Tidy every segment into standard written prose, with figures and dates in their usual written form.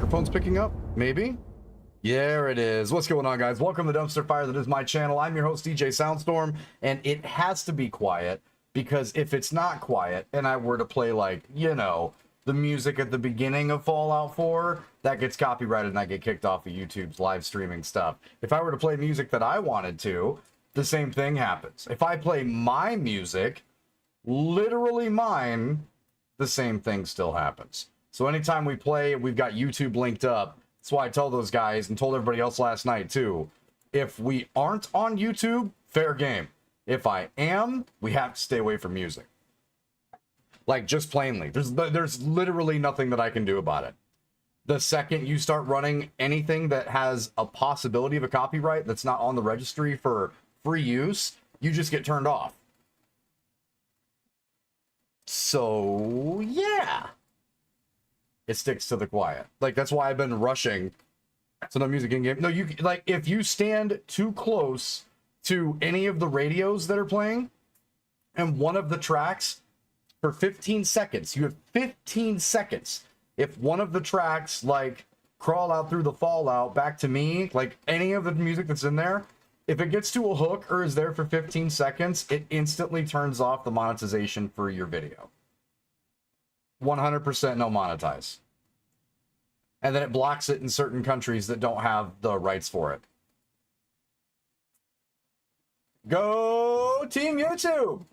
microphone's picking up? Maybe? There it is. What's going on, guys? Welcome to Dumpster Fire. That is my channel. I'm your host, DJ Soundstorm, and it has to be quiet, because if it's not quiet and I were to play, like, you know, the music at the beginning of Fallout 4, that gets copyrighted and I get kicked off of YouTube's live streaming stuff. If I were to play music that I wanted to, the same thing happens. If I play my music, literally mine, the same thing still happens. So anytime we play, we've got YouTube linked up. That's why I tell those guys and told everybody else last night too. If we aren't on YouTube, fair game. If I am, we have to stay away from music. Like, just plainly. There's literally nothing that I can do about it. The second you start running anything that has a possibility of a copyright that's not on the registry for free use, you just get turned off. So, yeah. It sticks to the quiet. Like, that's why I've been rushing to no music in game. No, you, like, if you stand too close to any of the radios that are playing, and one of the tracks, for 15 seconds, you have 15 seconds. If one of the tracks, like, Crawl Out Through the Fallout, Back to Me, like, any of the music that's in there, if it gets to a hook or is there for 15 seconds, it instantly turns off the monetization for your video. 100% no monetize. And then it blocks it in certain countries that don't have the rights for it. Go Team YouTube!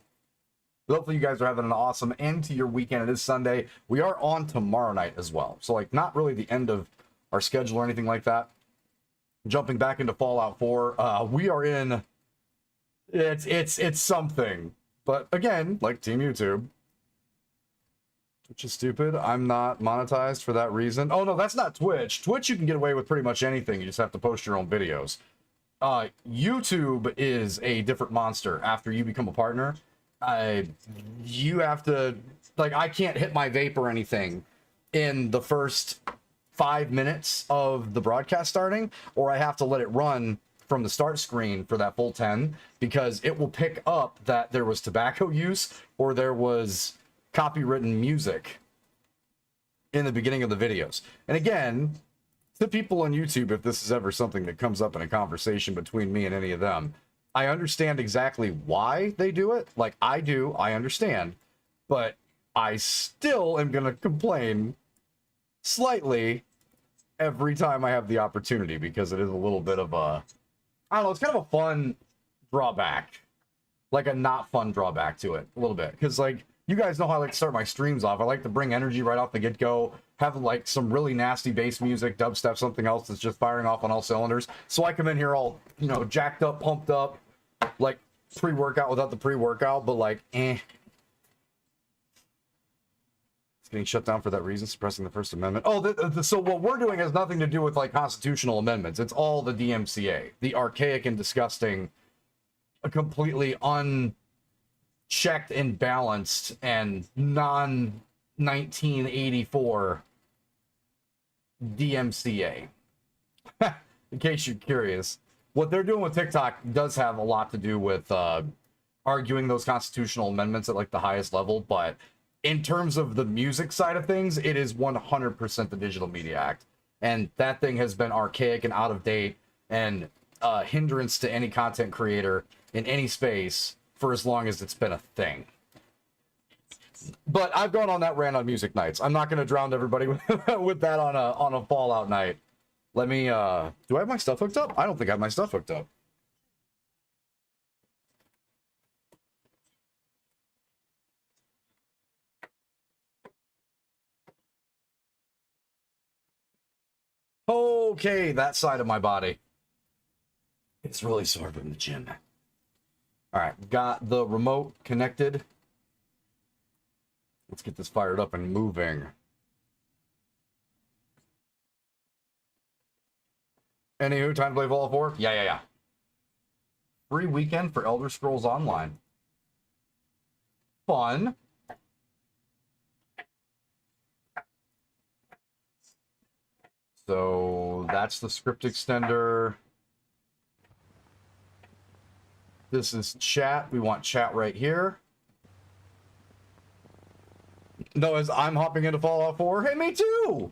Hopefully you guys are having an awesome end to your weekend. It is Sunday. We are on tomorrow night as well. So, like, not really the end of our schedule or anything like that. Jumping back into Fallout 4. We are in... It's something. But, again, like Team YouTube, which is stupid. I'm not monetized for that reason. Oh, no, that's not Twitch. Twitch, you can get away with pretty much anything. You just have to post your own videos. YouTube is a different monster after you become a partner. You have to, like, I can't hit my vape or anything in the first 5 minutes of the broadcast starting, or I have to let it run from the start screen for that full 10, because it will pick up that there was tobacco use or there was copywritten music in the beginning of the videos. And again, to people on YouTube, if this is ever something that comes up in a conversation between me and any of them, I understand exactly why they do it. Like, I do, I understand. But I still am going to complain slightly every time I have the opportunity, because it is a little bit of a, I don't know, it's kind of a fun drawback. Like a not fun drawback to it, a little bit. Because, like, you guys know how I like to start my streams off. I like to bring energy right off the get-go, have, like, some really nasty bass music, dubstep, something else that's just firing off on all cylinders. So I come in here all, you know, jacked up, pumped up, like pre-workout without the pre-workout, but like, It's getting shut down for that reason, suppressing the First Amendment. Oh, so what we're doing has nothing to do with, like, constitutional amendments. It's all the DMCA. The archaic and disgusting, completely unchecked and balanced and non-1984 DMCA. In case you're curious. What they're doing with TikTok does have a lot to do with arguing those constitutional amendments at, like, the highest level, but in terms of the music side of things, it is 100% the Digital Media Act. And that thing has been archaic and out of date and a hindrance to any content creator in any space for as long as it's been a thing. But I've gone on that rant on music nights. I'm not going to drown everybody with that on a Fallout night. Let me, do I have my stuff hooked up? I don't think I have my stuff hooked up. Okay, that side of my body. It's really sore from the gym. All right, got the remote connected. Let's get this fired up and moving. Anywho, time to play Fallout 4? Yeah. Free weekend for Elder Scrolls Online. Fun. So that's the script extender. This is chat. We want chat right here. No, as I'm hopping into Fallout 4. Hey, me too!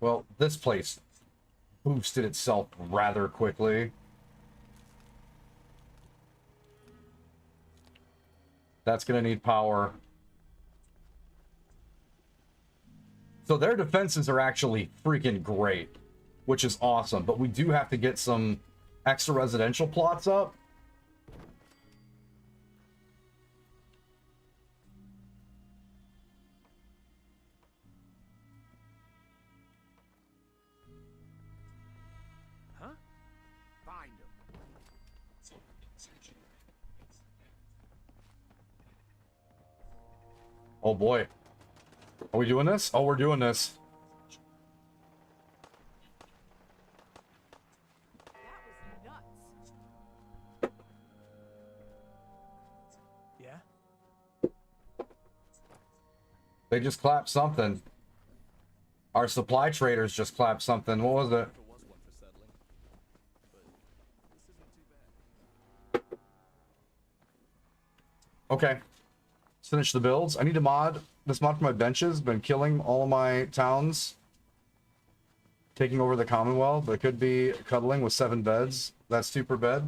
Well, this place boosted itself rather quickly. That's going to need power. So their defenses are actually freaking great, which is awesome. But we do have to get some extra residential plots up. Huh? Find him. Oh boy. Are we doing this? Oh, we're doing this. That was nuts. Yeah? They just clapped something. Our supply traders just clapped something. What was it? Okay. Let's finish the builds. I need to mod this mod for my benches. Been killing all of my towns. Taking over the Commonwealth. But it could be cuddling with 7 beds. That's 2 per bed.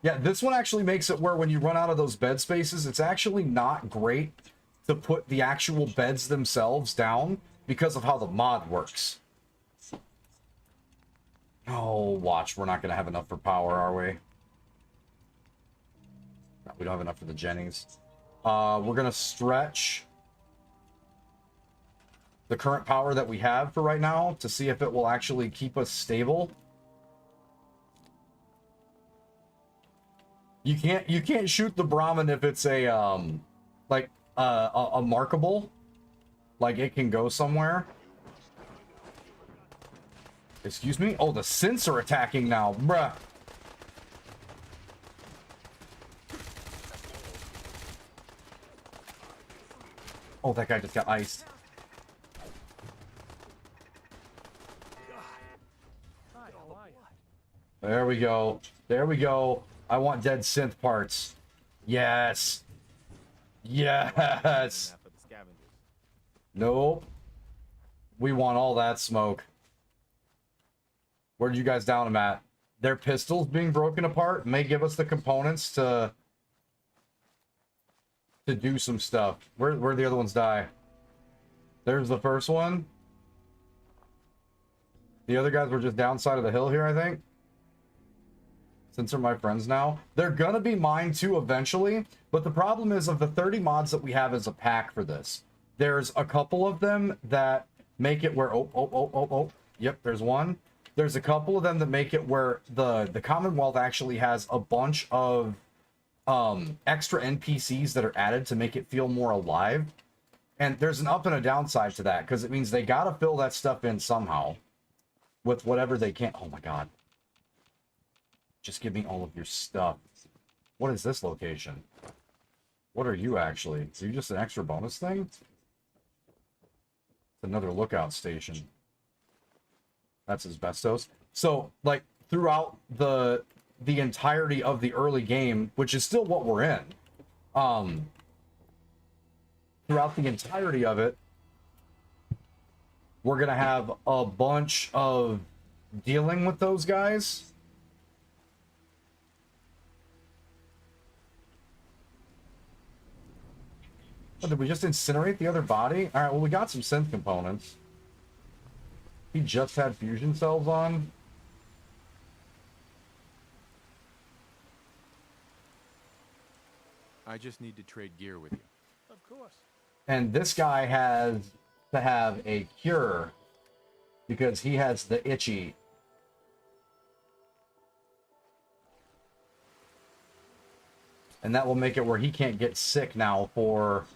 Yeah, this one actually makes it where when you run out of those bed spaces, it's actually not great to put the actual beds themselves down because of how the mod works. Oh, watch. We're not going to have enough for power, are we? No, we don't have enough for the Jennies. We're going to stretch the current power that we have for right now to see if it will actually keep us stable. You can't shoot the Brahmin if it's a like a markable, like it can go somewhere. Excuse me? Oh, the synths are attacking now, bruh. Oh, that guy just got iced. There we go. There we go. I want dead synth parts. Yes. Yes. Nope. We want all that smoke. Where'd you guys down them at? Their pistols being broken apart may give us the components to do some stuff. Where'd the other ones die? There's the first one. The other guys were just downside of the hill here, I think. Since they're my friends now. They're gonna be mine too eventually, but the problem is of the 30 mods that we have as a pack for this, there's a couple of them that make it where yep, there's one. There's a couple of them that make it where the Commonwealth actually has a bunch of extra NPCs that are added to make it feel more alive. And there's an up and a downside to that, because it means they gotta fill that stuff in somehow with whatever they can. Oh my god. Just give me all of your stuff. What is this location? What are you actually? Are you just an extra bonus thing? It's another lookout station. That's asbestos. So, like, throughout the entirety of the early game, which is still what we're in, throughout the entirety of it, we're gonna have a bunch of dealing with those guys. Oh, did we just incinerate the other body? Alright, well, we got some synth components. He just had fusion cells on. I just need to trade gear with you. Of course. And this guy has to have a cure because he has the itchy. And that will make it where he can't get sick now for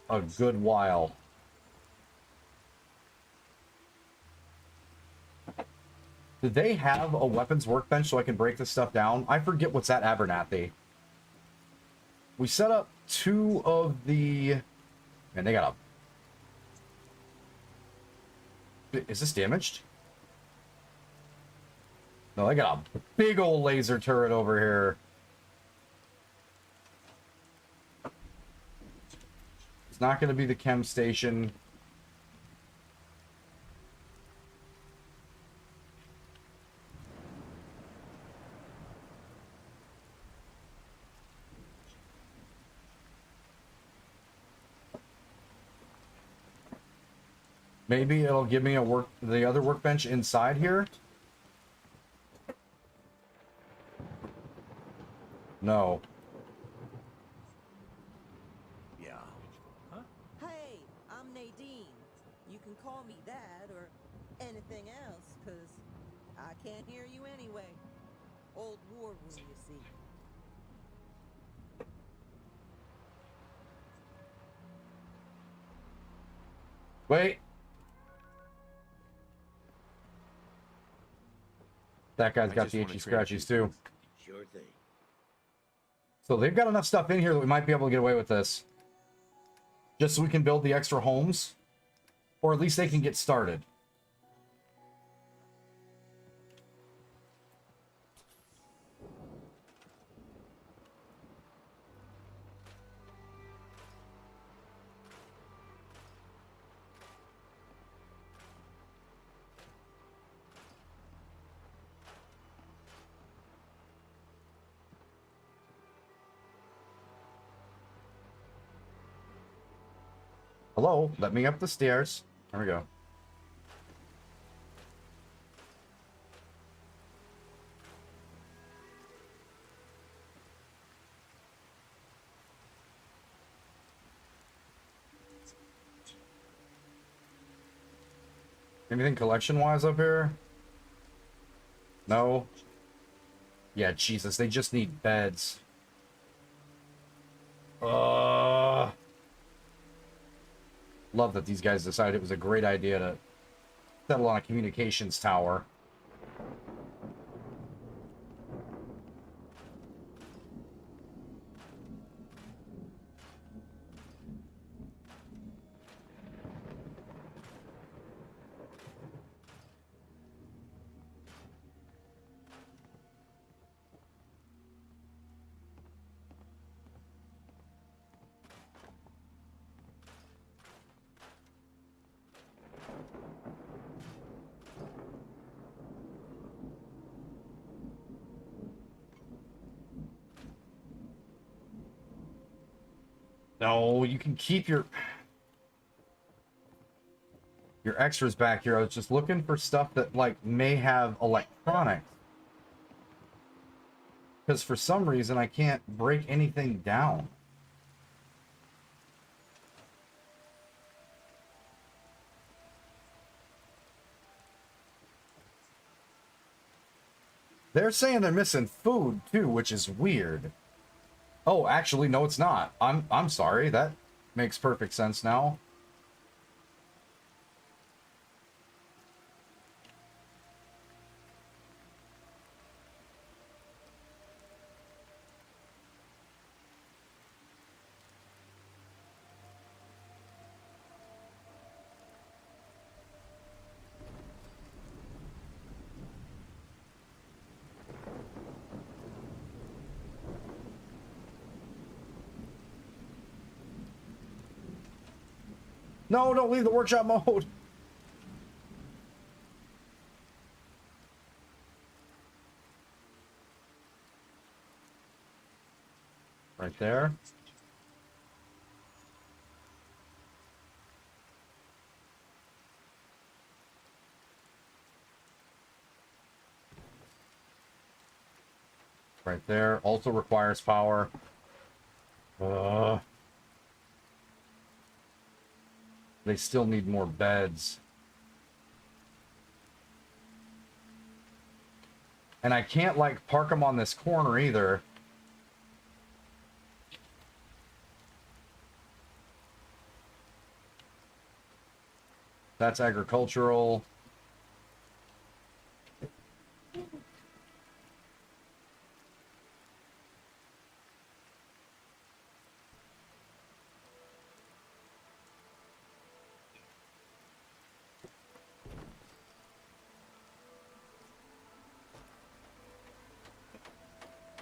a good while. Do they have a weapons workbench so I can break this stuff down? I forget what's at Abernathy. We set up 2 of the... Man, they got a... Is this damaged? No, they got a big old laser turret over here. It's not going to be the chem station. Maybe it'll give me the other workbench inside here. No. Yeah. Huh? Hey, I'm Nadine. You can call me that or anything else, 'cause I can't hear you anyway. Old war room, you see. Wait. That guy's got the itchy scratchies too. Sure thing. So they've got enough stuff in here that we might be able to get away with this. Just so we can build the extra homes. Or at least they can get started. Hello, let me up the stairs. There we go. Anything collection-wise up here? No? Yeah, Jesus, they just need beds. Love that these guys decided it was a great idea to settle on a communications tower. No, you can keep your extras back here. I was just looking for stuff that, like, may have electronics. Because for some reason, I can't break anything down. They're saying they're missing food, too, which is weird. Oh, actually, no, it's not. I'm sorry. That makes perfect sense now. No, don't leave the workshop mode. Right there. Right there. Also requires power. They still need more beds. And I can't, like, park them on this corner either. That's agricultural.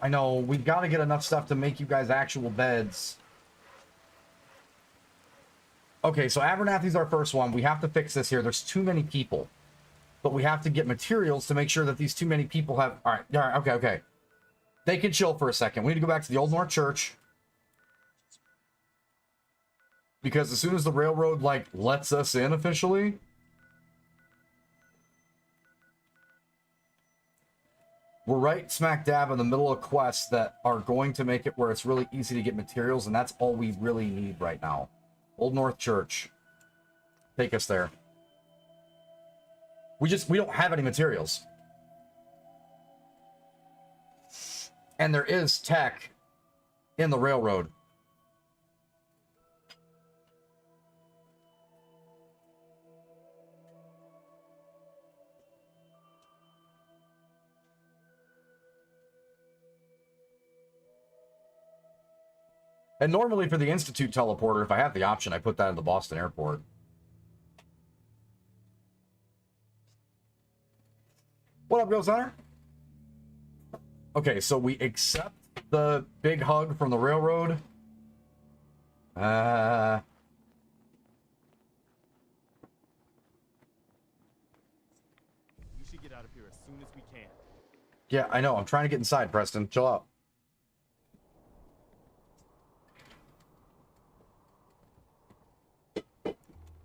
I know, we've got to get enough stuff to make you guys actual beds. Okay, so Abernathy's our first one. We have to fix this here. There's too many people. But we have to get materials to make sure that these too many people have... All right, okay. They can chill for a second. We need to go back to the Old North Church. Because as soon as the railroad, like, lets us in officially, We're right smack dab in the middle of quests that are going to make it where it's really easy to get materials, and that's all we really need right now. Old North Church. Take us there. We don't have any materials. And there is tech in the railroad. And normally for the Institute teleporter, if I have the option, I put that in the Boston airport. What up, Ghost Hunter? Okay, so we accept the big hug from the railroad. We should get out of here as soon as we can. Yeah, I know. I'm trying to get inside, Preston. Chill out.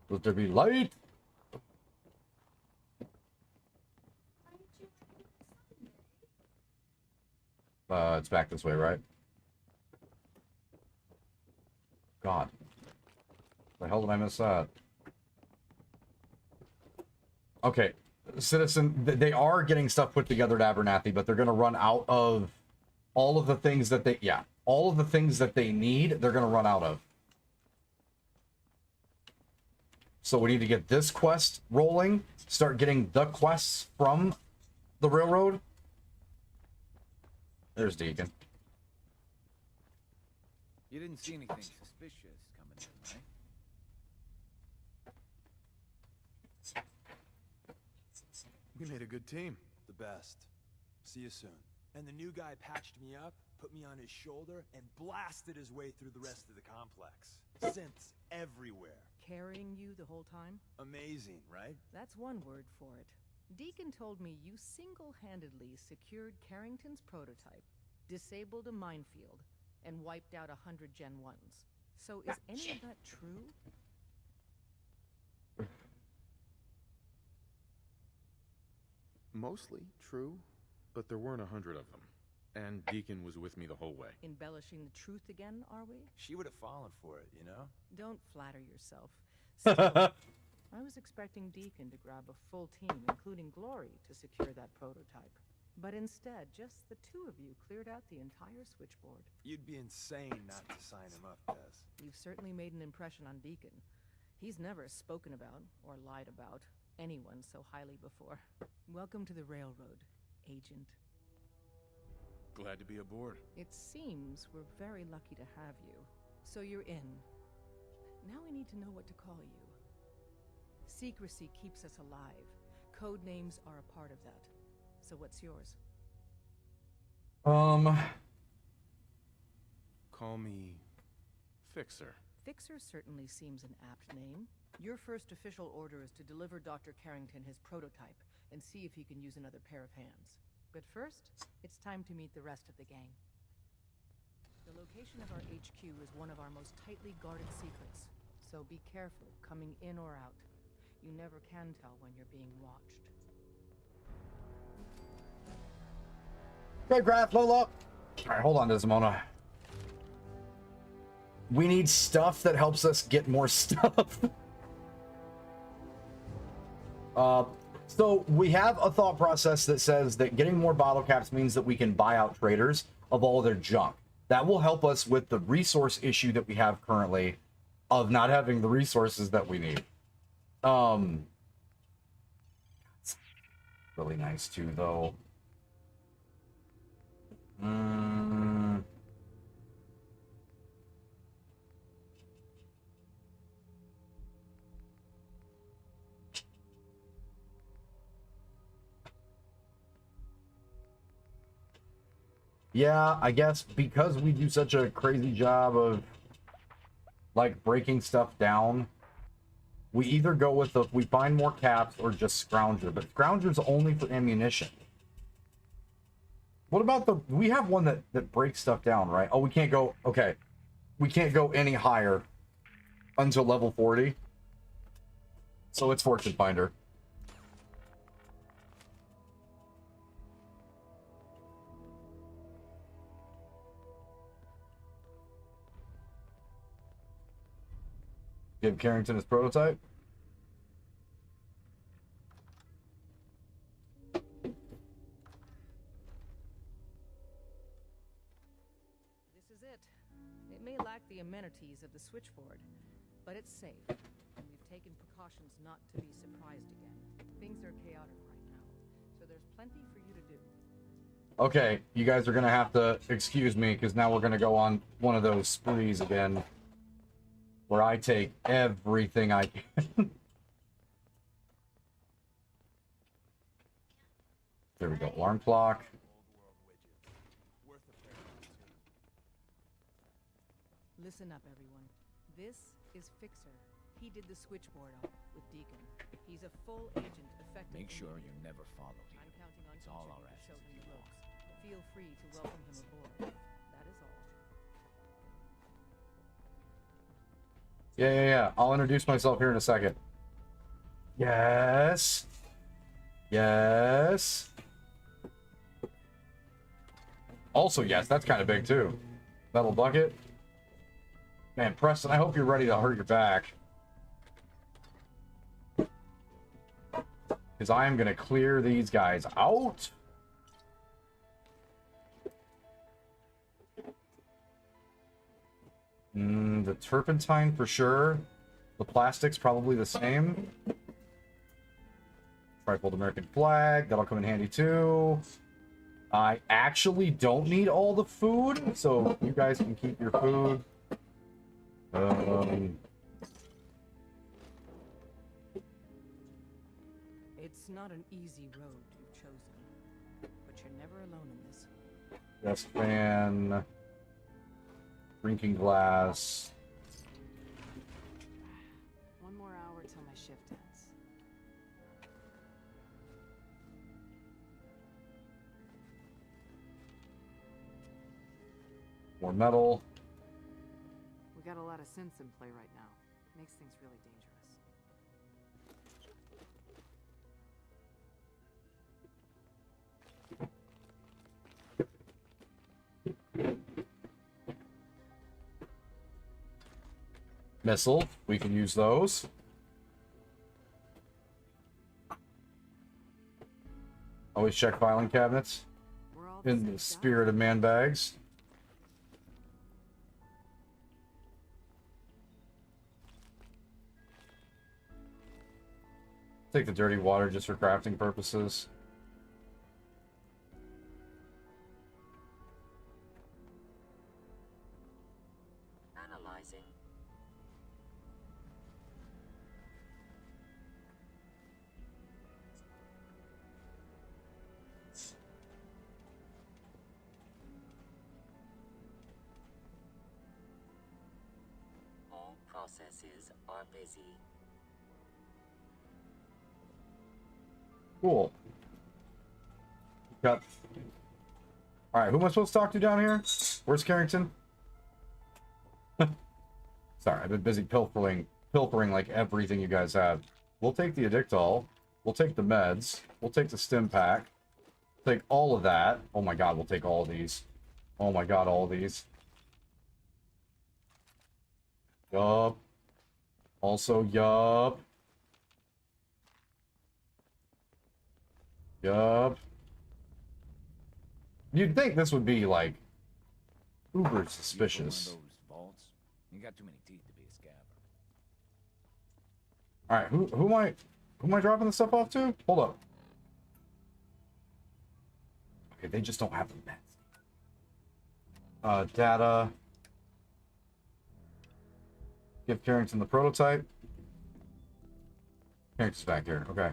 Let there be light. It's back this way, right? God. The hell did I miss that? Okay. Citizen, they are getting stuff put together at Abernathy, but they're going to run out of all of the things that they... Yeah. All of the things that they need, they're going to run out of. So we need to get this quest rolling. Start getting the quests from the railroad. There's Deacon. You didn't see anything suspicious coming in, right? We made a good team. The best. See you soon. And the new guy patched me up, put me on his shoulder, and blasted his way through the rest of the complex. Synths everywhere. Carrying you the whole time? Amazing, right? That's one word for it. Deacon told me you single-handedly secured Carrington's prototype, disabled a minefield, and wiped out 100 Gen 1s. So is any of that true? Mostly true, but there weren't 100 of them. And Deacon was with me the whole way. Embellishing the truth again, are we? She would have fallen for it, you know? Don't flatter yourself. Still, I was expecting Deacon to grab a full team, including Glory, to secure that prototype. But instead, just the two of you cleared out the entire switchboard. You'd be insane not to sign him up, Des. You've certainly made an impression on Deacon. He's never spoken about, or lied about, anyone so highly before. Welcome to the railroad, Agent. Glad to be aboard. It seems we're very lucky to have you. So you're in. Now we need to know what to call you. Secrecy keeps us alive. Code names are a part of that. So what's yours? Call me Fixer. Fixer certainly seems an apt name. Your first official order is to deliver Dr. Carrington his prototype and see if he can use another pair of hands. But first, it's time to meet the rest of the gang. The location of our HQ is one of our most tightly guarded secrets, so be careful coming in or out. You never can tell when you're being watched. Great graph, Lola. Alright, hold on, Desmona. We need stuff that helps us get more stuff. So we have a thought process that says that getting more bottle caps means that we can buy out traders of all their junk. That will help us with the resource issue that we have currently of not having the resources that we need. It's really nice too, though. Yeah, I guess because we do such a crazy job of like breaking stuff down, we either go with the we find more caps or just Scrounger, but Scrounger's only for ammunition. What about the we have one that breaks stuff down, right? Oh, we can't go okay. We can't go any higher until level 40. So it's Fortune Finder. Give Carrington his prototype. This is it. It may lack the amenities of the switchboard, but it's safe. We've taken precautions not to be surprised again. Things are chaotic right now, so there's plenty for you to do. Okay, you guys are gonna have to excuse me because now we're gonna go on one of those sprees again, where I take everything I can. There we go. Alarm clock. Listen up, everyone. This is Fixer. He did the switchboard up with Deacon. He's a full agent, effective. Make sure you never follow him. I'm counting on It's each all of our you to show ashes him if the you ropes. Feel free to welcome him aboard. That is all. Yeah. I'll introduce myself here in a second. Yes. Yes. Also, yes, that's kind of big too. Metal bucket. Man, Preston, I hope you're ready to hurt your back. Because I am going to clear these guys out. The turpentine for sure. The plastic's probably the same. Trifold American flag. That'll come in handy too. I actually don't need all the food, so you guys can keep your food. It's not an easy road you've chosen, but you're never alone in this. Desk fan. Drinking glass. One more hour till my shift ends. More metal. We got a lot of synths in play right now. Makes things really dangerous. Missile. We can use those. Always check filing cabinets. We're all In the spirit of man bags. Take the dirty water just for crafting purposes. Analyzing. All processes are busy. Cool. Got. All right, who am I supposed to talk to down here? Where's Carrington? Sorry, I've been busy pilfering like everything you guys have. We'll take the Addictol. We'll take the meds. We'll take the stim pack. Take all of that. Oh my god, we'll take all of these. Oh my god, all of these. Yup. Also, yup. Yup. You'd think this would be, like, uber suspicious. Those vaults. You got too many teeth to be a scabber. Alright, who am I dropping this stuff off to? Hold up. Okay, they just don't have the meds. Data. Give Carrington the prototype. Carrington's back here, okay.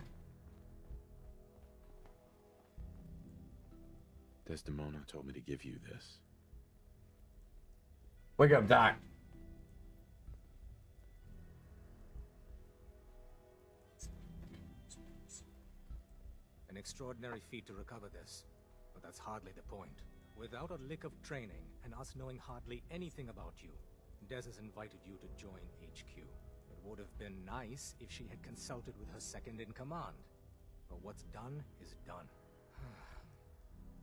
Desdemona told me to give you this. Wake up, Doc. An extraordinary feat to recover this, but that's hardly the point. Without a lick of training, and us knowing hardly anything about you, Des has invited you to join HQ. It would have been nice if she had consulted with her second-in-command. But what's done is done.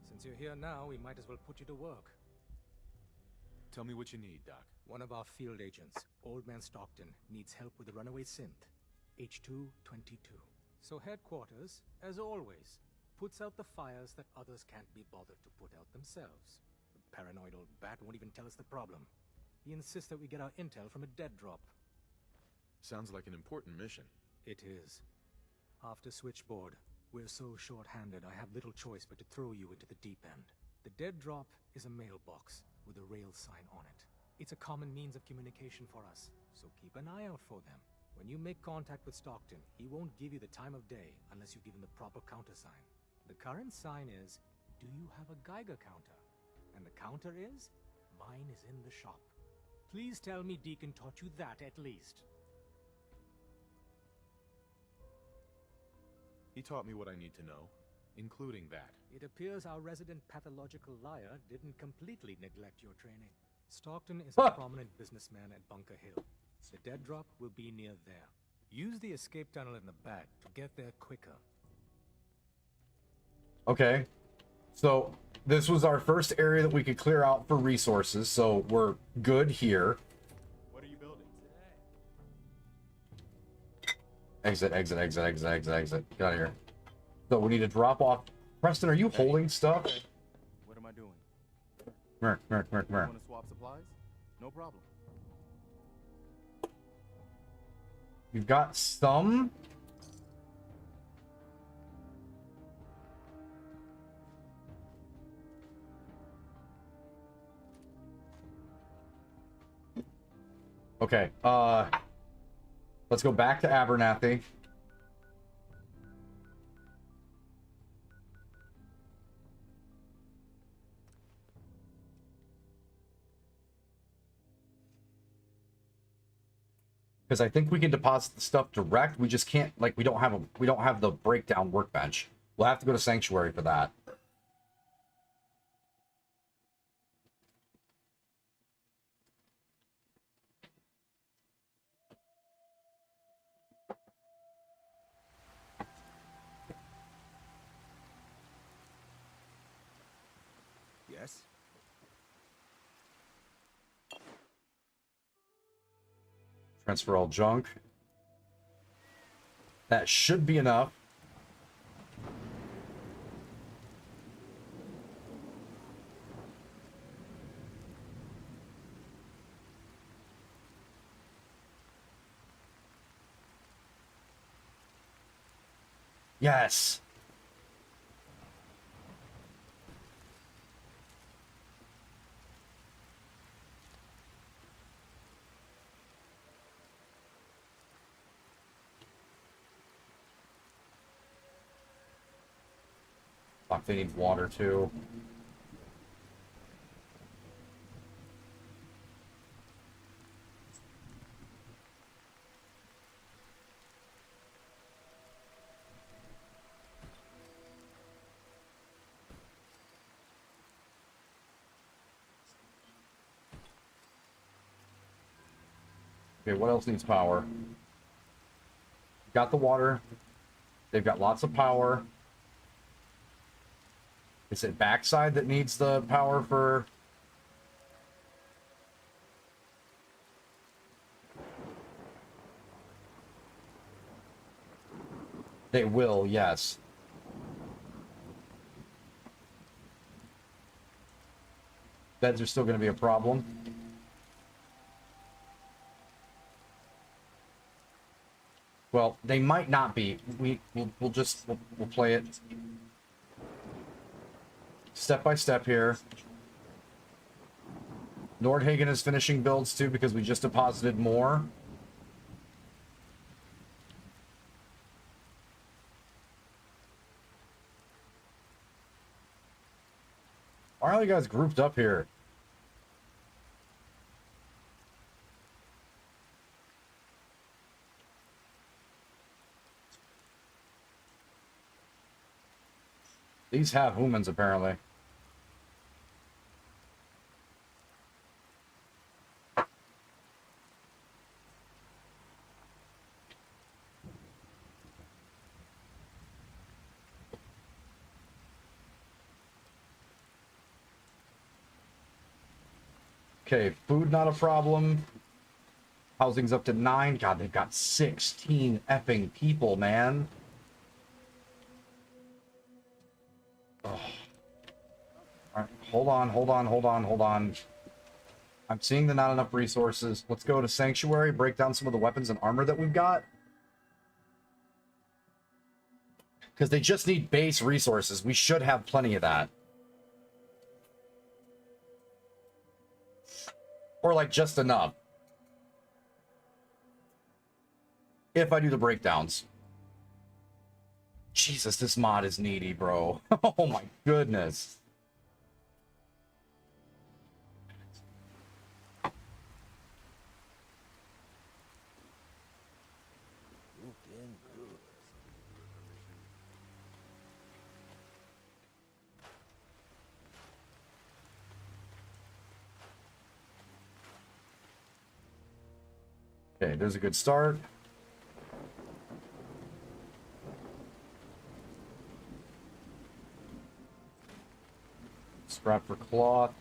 Since you're here now, we might as well put you to work. Tell me what you need, Doc. One of our field agents, Old Man Stockton, needs help with a runaway synth. H222. So headquarters, as always, puts out the fires that others can't be bothered to put out themselves. The paranoid old bat won't even tell us the problem. He insists that we get our intel from a dead drop. Sounds like an important mission. It is. After Switchboard, we're so short-handed I have little choice but to throw you into the deep end. The dead drop is a mailbox with a rail sign on it. It's a common means of communication for us, so keep an eye out for them. When you make contact with Stockton, he won't give you the time of day unless you give him the proper countersign. The current sign is, do you have a Geiger counter? And the counter is, mine is in the shop. Please tell me Deacon taught you that at least. He taught me what I need to know, including that. It appears our resident pathological liar didn't completely neglect your training. Stockton is a prominent businessman at Bunker Hill. The dead drop will be near there. Use the escape tunnel in the back to get there quicker. Okay. So, this was our first area that we could clear out for resources, so we're good here. What are you building? Exit, exit, exit, exit, exit, exit. Get out of here. So, we need to drop off. Preston, are you holding stuff? What am I doing? Come here, come here, come here, come here. Want to swap supplies? No problem. You've got some. Okay, let's go back to Abernathy. Because I think we can deposit the stuff direct. We just can't, like, we don't have the breakdown workbench. We'll have to go to Sanctuary for that. Yes? Transfer all junk. That should be enough. Yes. Fuck, they need water too. Okay, what else needs power? Got the water. They've got lots of power. Is it backside that needs the power for... They will, yes. Beds are still going to be a problem. Well, they might not be. We'll play it step by step here. Nordhagen is finishing builds too because we just deposited more. Why are all you guys grouped up here? These have humans apparently. Okay, food not a problem. Housing's up to 9. God, they've got 16 effing people, man. Ugh. All right, hold on. I'm seeing the not enough resources. Let's go to Sanctuary, break down some of the weapons and armor that we've got. Because they just need base resources. We should have plenty of that. Or like just enough. If I do the breakdowns. Jesus, this mod is needy, bro. Oh my goodness. Okay, there's a good start. Scrap for cloth.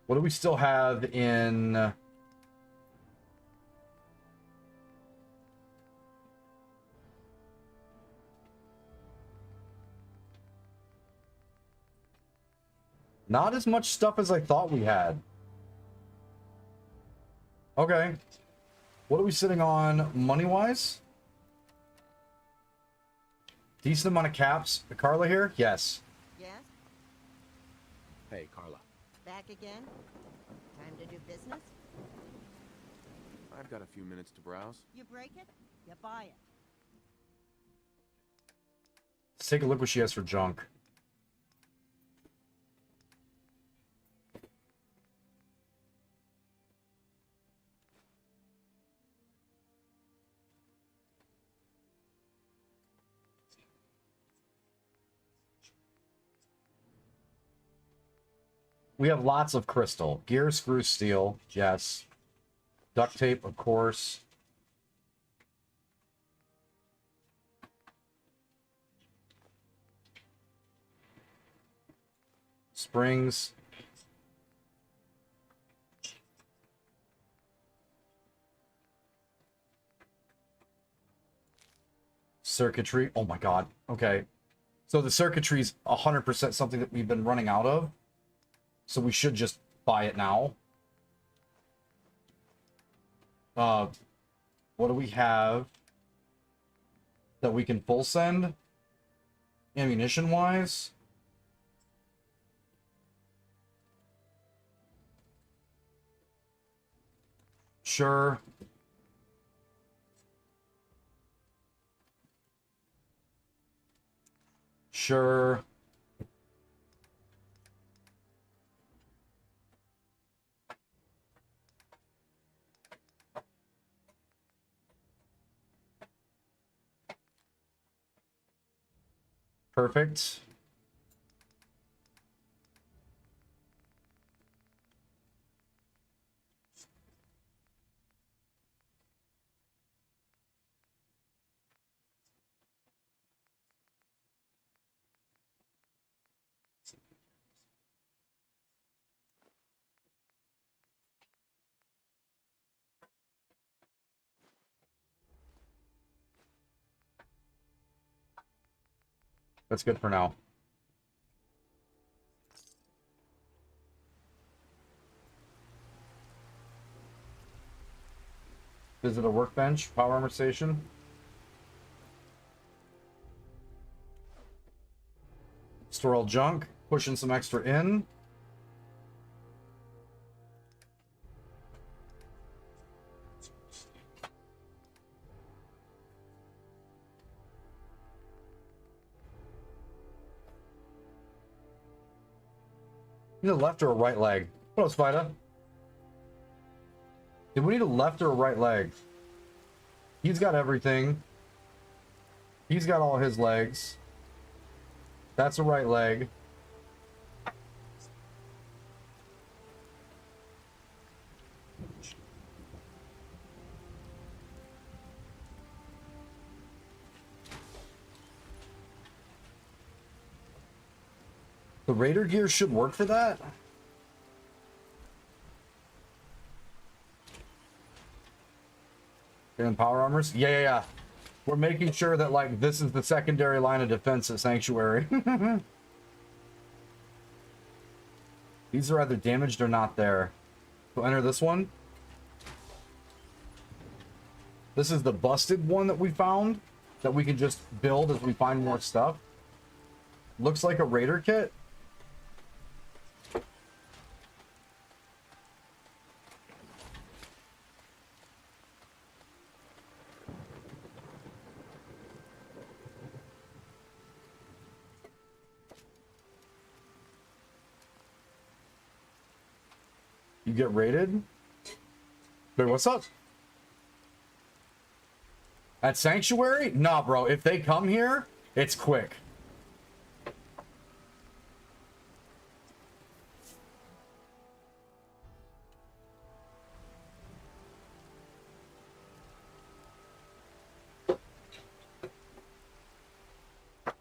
What do we still have in... Not as much stuff as I thought we had. Okay. What are we sitting on money-wise? Decent amount of caps. Carla here? Yes. Yes? Hey, Carla. Back again? Time to do business? I've got a few minutes to browse. You break it, you buy it. Let's take a look what she has for junk. We have lots of crystal. Gear, screw, steel. Yes. Duct tape, of course. Springs. Circuitry. Oh my god. Okay. So the circuitry is 100% something that we've been running out of. So we should just buy it now. What do we have that we can full send? Ammunition-wise? Sure. Sure. Perfect. That's good for now. Visit a workbench, power armor station. Store all junk, pushing some extra in. Need a left or a right leg? What up, Spider? Did we need a left or a right leg? He's got everything. He's got all his legs. That's a right leg. The Raider gear should work for that. And power armors? Yeah. We're making sure that, like, this is the secondary line of defense at Sanctuary. These are either damaged or not there. We'll enter this one. This is the busted one that we found that we can just build as we find more stuff. Looks like a Raider kit. You get raided? Wait, what's up? At Sanctuary? Nah, bro. If they come here, it's quick.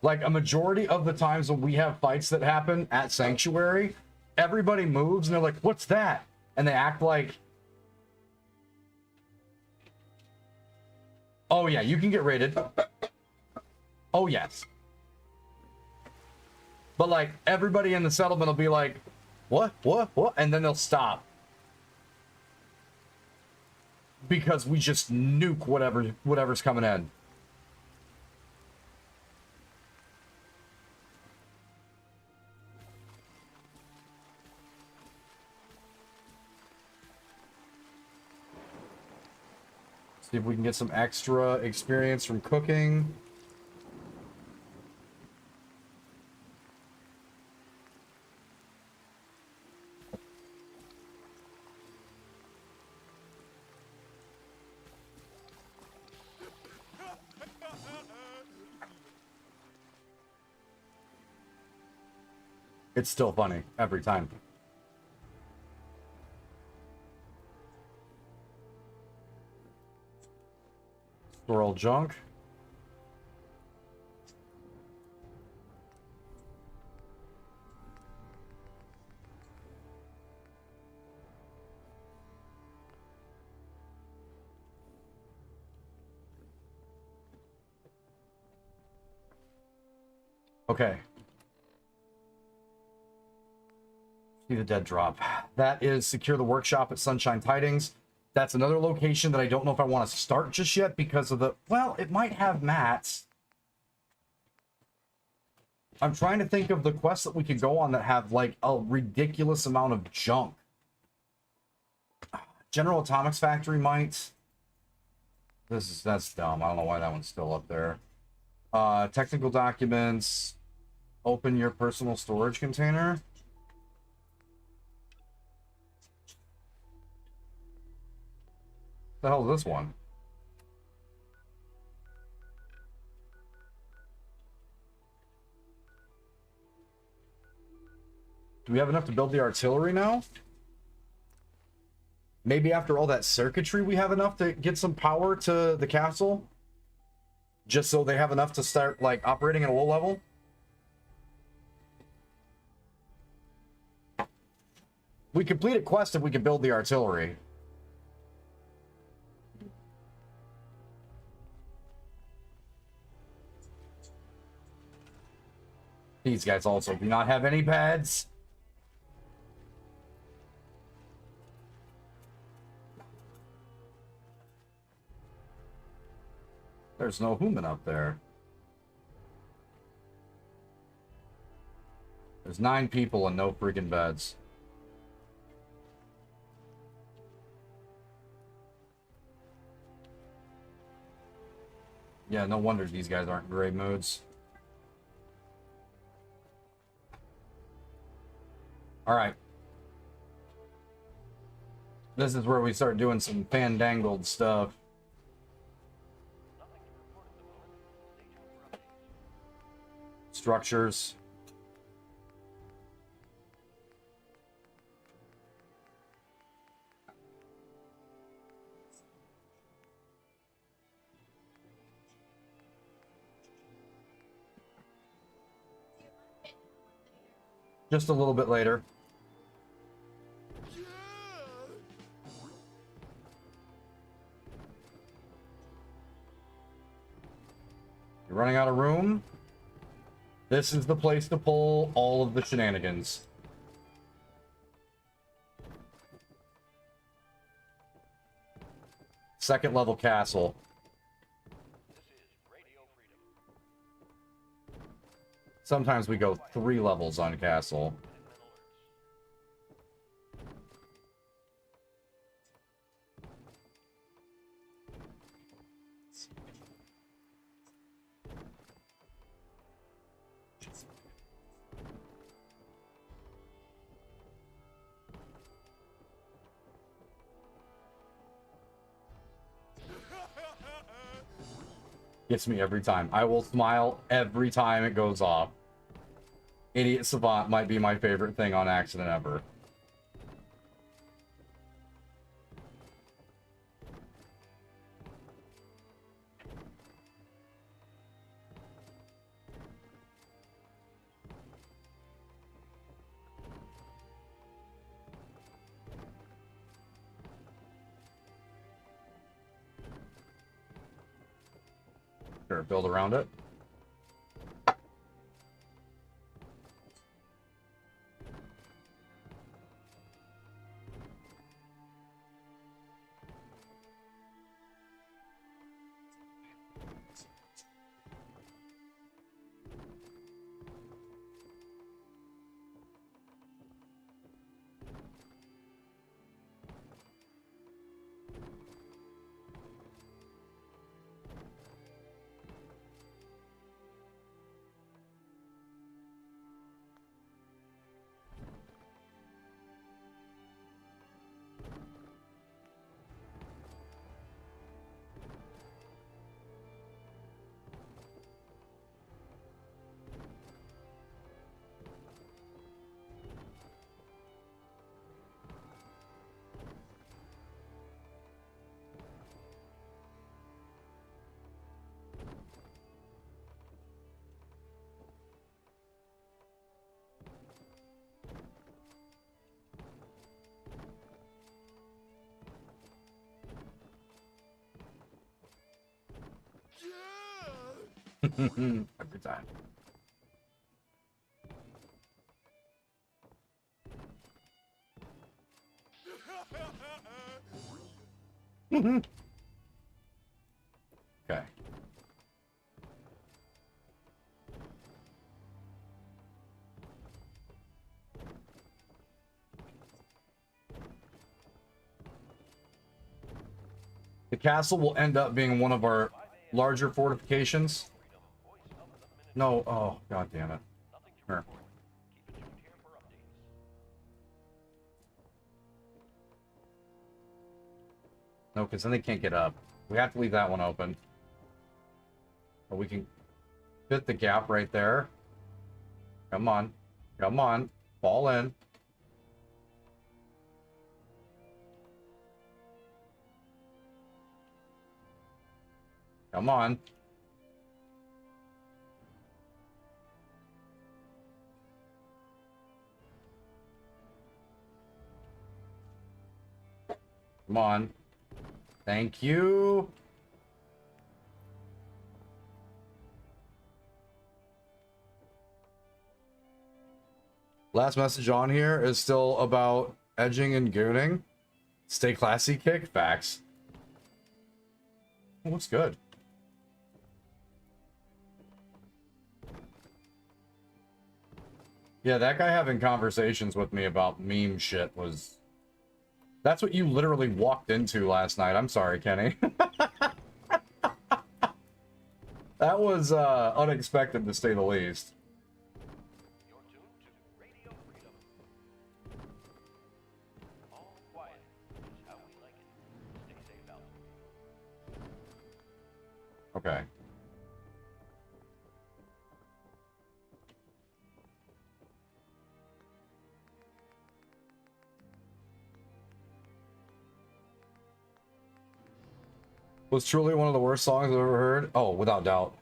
Like, a majority of the times when we have fights that happen at Sanctuary, everybody moves and they're like, what's that? And they act like, oh yeah, you can get raided. Oh yes. But like, everybody in the settlement will be like, what? And then they'll stop. Because we just nuke whatever's coming in. See if we can get some extra experience from cooking. It's still funny every time. Store all junk. Okay. See the dead drop. That is secure the workshop at Sunshine Tidings. That's another location that I don't know if I want to start just yet because of the... Well, it might have mats. I'm trying to think of the quests that we could go on that have, like, a ridiculous amount of junk. General Atomics Factory might. That's dumb. I don't know why that one's still up there. Technical documents. Open your personal storage container. The hell is this one? Do we have enough to build the artillery now? Maybe after all that circuitry we have enough to get some power to the castle? Just so they have enough to start, like, operating at a low level? We complete a quest if we can build the artillery. These guys also do not have any pads. There's no human up there. There's 9 people and no freaking beds. Yeah, no wonder these guys aren't in grave modes. Alright. This is where we start doing some fandangled stuff. Structures. Just a little bit later. You're running out of room? This is the place to pull all of the shenanigans. Second level castle. Sometimes we go 3 levels on castle. Gets me every time. I will smile every time it goes off. Idiot Savant might be my favorite thing on accident ever. Sure, build around it. Every time. Okay. The castle will end up being one of our larger fortifications. No, oh, god damn it. Here. No, because then they can't get up. We have to leave that one open. But we can fit the gap right there. Come on. Come on. Fall in. Come on. Come on. Thank you. Last message on here is still about edging and gooning. Stay classy, kick. Facts. Oh, looks good. Yeah, that guy having conversations with me about meme shit was... That's what you literally walked into last night. I'm sorry, Kenny. That was unexpected, to say the least. You're tuned to Radio Freedom. All quiet is how we like it. Stay safe out. Okay. Was truly one of the worst songs I've ever heard. Oh, without doubt.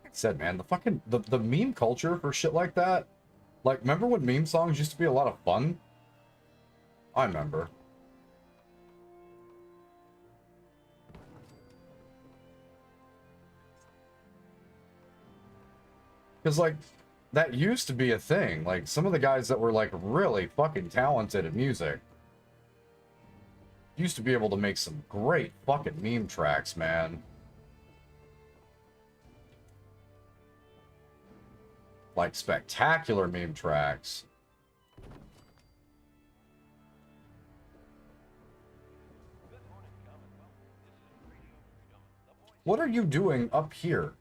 Like I said, man, the fucking the meme culture for shit like that Like, remember when meme songs used to be a lot of fun? I remember. Because, like, that used to be a thing. Like, some of the guys that were, like, really fucking talented at music used to be able to make some great fucking meme tracks, man. Like, spectacular meme tracks. What are you doing up here?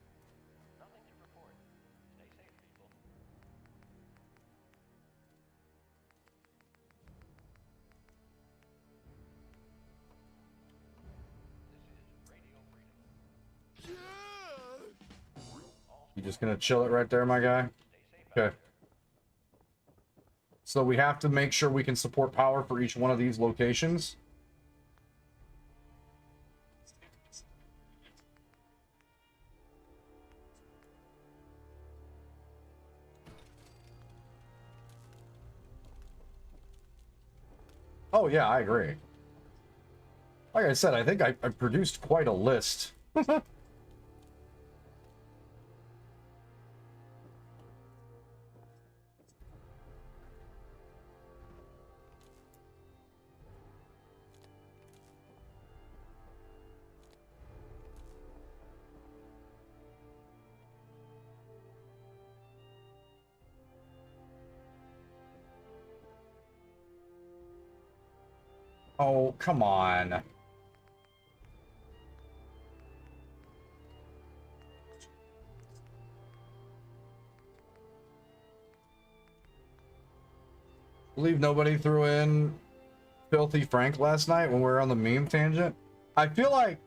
You just gonna chill it right there, my guy? Okay. So we have to make sure we can support power for each one of these locations. Oh yeah, I agree. Like I said, I think I produced quite a list. Oh, come on. Believe nobody threw in Filthy Frank last night when we were on the meme tangent. I feel like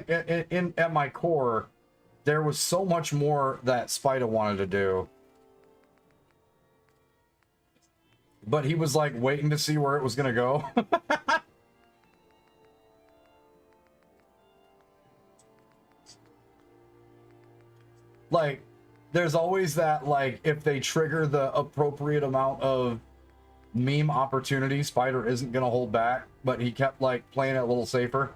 in at my core there was so much more that Spida wanted to do. But he was like waiting to see where it was gonna go. Like, there's always that, like, if they trigger the appropriate amount of meme opportunity, Spider isn't gonna hold back, but he kept, like, playing it a little safer.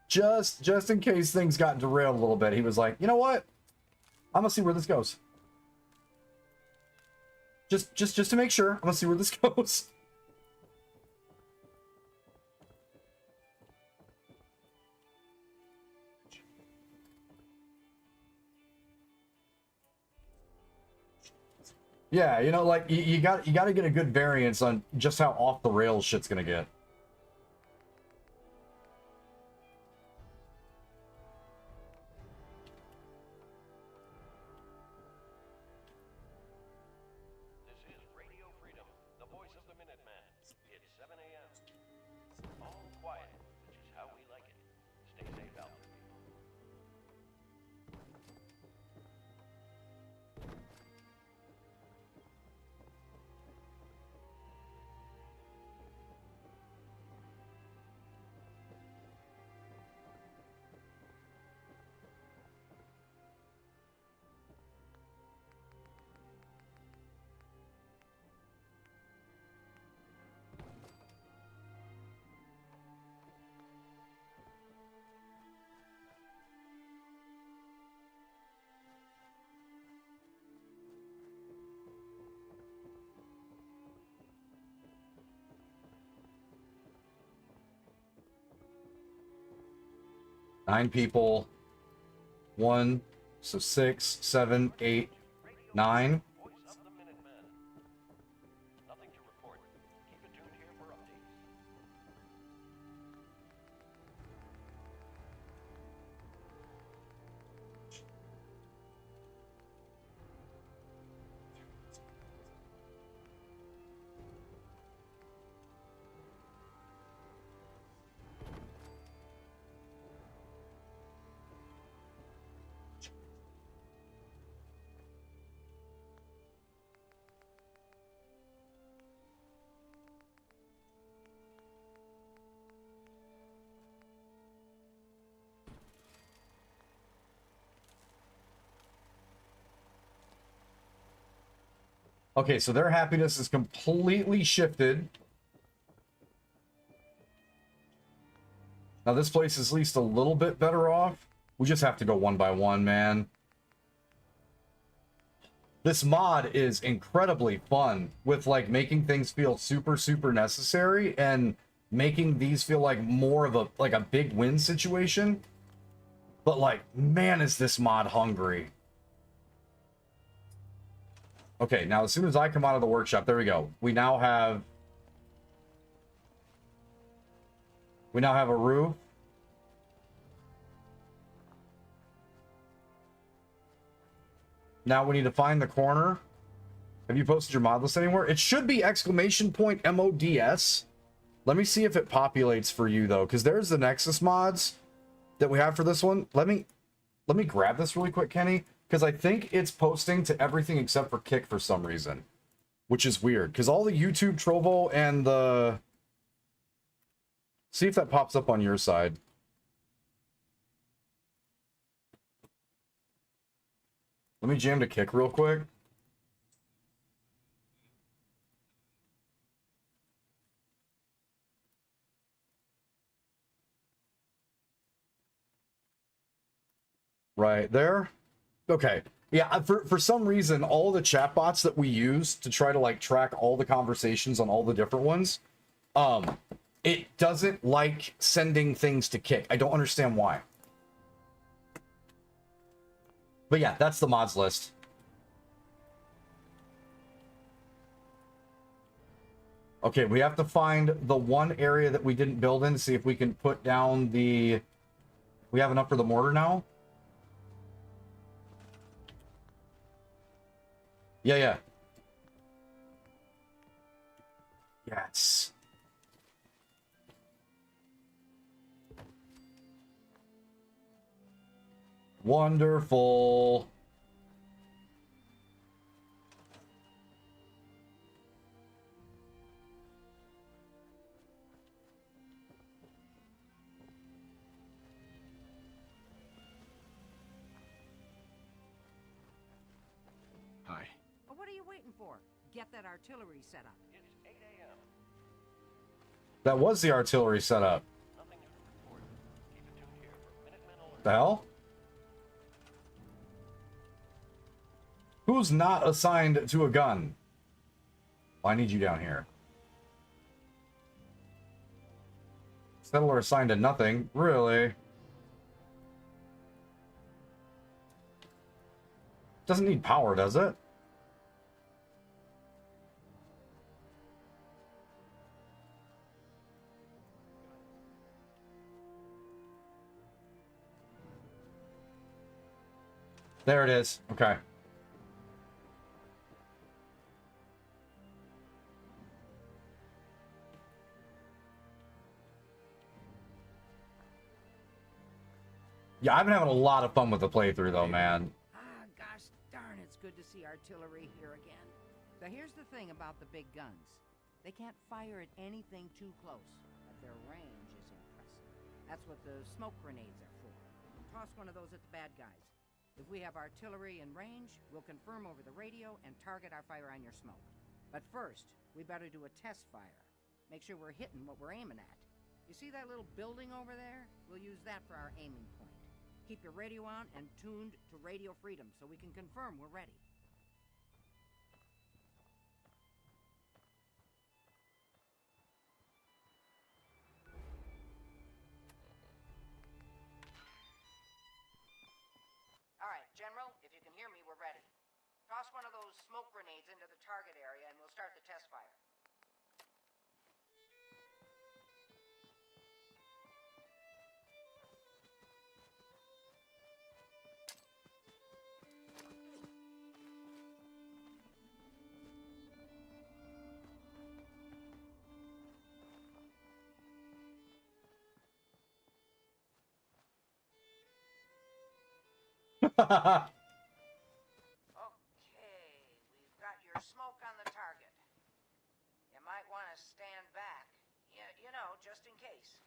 Just in case things got derailed a little bit, he was like, you know what? I'm gonna see where this goes. Just to make sure, I'm gonna see where this goes. Yeah, you know, like, you got to get a good variance on just how off the rails shit's gonna get. All quiet, which is how we like it. Stay safe out there, people. 9 people. 1, so 6, 7, 8, 9. Nothing to report. Keep it tuned here for updates. Okay, so their happiness is completely shifted. Now this place is at least a little bit better off. We just have to go one by one, man. This mod is incredibly fun with like making things feel super, super necessary and making these feel like more of a big win situation. But like, man, is this mod hungry. Okay, now as soon as I come out of the workshop, there we go. We now have a roof. Now we need to find the corner. Have you posted your mod list anywhere? It should be !MODS. Let me see if it populates for you though, because there's the Nexus mods that we have for this one. Let me grab this really quick, Kenny, because I think it's posting to everything except for Kick for some reason, which is weird. Because all the YouTube Trovo and the... See if that pops up on your side. Let me jam to Kick real quick. Right there. Okay. Yeah, for some reason, all the chatbots that we use to try to like track all the conversations on all the different ones, it doesn't like sending things to Kick. I don't understand why. But yeah, that's the mods list. Okay, we have to find the one area that we didn't build in to see if we can put down the... We have enough for the mortar now? Yeah. Yes. Wonderful. Hi. Well, what are you waiting for? Get that artillery set up. It's 8 a.m. That was the artillery setup. Nothing new to report. Keep it tuned here for Minutemen alert. The hell? Who's not assigned to a gun? Well, I need you down here. Settler assigned to nothing. Really? Doesn't need power, does it? There it is. Okay. Yeah, I've been having a lot of fun with the playthrough, though, man. Ah, gosh darn, it's good to see artillery here again. Now, here's the thing about the big guns. They can't fire at anything too close, but their range is impressive. That's what the smoke grenades are for. Toss one of those at the bad guys. If we have artillery in range, we'll confirm over the radio and target our fire on your smoke. But first, we better do a test fire. Make sure we're hitting what we're aiming at. You see that little building over there? We'll use that for our aiming point. Keep your radio on and tuned to Radio Freedom so we can confirm we're ready. All right, General, if you can hear me, we're ready. Toss one of those smoke grenades into the target area and we'll start the test fire. Okay, we've got your smoke on the target. You might want to stand back. You know, just in case.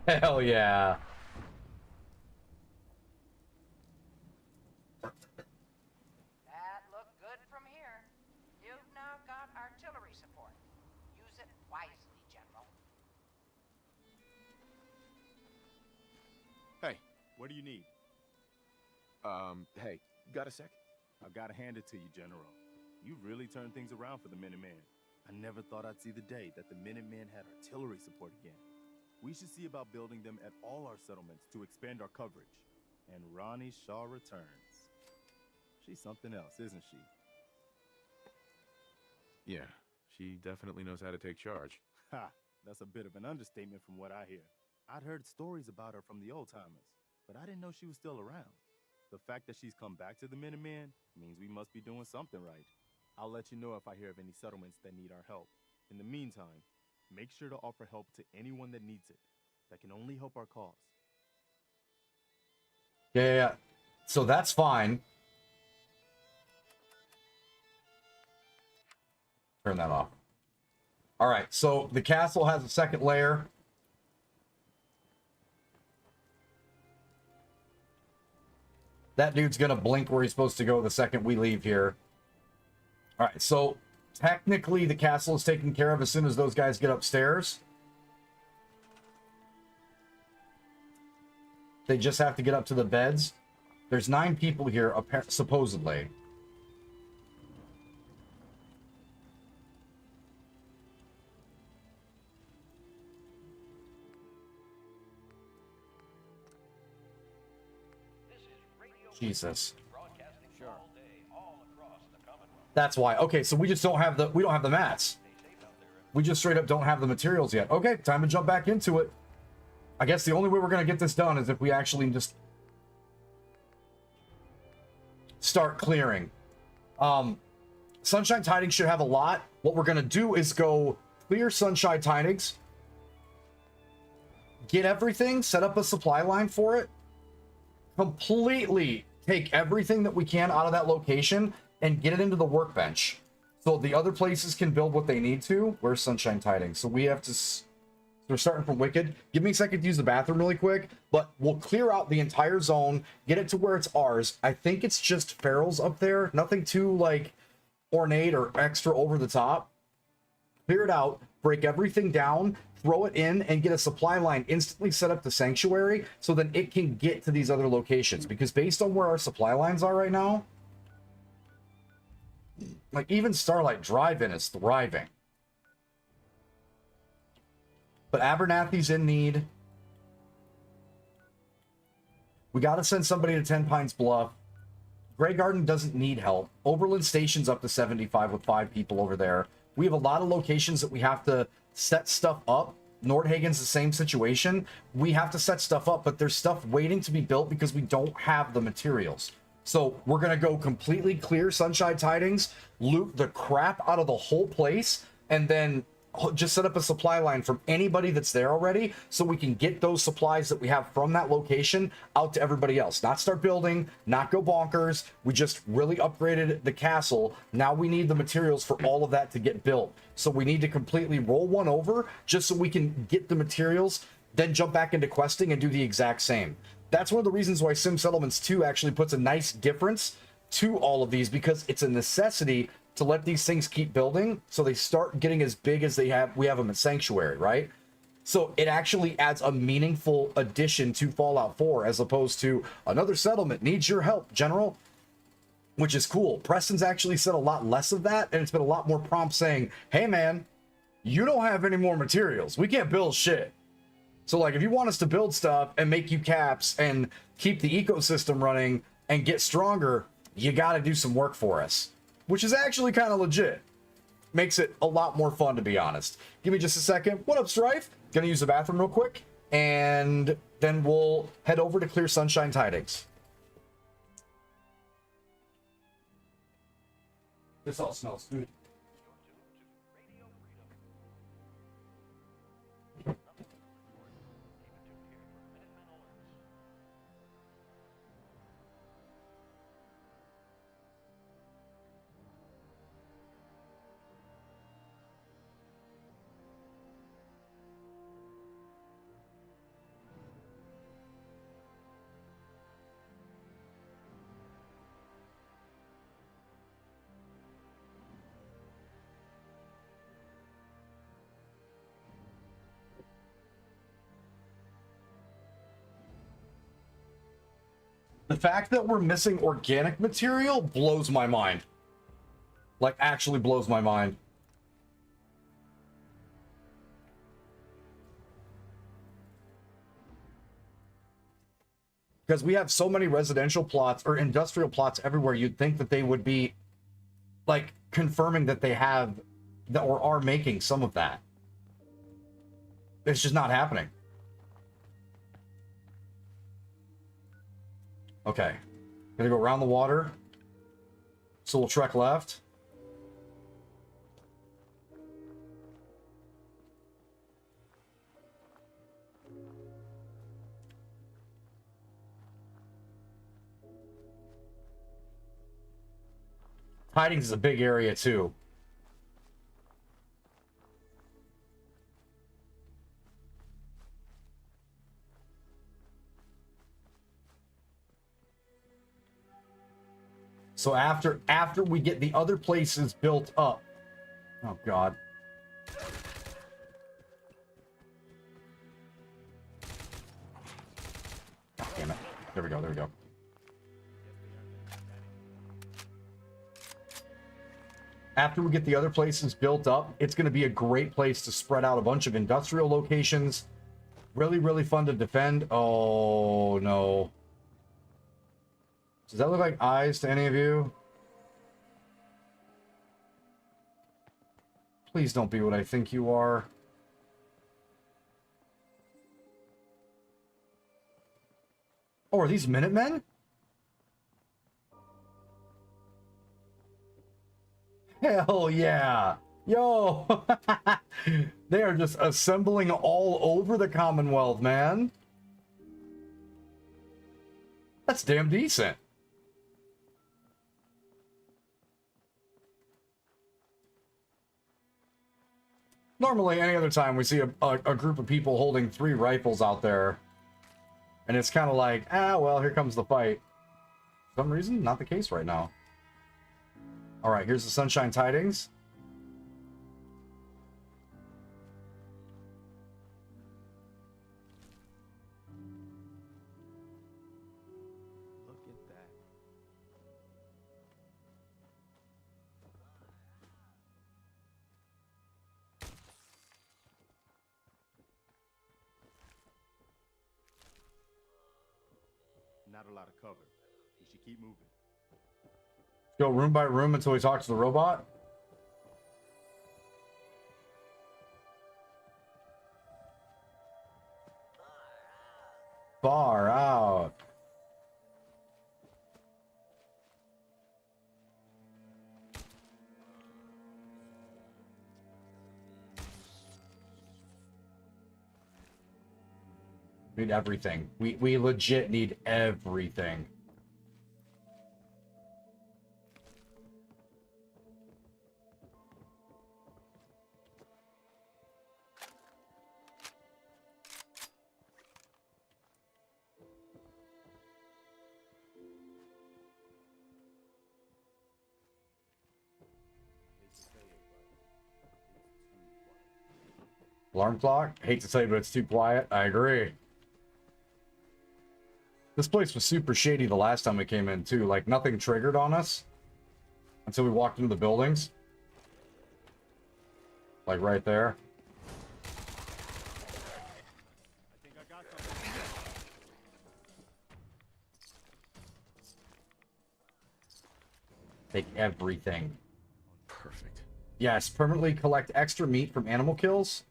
Hell yeah. That looked good from here. You've now got artillery support. Use it wisely, General. Hey, what do you need? Hey, got a sec? I gotta hand it to you, General. You really turned things around for the Minutemen. I never thought I'd see the day that the Minutemen had artillery support again. We should see about building them at all our settlements to expand our coverage. And Ronnie Shaw returns. She's something else, isn't she? Yeah, she definitely knows how to take charge. Ha! That's a bit of an understatement from what I hear. I'd heard stories about her from the old-timers, but I didn't know she was still around. The fact that she's come back to the Minutemen means we must be doing something right. I'll let you know if I hear of any settlements that need our help. In the meantime, make sure to offer help to anyone that needs it. That can only help our cause. Yeah. So that's fine. Turn that off. All right, so the castle has a second layer. That dude's gonna blink where he's supposed to go the second we leave here. All right, so technically the castle is taken care of as soon as those guys get upstairs. They just have to get up to the beds. There's 9 people here, supposedly. Jesus. Sure. All across the Commonwealth. That's why. Okay, so we just don't have the mats. We just straight up don't have the materials yet. Okay, time to jump back into it. I guess the only way we're gonna get this done is if we actually just start clearing. Sunshine Tidings should have a lot. What we're gonna do is go clear Sunshine Tidings, get everything, set up a supply line for it, completely take everything that we can out of that location and get it into the workbench so the other places can build what they need to. Where's Sunshine Tidings? So we have to... We're starting from Wicked. Give me a second to use the bathroom really quick, but we'll clear out the entire zone, get it to where it's ours. I think it's just Farrell's up there. Nothing too, like, ornate or extra over the top. Clear it out, break everything down, throw it in, and get a supply line instantly set up to Sanctuary so then it can get to these other locations. Because based on where our supply lines are right now, like, even Starlight Drive-In is thriving. But Abernathy's in need. We got to send somebody to 10 Pines Bluff. Grey Garden doesn't need help. Oberlin Station's up to 75 with 5 people over there. We have a lot of locations that we have to set stuff up. Nordhagen's the same situation. We have to set stuff up, but there's stuff waiting to be built because we don't have the materials. So we're going to go completely clear Sunshine Tidings, loot the crap out of the whole place, and then just set up a supply line from anybody that's there already so we can get those supplies that we have from that location out to everybody else. Not start building, not go bonkers. We just really upgraded the castle. Now we need the materials for all of that to get built. So we need to completely roll one over just so we can get the materials, then jump back into questing and do the exact same. That's one of the reasons why Sim Settlements 2 actually puts a nice difference to all of these, because it's a necessity to let these things keep building so they start getting as big as we have them in Sanctuary, right? So it actually adds a meaningful addition to Fallout 4 as opposed to another settlement needs your help, General, which is cool. Preston's actually said a lot less of that, and it's been a lot more prompt saying, hey man, you don't have any more materials. We can't build shit. So like, if you want us to build stuff and make you caps and keep the ecosystem running and get stronger, you got to do some work for us. Which is actually kind of legit. Makes it a lot more fun, to be honest. Give me just a second. What up, Strife? Gonna use the bathroom real quick, and then we'll head over to clear Sunshine Tidings. This all smells good. The fact that we're missing organic material blows my mind. Like, actually blows my mind. Because we have so many residential plots or industrial plots everywhere, you'd think that they would be, like, confirming that they have, that or are making some of that. It's just not happening. Okay. Gonna go around the water. So we'll trek left. Tidings is a big area too. So after we get the other places built up. Oh God. God damn it. There we go, there we go. After we get the other places built up, it's going to be a great place to spread out a bunch of industrial locations. Really, really fun to defend. Oh, no. Does that look like eyes to any of you? Please don't be what I think you are. Oh, are these Minutemen? Hell yeah. Yo. They are just assembling all over the Commonwealth, man. That's damn decent. Normally, any other time we see a group of people holding 3 rifles out there, and it's kind of like, ah, well, here comes the fight. For some reason, not the case right now. All right, here's the Sunshine Tidings. Look at that. Not a lot of cover. We should keep moving. Go room by room until we talk to the robot. Far out. We need everything. We legit need everything. Alarm clock? Hate to say, but it's too quiet. I agree. This place was super shady the last time we came in, too. Like, nothing triggered on us until we walked into the buildings. Like, right there. I think I got something. Take everything. Perfect. Yes, permanently collect extra meat from animal kills.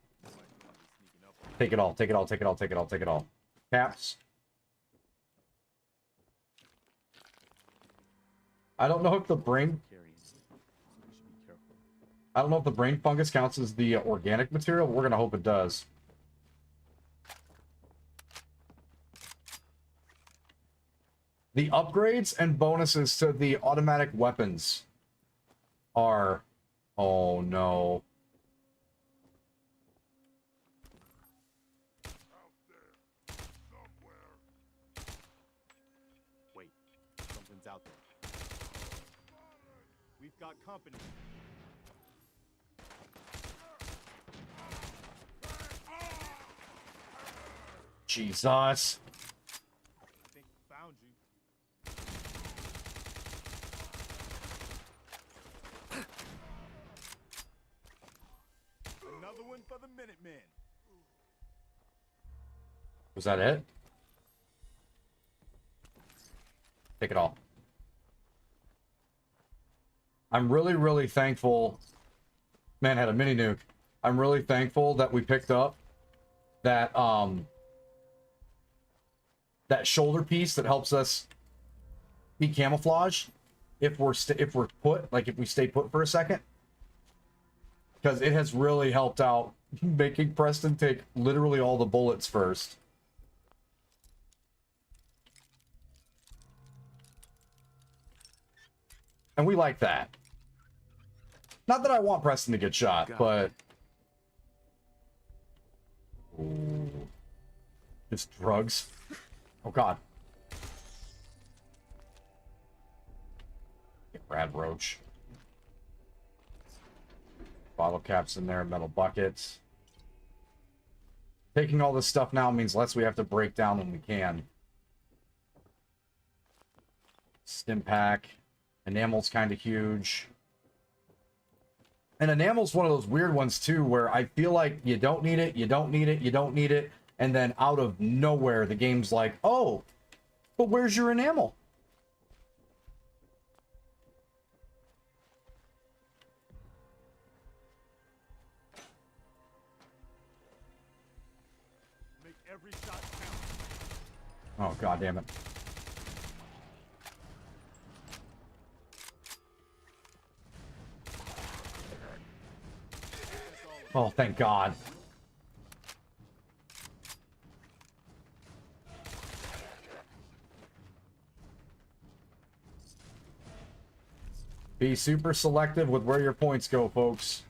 Take it all, take it all, take it all, take it all, take it all. Caps. I don't know if the brain... I don't know if the brain fungus counts as the organic material, but we're gonna hope it does. The upgrades and bonuses to the automatic weapons are... Oh no. Wait, something's out there. We've got company. Jesus. I think we found you. Was that it? Take it all. I'm really, really thankful. Man, had a mini nuke. I'm really thankful that we picked up that that shoulder piece that helps us be camouflage if we're put, like if we stay put for a second, because it has really helped out making Preston take literally all the bullets first. And we like that. Not that I want Preston to get shot, but... Ooh. It's drugs. Oh, God. Get Brad Roach. Bottle caps in there, metal buckets. Taking all this stuff now means less we have to break down when we can. Stim pack. Enamel's kind of huge. And enamel's one of those weird ones, too, where I feel like you don't need it, you don't need it, you don't need it, and then out of nowhere, the game's like, oh, but where's your enamel? Make every shot count. Oh, God damn it. Oh, thank God. Be super selective with where your points go, folks.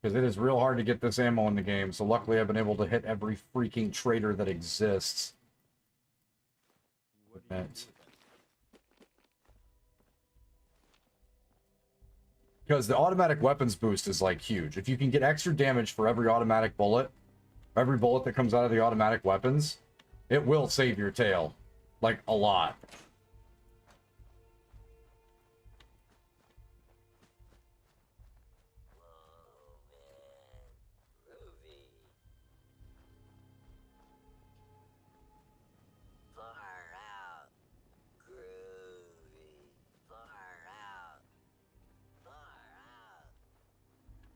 Because it is real hard to get this ammo in the game, so luckily I've been able to hit every freaking trader that exists. Because the automatic weapons boost is, like, huge. If you can get extra damage for every automatic bullet, every bullet that comes out of the automatic weapons, it will save your tail. Like, a lot.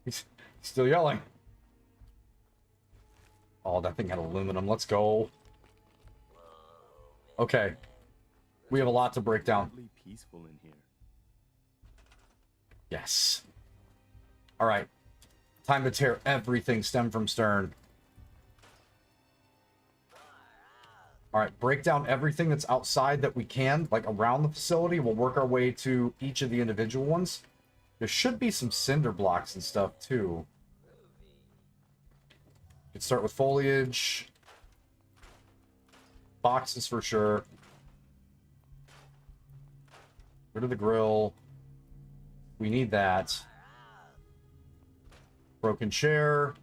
He's still yelling. Oh, that thing had aluminum. Let's go. Okay. We have a lot to break down. Peaceful in here. Yes. All right. Time to tear everything stem from stern. All right. Break down everything that's outside that we can, like around the facility. We'll work our way to each of the individual ones. There should be some cinder blocks and stuff, too. Could start with foliage. Boxes for sure. Rid of the grill. We need that. Broken chair.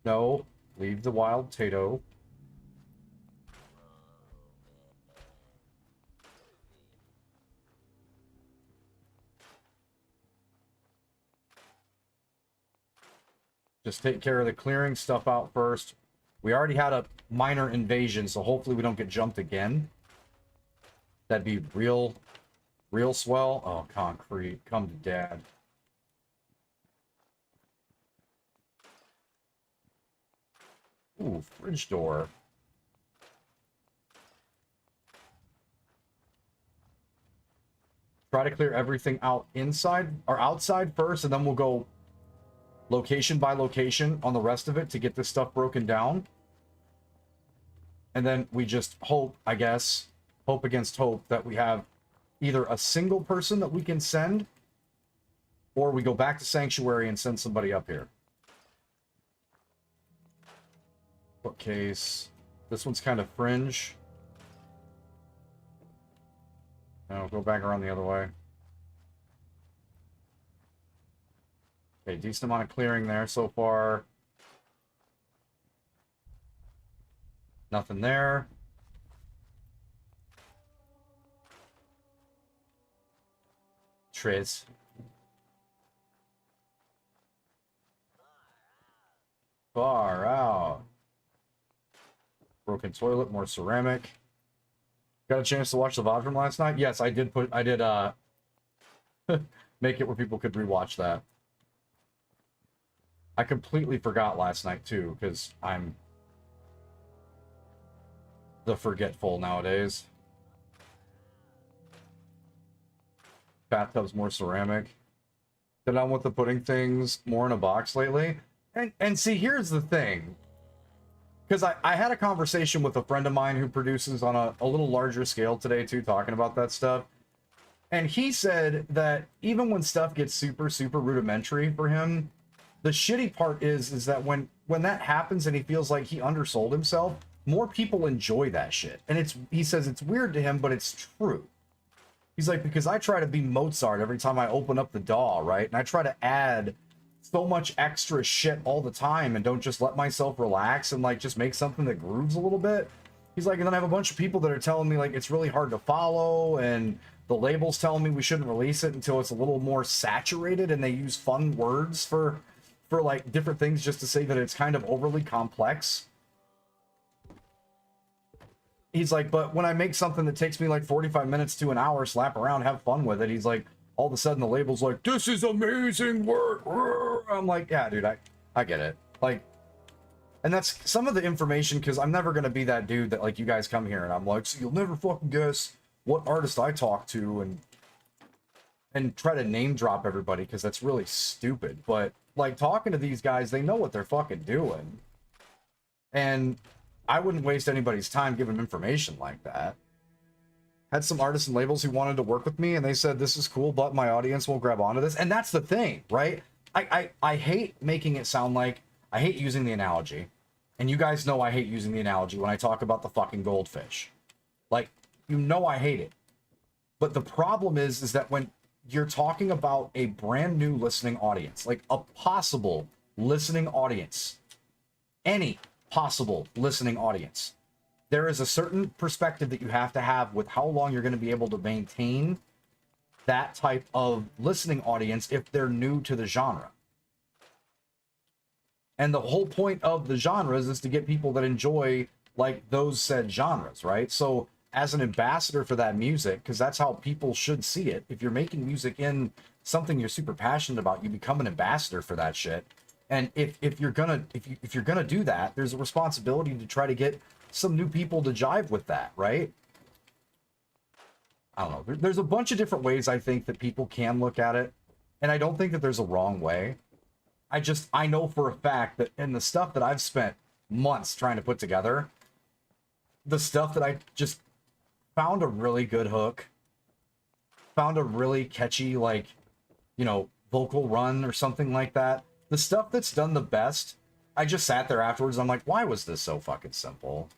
No. Leave the wild potato. Just take care of the clearing stuff out first. We already had a minor invasion, so hopefully we don't get jumped again. That'd be real swell. Oh, concrete. Come to dad. Ooh, fridge door. Try to clear everything out inside or outside first, and then we'll go location by location on the rest of it to get this stuff broken down. And then we just hope, I guess, hope against hope that we have either a single person that we can send, or we go back to Sanctuary and send somebody up here. Bookcase. This one's kind of fringe. No, go back around the other way. Okay, decent amount of clearing there so far. Nothing there. Trays. Far out. Broken toilet, more ceramic. Got a chance to watch the VOD from last night? Yes, I did make it where people could rewatch that. I completely forgot last night too, because I'm the forgetful nowadays. Bathtubs, more ceramic. Been on with the putting things more in a box lately. And see, here's the thing. Because I had a conversation with a friend of mine who produces on a little larger scale today too, talking about that stuff. And he said that even when stuff gets super, super rudimentary for him, the shitty part is that when that happens and he feels like he undersold himself, more people enjoy that shit. And he says it's weird to him, but it's true. He's like, because I try to be Mozart every time I open up the DAW, right? And I try to add so much extra shit all the time and don't just let myself relax and like just make something that grooves a little bit. He's like, and then I have a bunch of people that are telling me like it's really hard to follow, and the label's telling me we shouldn't release it until it's a little more saturated, and they use fun words for like different things just to say that it's kind of overly complex. He's like, but when I make something that takes me like 45 minutes to an hour, slap around, have fun with it, he's like, all of a sudden the label's like, this is amazing work. I'm like, yeah, dude, I get it. Like, and that's some of the information, because I'm never going to be that dude that like you guys come here and I'm like, so you'll never fucking guess what artist I talk to and try to name drop everybody, because that's really stupid. But like talking to these guys, they know what they're fucking doing. And I wouldn't waste anybody's time giving them information like that. Had some artists and labels who wanted to work with me, and they said, this is cool, but my audience won't grab onto this. And that's the thing, right? I hate making it sound like, I hate using the analogy. And you guys know I hate using the analogy when I talk about the fucking goldfish. Like, you know I hate it. But the problem is that when you're talking about a brand new listening audience, like a possible listening audience, any possible listening audience, there is a certain perspective that you have to have with how long you're going to be able to maintain that type of listening audience if they're new to the genre. And the whole point of the genres is to get people that enjoy like those said genres, right? So as an ambassador for that music, because that's how people should see it. If you're making music in something you're super passionate about, you become an ambassador for that shit. And if you're gonna do that, there's a responsibility to try to get some new people to jive with that, right? I don't know. There's a bunch of different ways I think that people can look at it, and I don't think that there's a wrong way. I know for a fact that in the stuff that I've spent months trying to put together, the stuff that I just found a really good hook, found a really catchy, like, you know, vocal run or something like that. The stuff that's done the best, I just sat there afterwards. I'm like, why was this so fucking simple?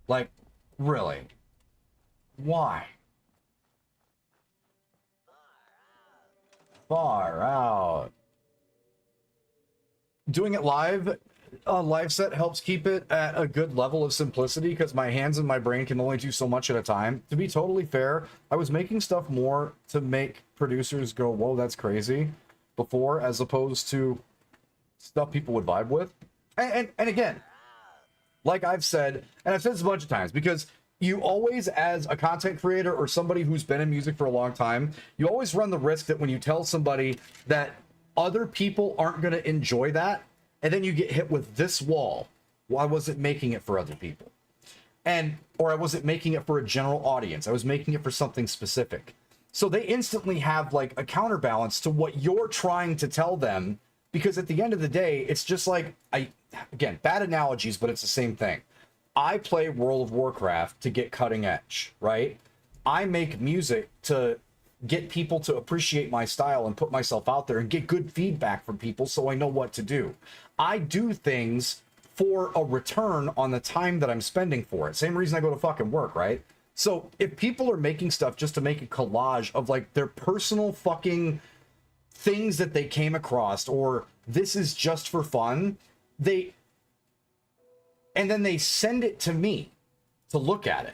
Like, really? Why? Far out. Doing it live, a live set helps keep it at a good level of simplicity, because my hands and my brain can only do so much at a time. To be totally fair, I was making stuff more to make producers go, whoa, that's crazy, before, as opposed to stuff people would vibe with. And again, like I've said, and I've said this a bunch of times, because you always, as a content creator or somebody who's been in music for a long time, you always run the risk that when you tell somebody that other people aren't going to enjoy that, and then you get hit with this wall, why wasn't making it for other people? Or I wasn't making it for a general audience. I was making it for something specific. So they instantly have like a counterbalance to what you're trying to tell them, because at the end of the day, it's just like, again, bad analogies, but it's the same thing. I play World of Warcraft to get cutting edge, right? I make music to get people to appreciate my style and put myself out there and get good feedback from people so I know what to do. I do things for a return on the time that I'm spending for it. Same reason I go to fucking work, right? So if people are making stuff just to make a collage of like their personal fucking things that they came across, or this is just for fun, and then they send it to me to look at it.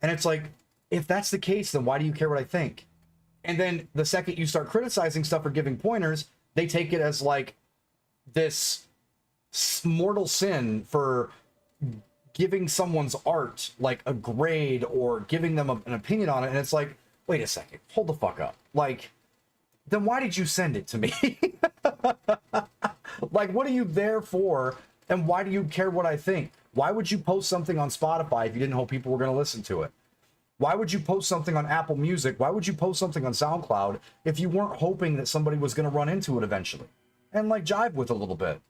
And it's like, if that's the case, then why do you care what I think? And then the second you start criticizing stuff or giving pointers, they take it as like, this mortal sin for giving someone's art like a grade or giving them an opinion on it, and it's like, wait a second, hold the fuck up. Like, then why did you send it to me? Like, what are you there for, and why do you care what I think? Why would you post something on Spotify if you didn't hope people were going to listen to it? Why would you post something on Apple Music? Why would you post something on SoundCloud if you weren't hoping that somebody was going to run into it eventually and like jive with a little bit?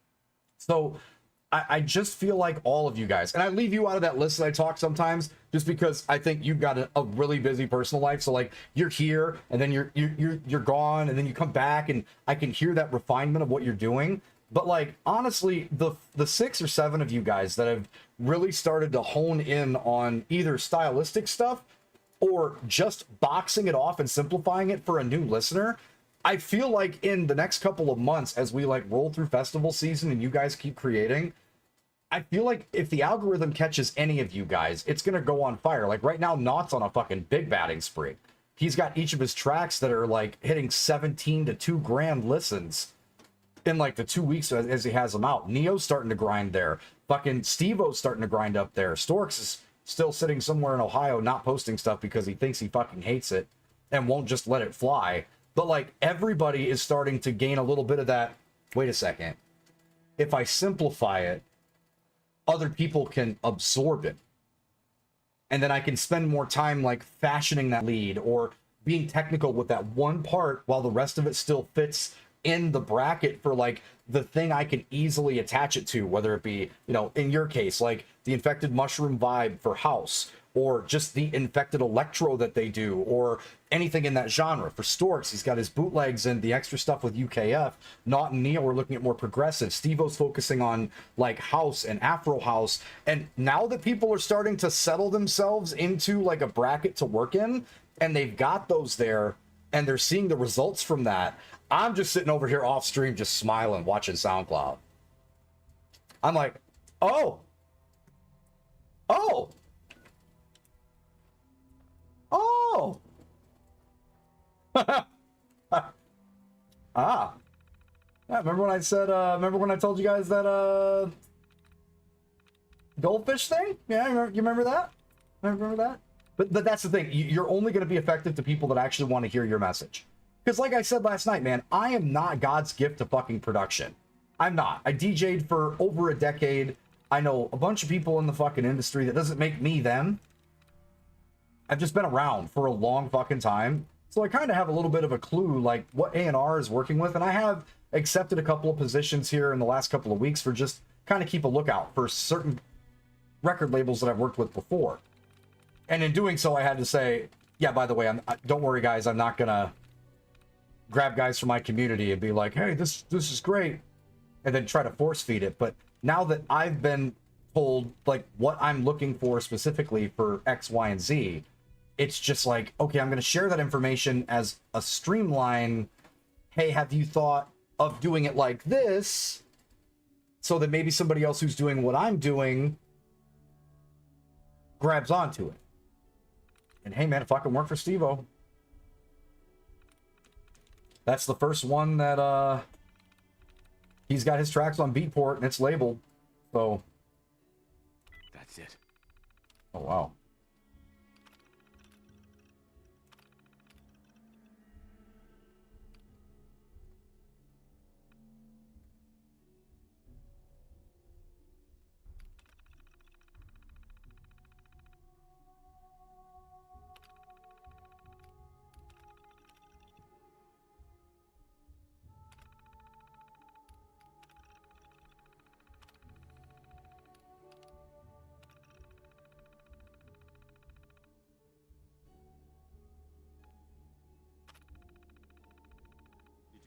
So I just feel like all of you guys, and I leave you out of that list that I talk sometimes just because I think you've got a really busy personal life. So like you're here and then you're gone and then you come back and I can hear that refinement of what you're doing. But like, honestly, the 6 or 7 of you guys that have really started to hone in on either stylistic stuff or just boxing it off and simplifying it for a new listener, I feel like in the next couple of months, as we like roll through festival season and you guys keep creating, I feel like if the algorithm catches any of you guys, it's going to go on fire. Like right now, Knott's on a fucking big batting spree. He's got each of his tracks that are like hitting 17 to 2 grand listens in like the 2 weeks as he has them out. Neo's starting to grind there. Fucking Steve-O's starting to grind up there. Storks is still sitting somewhere in Ohio not posting stuff because he thinks he fucking hates it and won't just let it fly. But like everybody is starting to gain a little bit of that, wait a second, if I simplify it, other people can absorb it. And then I can spend more time like fashioning that lead or being technical with that one part while the rest of it still fits in the bracket for like the thing I can easily attach it to, whether it be, you know, in your case, like the infected mushroom vibe for house, or just the infected electro that they do, or anything in that genre. For Storks, he's got his bootlegs and the extra stuff with UKF. Not and Neo are looking at more progressive. Steve-O's focusing on like house and Afro house. And now that people are starting to settle themselves into like a bracket to work in, and they've got those there, and they're seeing the results from that, I'm just sitting over here off stream, just smiling, watching SoundCloud. I'm like, oh, oh, oh, ah, yeah, remember when I said, remember when I told you guys that, goldfish thing? Yeah, you remember that? Remember that? But that's the thing. You're only going to be effective to people that actually want to hear your message. Because like I said last night, man, I am not God's gift to fucking production. I'm not. I DJ'd for over a decade. I know a bunch of people in the fucking industry. That doesn't make me them. I've just been around for a long fucking time. So I kind of have a little bit of a clue like what A&R is working with. And I have accepted a couple of positions here in the last couple of weeks for just kind of keep a lookout for certain record labels that I've worked with before. And in doing so, I had to say, yeah, by the way, don't worry, guys, I'm not going to grab guys from my community and be like, hey, this is great, and then try to force feed it. But now that I've been told like what I'm looking for specifically for X, Y, and Z, it's just like, okay, I'm going to share that information as a streamline. Hey, have you thought of doing it like this? So that maybe somebody else who's doing what I'm doing grabs onto it. And hey, man, if I can work for Steve-O, that's the first one that he's got his tracks on Beatport and it's labeled. So That's it. oh wow.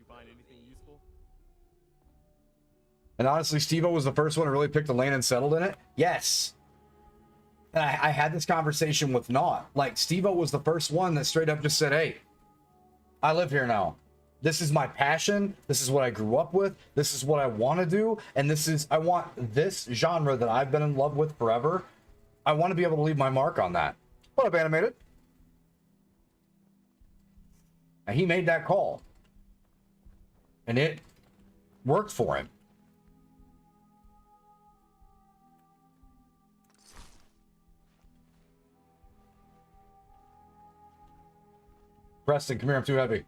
Find anything useful? And honestly, Steve-O was the first one to really pick the lane and settled in it. Yes. And I had this conversation with Knott. Like, Steve-O was the first one that straight up just said, hey, I live here now. This is my passion. This is what I grew up with. This is what I want to do. And I want this genre that I've been in love with forever. I want to be able to leave my mark on that. What up, Animated? And he made that call. And it worked for him. Preston, come here. I'm too heavy.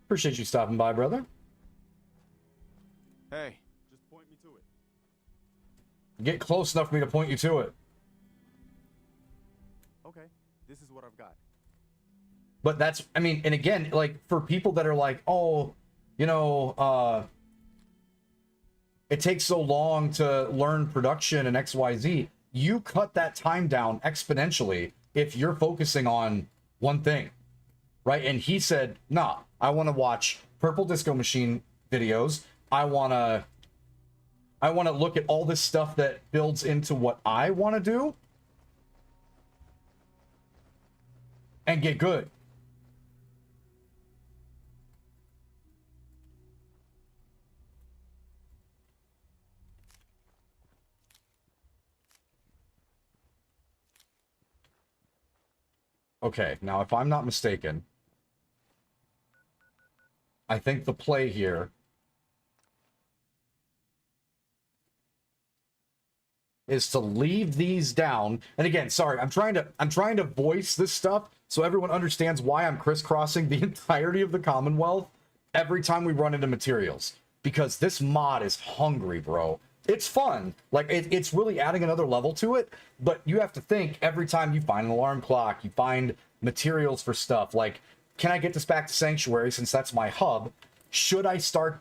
Appreciate you stopping by, brother. Hey, just point me to it. Get close enough for me to point you to it. Okay, this is what I've got. But that's, I mean, and again, like, for people that are like, oh, you know, it takes so long to learn production and XYZ, you cut that time down exponentially if you're focusing on one thing, right? And he said, nah, I want to watch Purple Disco Machine videos. I want to look at all this stuff that builds into what I want to do and get good. Okay, now if I'm not mistaken, I think the play here is to leave these down. And again, sorry, I'm trying to voice this stuff so everyone understands why I'm crisscrossing the entirety of the Commonwealth every time we run into materials. Because this mod is hungry, bro. It's fun. Like, it's really adding another level to it, but you have to think every time you find an alarm clock, you find materials for stuff, like, can I get this back to Sanctuary since that's my hub? Should I start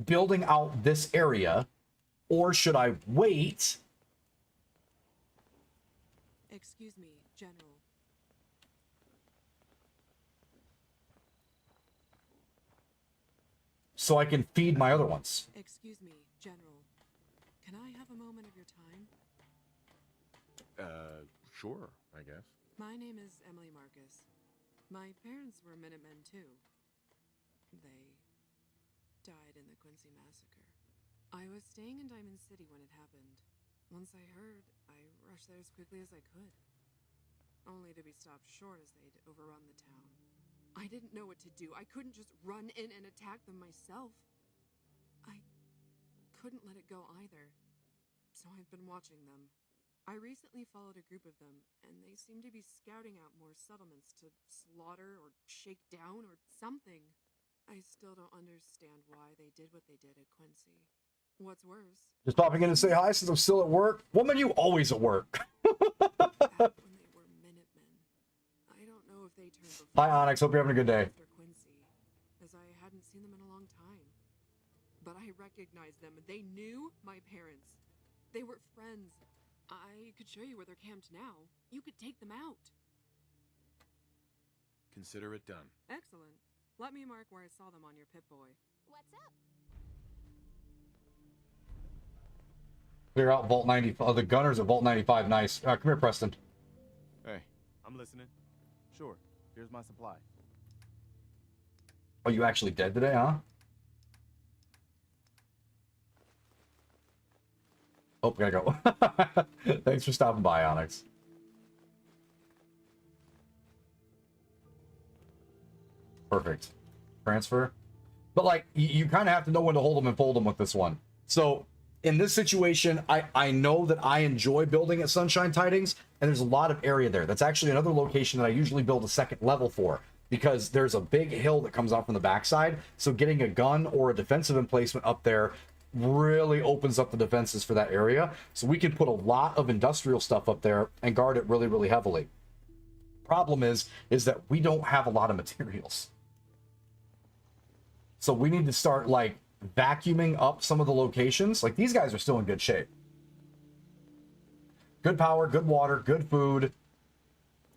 building out this area, or should I wait? Excuse me, General. So I can feed my other ones. Excuse me, General. Can I have a moment of your time? Sure, I guess. My name is Emily Marcus. My parents were Minutemen too. They died in the Quincy massacre. I was staying in Diamond City when it happened. Once I heard, I rushed there as quickly as I could. Only to be stopped short as they'd overrun the town. I didn't know what to do. I couldn't just run in and attack them myself. I couldn't let it go either. So I've been watching them. I recently followed a group of them, and they seem to be scouting out more settlements to slaughter or shake down or something. I still don't understand why they did what they did at Quincy. What's worse... Just popping in to say hi since I'm still at work. Woman, you always at work. back when they were Minutemen. I don't know if they turned before... Hi, Onyx. Hope you're having a good day. After Quincy, as I hadn't seen them in a long time. But I recognized them. They knew my parents. They were friends. I could show you where they're camped now. You could take them out. Consider it done. Excellent. Let me mark where I saw them on your Pip-Boy. What's up? Clear out Vault 90. Oh, the gunners at Vault 95. Nice. Come here, Preston. Hey, I'm listening. Sure, here's my supply. Oh, you actually dead today, huh? Oh, gotta go. Thanks for stopping by, Onyx. Perfect. Transfer. But, like, you kind of have to know when to hold them and fold them with this one. So, in this situation, I know that I enjoy building at Sunshine Tidings, and there's a lot of area there. That's actually another location that I usually build a second level for, because there's a big hill that comes out from the backside. So getting a gun or a defensive emplacement up there really opens up the defenses for that area. So we can put a lot of industrial stuff up there and guard it really, really heavily. Problem is that we don't have a lot of materials. So we need to start, like, vacuuming up some of the locations. Like, these guys are still in good shape. Good power, good water, good food,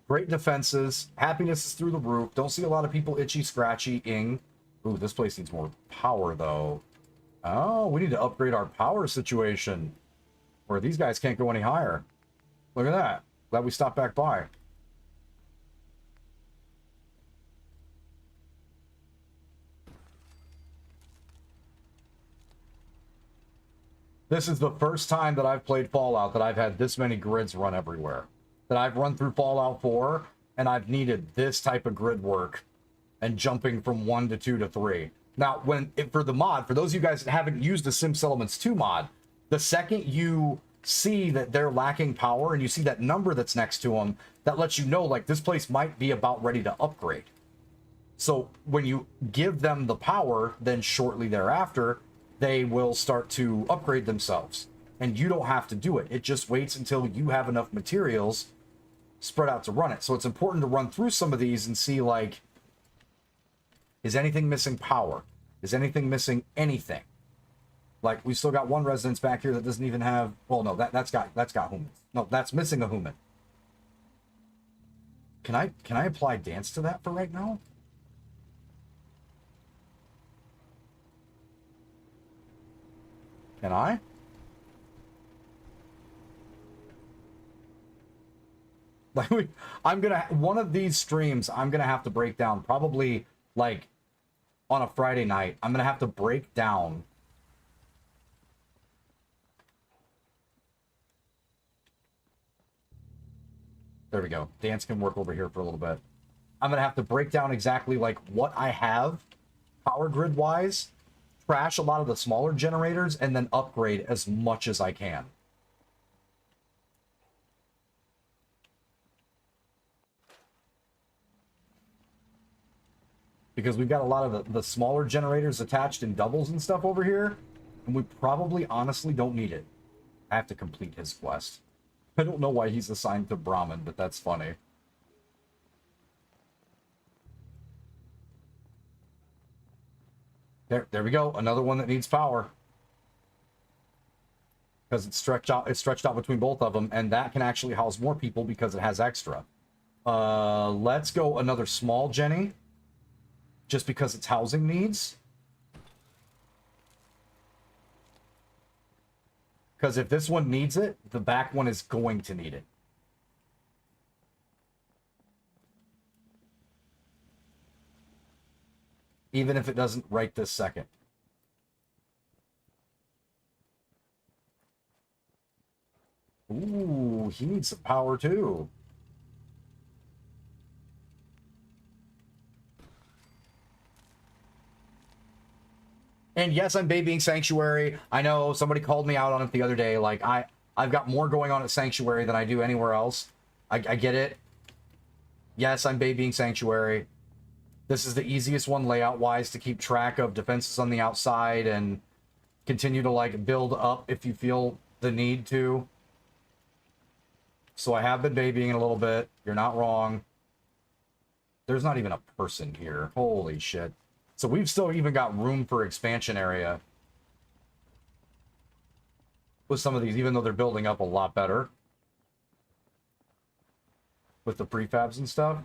great defenses. Happiness is through the roof. Don't see a lot of people itchy, scratchy-ing. Ooh, this place needs more power, though. Oh, we need to upgrade our power situation, where these guys can't go any higher. Look at that. Glad we stopped back by. This is the first time that I've played Fallout that I've had this many grids run everywhere. That I've run through Fallout 4, and I've needed this type of grid work and jumping from 1 to 2 to 3. Now, for the mod, for those of you guys that haven't used the SimSettlements 2 mod, the second you see that they're lacking power and you see that number that's next to them, that lets you know like this place might be about ready to upgrade. So when you give them the power, then shortly thereafter, they will start to upgrade themselves. And you don't have to do it. It just waits until you have enough materials spread out to run it. So it's important to run through some of these and see like, is anything missing power? Is anything missing anything? Like we still got one residence back here that doesn't even have, well, no, that's got humans. No, that's missing a human. Can I apply dance to that for right now? Can I? Like one of these streams I'm gonna have to break down, probably like on a Friday night. I'm gonna have to break down there we go. Dance can work over here for a little bit. I'm gonna have to break down exactly like what I have power grid wise, trash a lot of the smaller generators, and then upgrade as much as I can. Because we've got a lot of the smaller generators attached in doubles and stuff over here, and we probably honestly don't need it. I have to complete his quest. I don't know why he's assigned to Brahmin, but that's funny. There we go. Another one that needs power. Because it's stretched out between both of them, and that can actually house more people because it has extra. Let's go another small Jenny. Just because it's housing needs. Because if this one needs it, the back one is going to need it. Even if it doesn't right this second. Ooh, he needs some power too. And yes, I'm babying Sanctuary. I know somebody called me out on it the other day. Like, I've got more going on at Sanctuary than I do anywhere else. I get it. Yes, I'm babying Sanctuary. This is the easiest one layout-wise to keep track of defenses on the outside and continue to, like, build up if you feel the need to. So I have been babying it a little bit. You're not wrong. There's not even a person here. Holy shit. So we've still even got room for expansion area with some of these, even though they're building up a lot better with the prefabs and stuff.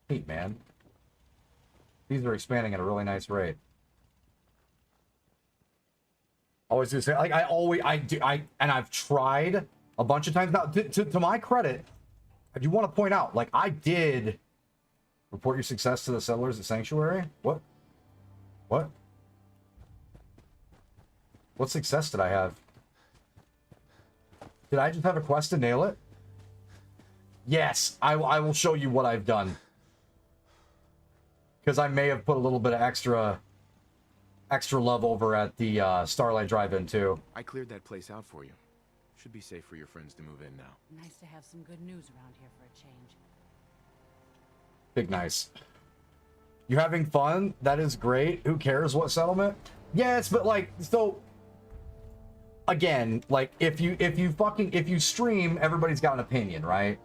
Neat, man. These are expanding at a really nice rate. Always do say, like, and I've tried a bunch of times. Now, to my credit, I do want to point out, like, I did report your success to the settlers at Sanctuary. What? What? What success did I have? Did I just have a quest to nail it? Yes, I will show you what I've done. Because I may have put a little bit of extra love over at the Starlight Drive-In too. I cleared that place out for you. Should be safe for your friends to move in now. Nice to have some good news around here for a change. Big nice. You having fun? That is great. Who cares what settlement? Yes, but like, so again, like if you stream, everybody's got an opinion, right?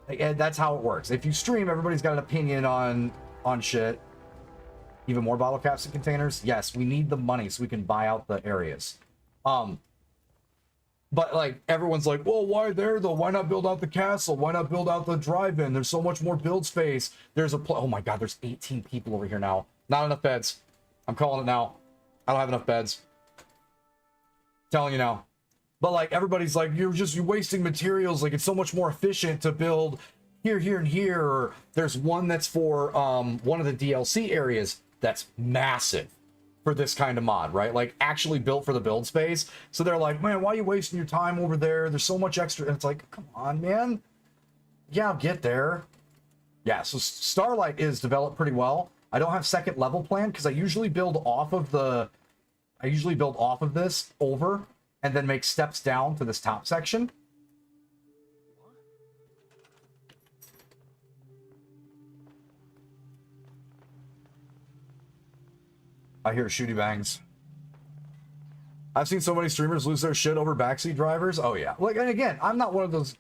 Like, that's how it works. If you stream, everybody's got an opinion on shit. Even more bottle caps and containers. Yes, we need the money so we can buy out the areas. But like everyone's like, well, why there though? Why not build out the castle? Why not build out the drive-in? There's so much more build space. There's oh my god, there's 18 people over here now. Not enough beds. I'm calling it now. I don't have enough beds. Telling you now. But like everybody's like, you're wasting materials. Like it's so much more efficient to build here, here, and here. Or there's one that's for one of the DLC areas that's massive for this kind of mod, right? Like actually built for the build space. So they're like, man, why are you wasting your time over there? There's so much extra. And it's like, come on, man. Yeah, I'll get there. Yeah, so Starlight is developed pretty well. I don't have second level planned because I usually build off of this over and then make steps down to this top section. I hear shooty bangs. I've seen so many streamers lose their shit over backseat drivers. Oh yeah. Like, and again, I'm not one of those.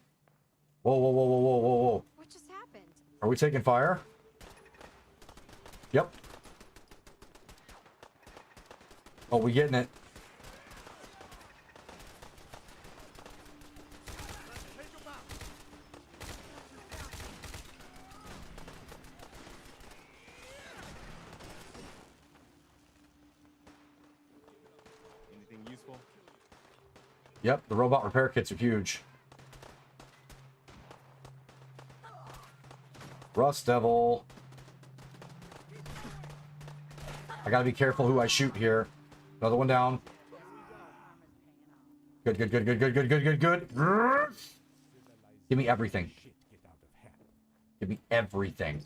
Whoa, whoa, whoa, whoa, whoa, whoa, whoa. What just happened? Are we taking fire? Yep. Oh, we getting it. Anything useful? Yep, the robot repair kits are huge. Rust Devil. I gotta be careful who I shoot here. Another one down. Good, good, good, good, good, good, good, good, good. Give me everything. Give me everything.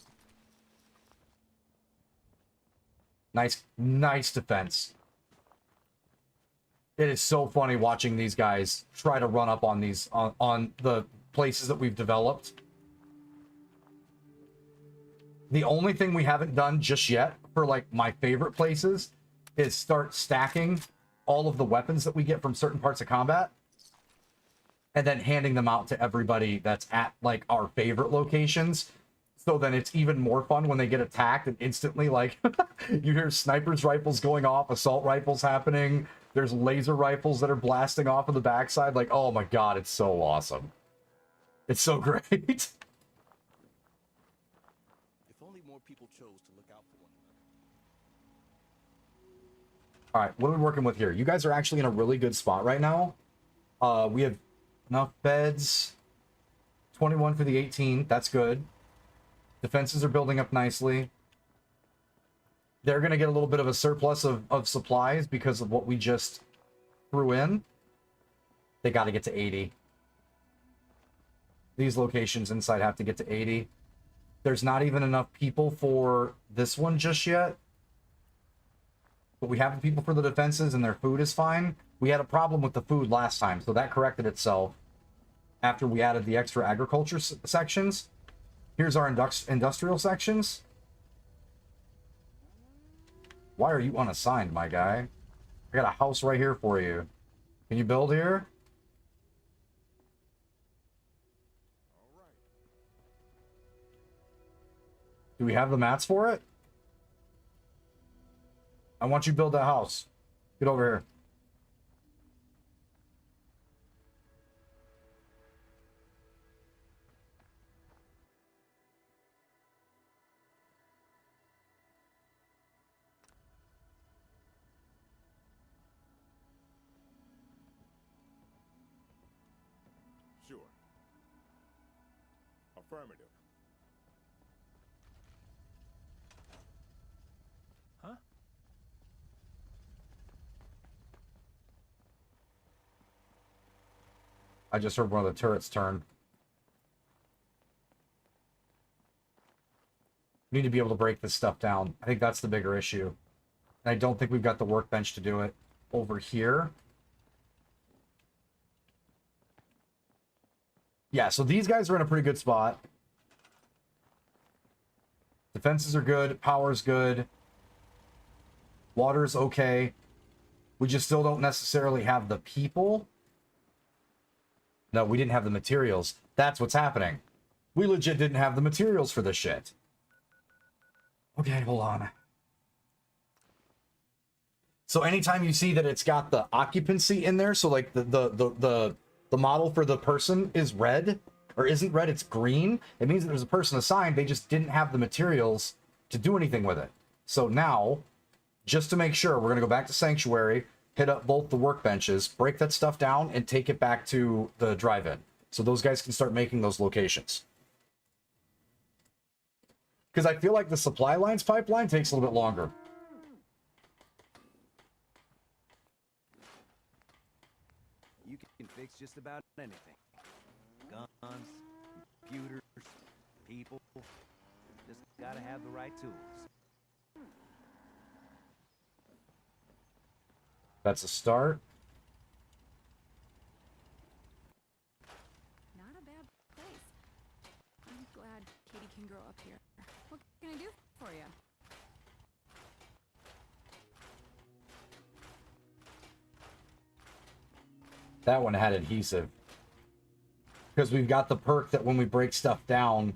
Nice, nice defense. It is so funny watching these guys try to run up on these on the places that we've developed. The only thing we haven't done just yet for like my favorite places is start stacking all of the weapons that we get from certain parts of combat and then handing them out to everybody that's at like our favorite locations. So then it's even more fun when they get attacked and instantly like you hear snipers rifles going off, assault rifles happening. There's laser rifles that are blasting off of the backside. Like, oh my God, it's so awesome. It's so great. If only more people chose to look out for one another. All right, what are we working with here? You guys are actually in a really good spot right now. We have enough beds. 21 for the 18. That's good. Defenses are building up nicely. They're going to get a little bit of a surplus of supplies because of what we just threw in. They got to get to 80. These locations inside have to get to 80. There's not even enough people for this one just yet. But we have the people for the defenses and their food is fine. We had a problem with the food last time, so that corrected itself after we added the extra agriculture sections. Here's our industrial sections. Why are you unassigned, my guy? I got a house right here for you. Can you build here? Do we have the mats for it? I want you to build that house. Get over here. Sure. Affirmative. Huh? I just heard one of the turrets turn. We need to be able to break this stuff down. I think that's the bigger issue. And I don't think we've got the workbench to do it over here. Yeah, so these guys are in a pretty good spot. Defenses are good. Power's good. Water's okay. We just still don't necessarily have the people. No, we didn't have the materials. That's what's happening. We legit didn't have the materials for this shit. Okay, hold on. So anytime you see that it's got the occupancy in there, so like the model for the person is red, or isn't red, it's green, it means that there's a person assigned, they just didn't have the materials to do anything with it. So now, just to make sure, we're going to go back to Sanctuary, hit up both the workbenches, break that stuff down, and take it back to the drive-in. So those guys can start making those locations. Because I feel like the supply lines pipeline takes a little bit longer. You can fix just about anything. Guns, computers, people. Just gotta have the right tools. That's a start. Not a bad place. I'm glad Katie can grow up here. What can I do for you? That one had adhesive. Because we've got the perk that when we break stuff down...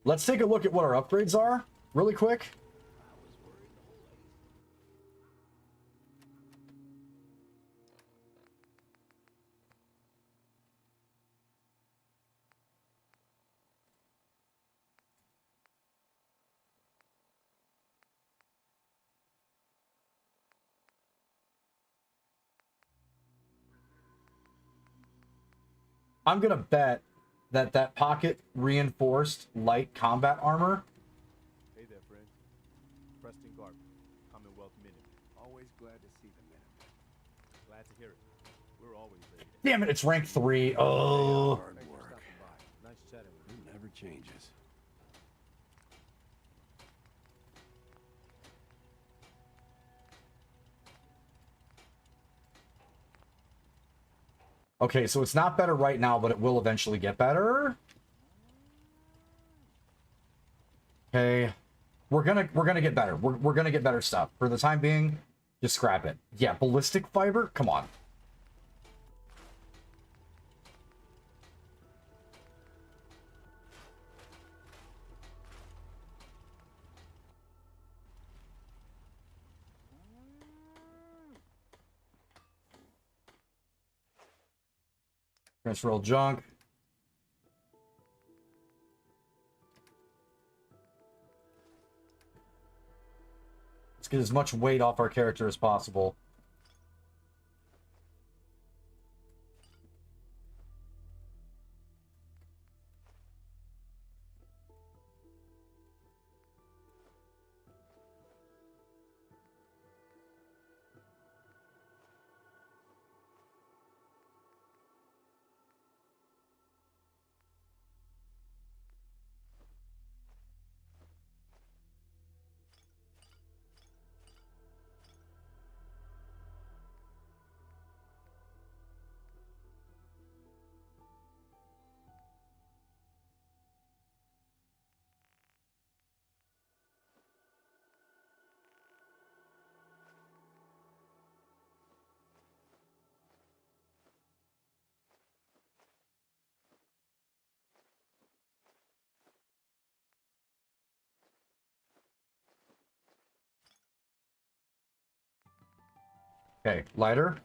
Let's take a look at what our upgrades are, really quick. I'm gonna bet that that pocket reinforced light combat armor. Hey there, friend. Preston Garvey, Commonwealth Minuteman. Always glad to see the Minutemen. Glad to hear it. We're always ready to... Damn it, it's rank 3. Oh. Hard work. Nice chatting with you. It never changes. Okay, so it's not better right now, but it will eventually get better. Okay. We're gonna get better. We're gonna get better stuff. For the time being, just scrap it. Yeah, ballistic fiber? Come on. Roll junk. Let's get as much weight off our character as possible. Okay, lighter.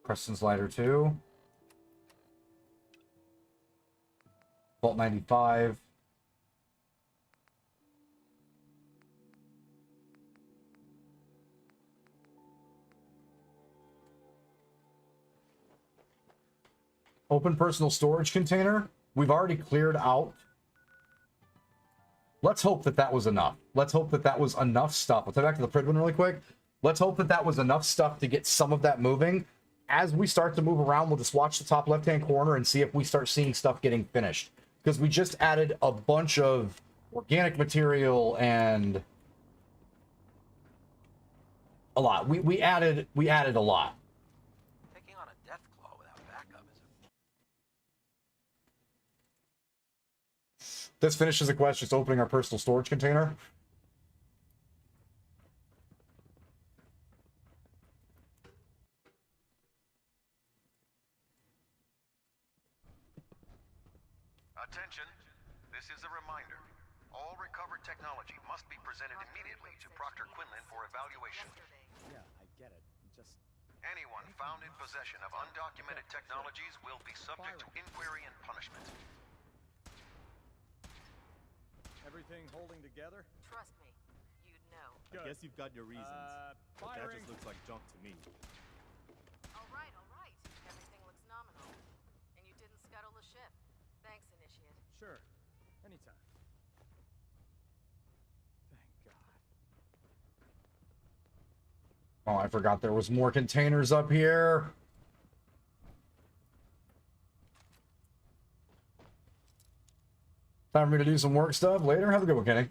Preston's lighter too. Vault 95. Open personal storage container. We've already cleared out. Let's hope that that was enough. Let's hope that that was enough stuff. I'll take back to the Pridwin really quick. Let's hope that that was enough stuff to get some of that moving. As we start to move around, we'll just watch the top left-hand corner and see if we start seeing stuff getting finished. Because we just added a bunch of organic material and a lot. We added a lot. Taking on a death claw without backup is This finishes the quest, just opening our personal storage container. Attention, this is a reminder. All recovered technology must be presented immediately to Proctor Quinlan for evaluation. Yeah, I get it. Just... Anyone found in possession of undocumented technologies will be subject to inquiry and punishment. Everything holding together? Trust me, you'd know. I guess you've got your reasons. But that just looks like junk to me. All right. Everything looks nominal. And you didn't scuttle the ship. Thanks, Initiate. Sure. Anytime. Thank God. Oh, I forgot there was more containers up here. Time for me to do some work stuff later. Have a good one, Kenny.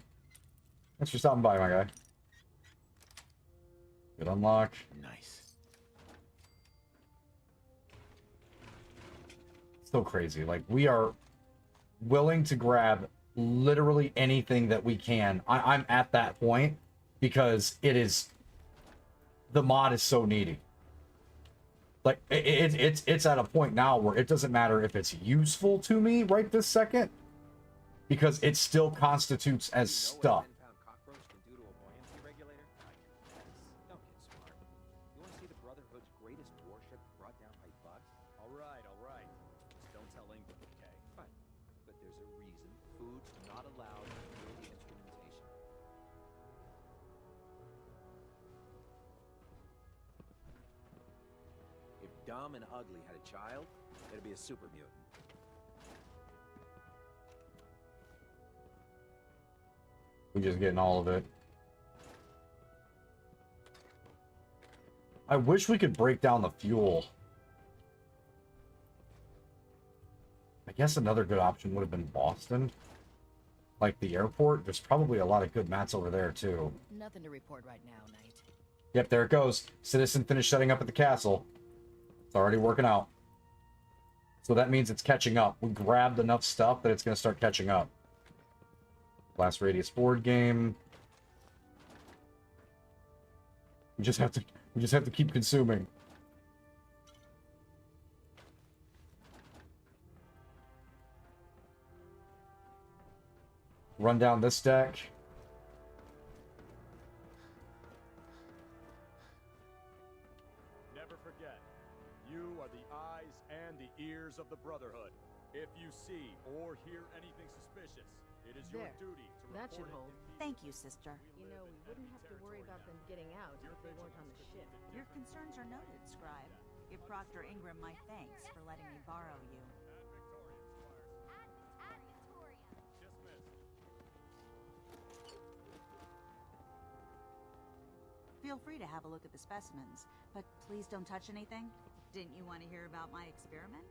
Thanks for stopping by, my guy. Good unlock. Nice. So crazy. Like, we are willing to grab literally anything that we can. I'm at that point because it is... The mod is so needy. Like, it's at a point now where it doesn't matter if it's useful to me right this second, because it still constitutes as stuff. Don't get smart. You want to see the Brotherhood's greatest warship brought down by bugs? All right. Just don't tell Ingram, okay? Fine. But there's a reason food's not allowed near the instrumentation. If Dumb and Ugly had a child, it'd be a super mutant. We're just getting all of it. I wish we could break down the fuel. I guess another good option would have been Boston. Like the airport. There's probably a lot of good mats over there, too. Nothing to report right now, Knight. Yep, there it goes. Citizen finished setting up at the castle. It's already working out. So that means it's catching up. We grabbed enough stuff that it's going to start catching up. Blast Radius board game. We just have to keep consuming. Run down this deck. Never forget, you are the eyes and the ears of the Brotherhood. If you see or hear anything suspicious, it is your duty to That should report hold. Thank you, sister. You know, we wouldn't have to worry about them getting out if they weren't on the ship. Your concerns are noted, Scribe. Give Proctor Ingram my thanks for letting me borrow you. Feel free to have a look at the specimens, but please don't touch anything. Didn't you want to hear about my experiment?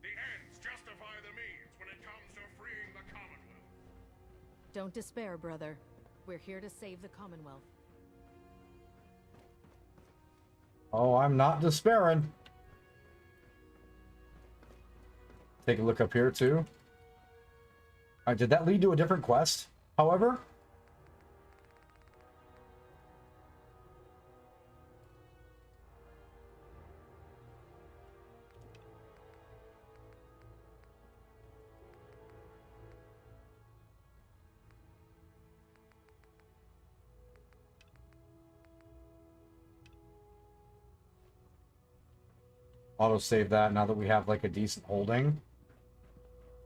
The ends justify the means when it comes to freeing the Commonwealth. Don't despair, brother. We're here to save the Commonwealth. Oh, I'm not despairing. Take a look up here, too. Alright, did that lead to a different quest, however? Auto-save that now that we have, like, a decent holding.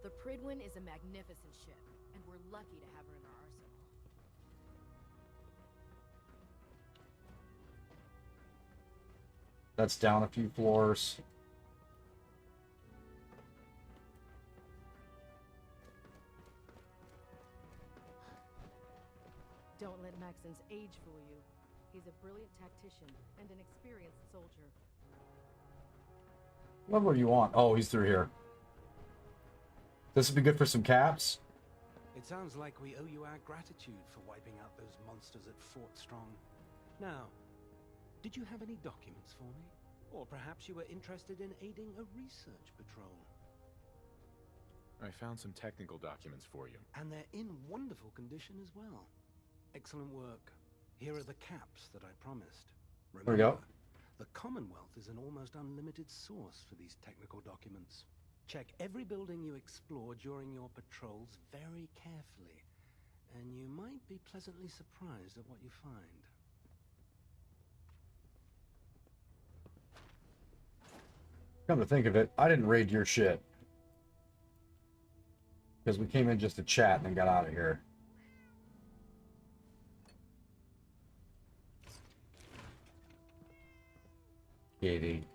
The Pridwin is a magnificent ship, and we're lucky to have her in our arsenal. That's down a few floors. Don't let Maxon's age fool you. He's a brilliant tactician and an experienced soldier. What level are you on? Oh, he's through here. This would be good for some caps. It sounds like we owe you our gratitude for wiping out those monsters at Fort Strong. Now, did you have any documents for me? Or perhaps you were interested in aiding a research patrol? I found some technical documents for you. And they're in wonderful condition as well. Excellent work. Here are the caps that I promised. There we go. The Commonwealth is an almost unlimited source for these technical documents. Check every building you explore during your patrols very carefully, and you might be pleasantly surprised at what you find. Come to think of it, I didn't raid your shit. Because we came in just to chat and then got out of here. Katie.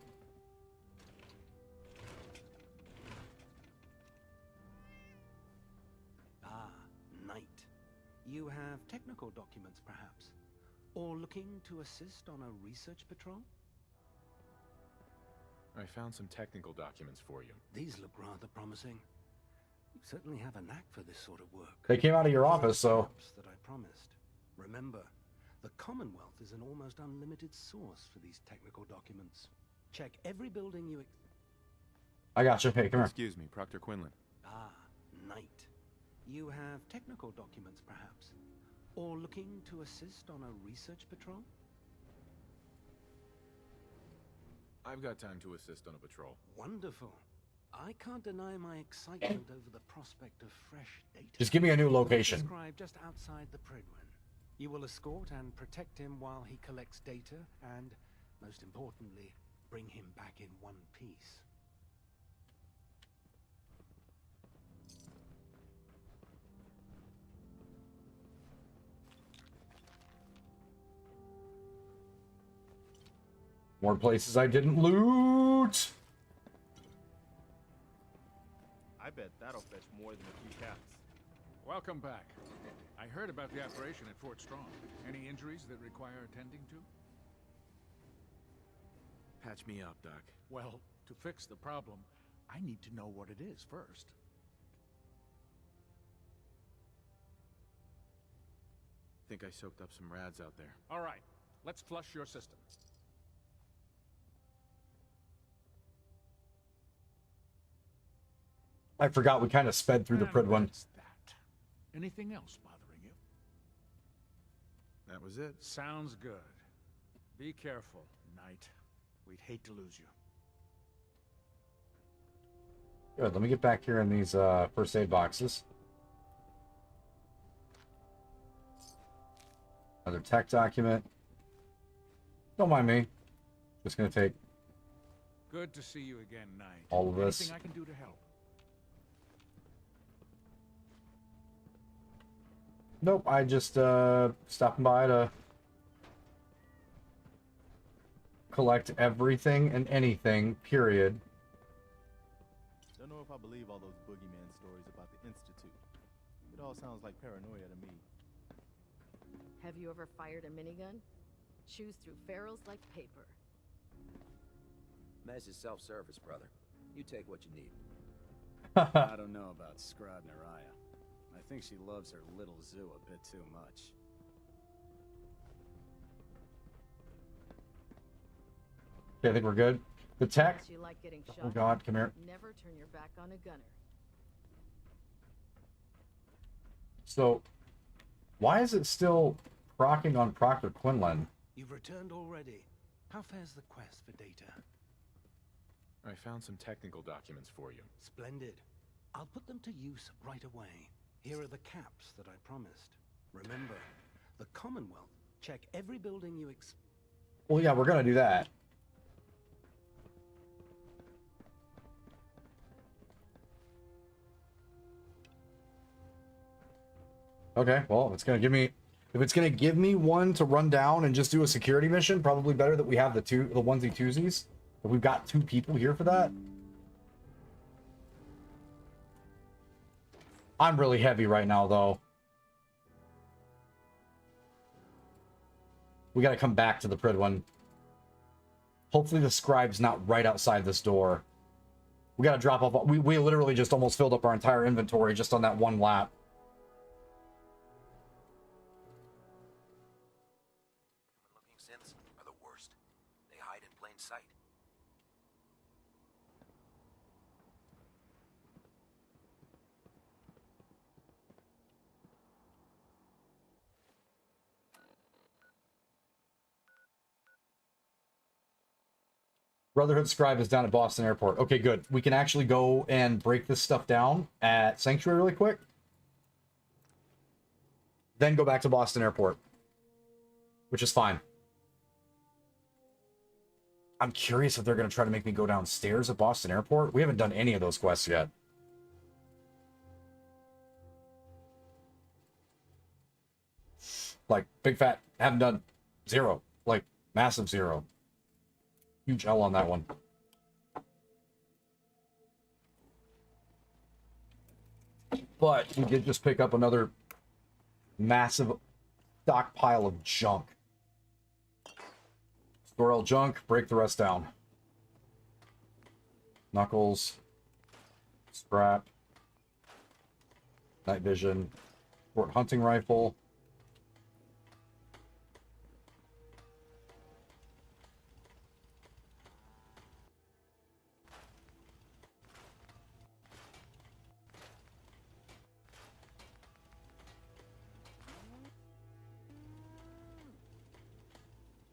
Ah, Knight. You have technical documents, perhaps? Or looking to assist on a research patrol? I found some technical documents for you. These look rather promising. You certainly have a knack for this sort of work. They came out of your office, so... That I promised. Remember, the Commonwealth is an almost unlimited source for these technical documents. Check every building you... I got you. Hey, come here. Excuse me, Proctor Quinlan. Ah, Knight. You have technical documents, perhaps? Or looking to assist on a research patrol? I've got time to assist on a patrol. Wonderful. I can't deny my excitement over the prospect of fresh data. Just give me a new location. Described just outside the Pridwin. You will escort and protect him while he collects data, and, most importantly, bring him back in one piece. More places I didn't loot. I bet that'll fetch more than a few caps. Welcome back. I heard about the operation at Fort Strong. Any injuries that require attending to? Patch me up, Doc. Well, to fix the problem, I need to know what it is first. Think I soaked up some rads out there. All right, let's flush your system. I forgot we kind of sped through the Pridwin. That. Anything else bothering you? That was it. Sounds good. Be careful, Knight. We'd hate to lose you. Good, let me get back here in these first aid boxes. Another tech document. Don't mind me. Just gonna take Good to see you again, Knight. all of this. Anything I can do to help? Nope, I just stopping by to collect everything and anything, period. Don't know if I believe all those boogeyman stories about the Institute. It all sounds like paranoia to me. Have you ever fired a minigun? Chews through ferrules like paper. Mess is self-service, brother. You take what you need. I don't know about Scrod Naraya. I think she loves her little zoo a bit too much. Okay, I think we're good. The tech. Unless you like getting shot, Oh God, come here. never turn your back on a gunner. So, why is it still procking on Proctor Quinlan? You've returned already. How fares the quest for data? I found some technical documents for you. Splendid. I'll put them to use right away. Here are the caps that I promised. Remember, the Commonwealth. Check every building you Well, yeah, we're gonna do that. Okay, well, if it's gonna give me one to run down and just do a security mission, probably better that we have the onesie twosies. If we've got 2 people here for that. I'm really heavy right now, though. We gotta come back to the Pridwin. Hopefully the scribe's not right outside this door. We gotta drop off. We literally just almost filled up our entire inventory just on that one lap. Human-looking synths are the worst. They hide in plain sight. Brotherhood Scribe is down at Boston Airport. Okay, good. We can actually go and break this stuff down at Sanctuary really quick. Then go back to Boston Airport. Which is fine. I'm curious if they're going to try to make me go downstairs at Boston Airport. We haven't done any of those quests yet. Like, big fat, haven't done 0. Like, massive 0. Huge L on that one. But we did just pick up another massive stockpile of junk. Store all junk, break the rest down. Knuckles. Scrap. Night vision. Sport hunting rifle.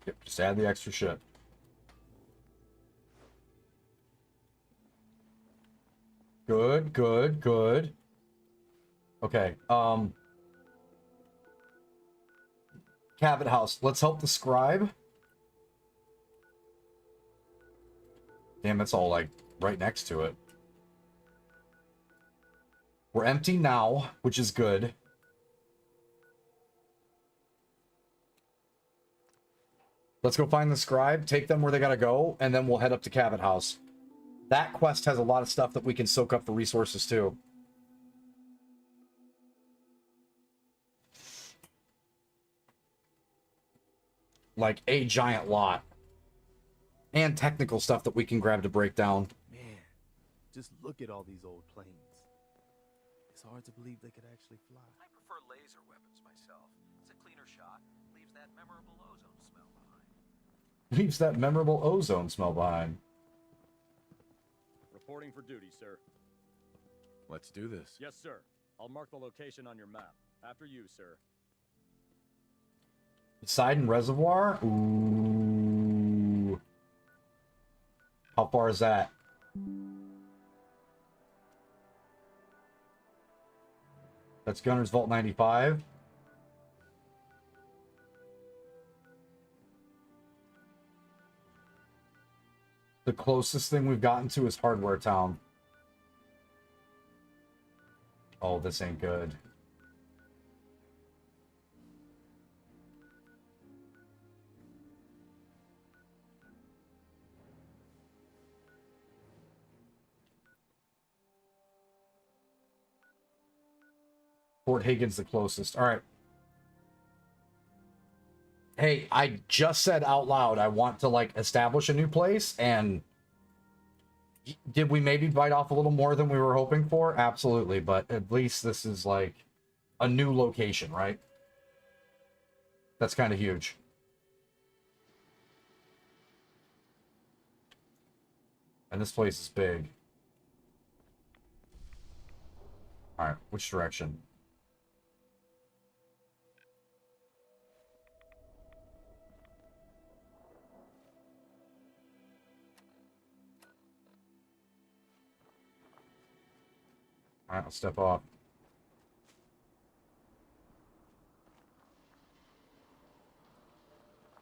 Yep, just add the extra shit. Good, good, good. Okay, Cabot House. Let's help the scribe. Damn, it's all, like, right next to it. We're empty now, which is good. Let's go find the scribe, take them where they gotta go, and then we'll head up to Cabot House. That quest has a lot of stuff that we can soak up for resources, too. Like, a giant lot. And technical stuff that we can grab to break down. Man, just look at all these old planes. It's hard to believe they could actually fly. I prefer laser weapons myself. It's a cleaner shot. Leaves that memorable ozone smell behind. Leaves that memorable ozone smell behind. Reporting for duty, sir. Let's do this. Yes, sir. I'll mark the location on your map. After you, sir. Poseidon Reservoir? Ooh. How far is that? That's Gunner's Vault 95. The closest thing we've gotten to is Hardware Town. Oh, this ain't good. Fort Hagen's the closest. All right. Hey, I just said out loud I want to, like, establish a new place, and did we maybe bite off a little more than we were hoping for? Absolutely, but at least this is, like, a new location, right? That's kind of huge. And this place is big. All right, which direction? All right, I'll step off.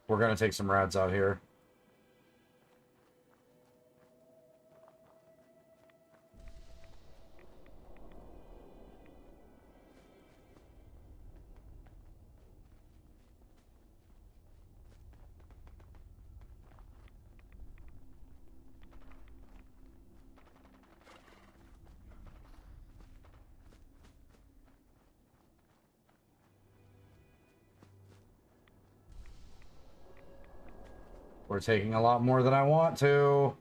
We're gonna take some rads out here. We're taking a lot more than I want to.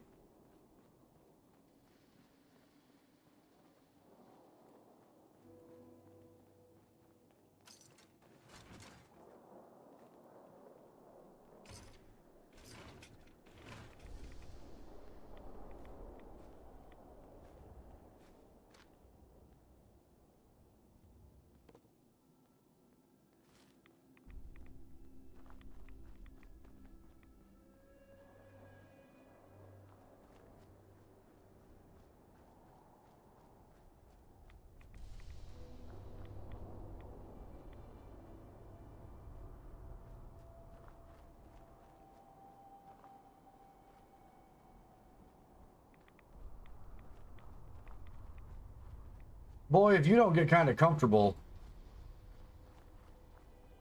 Boy, if you don't get kind of comfortable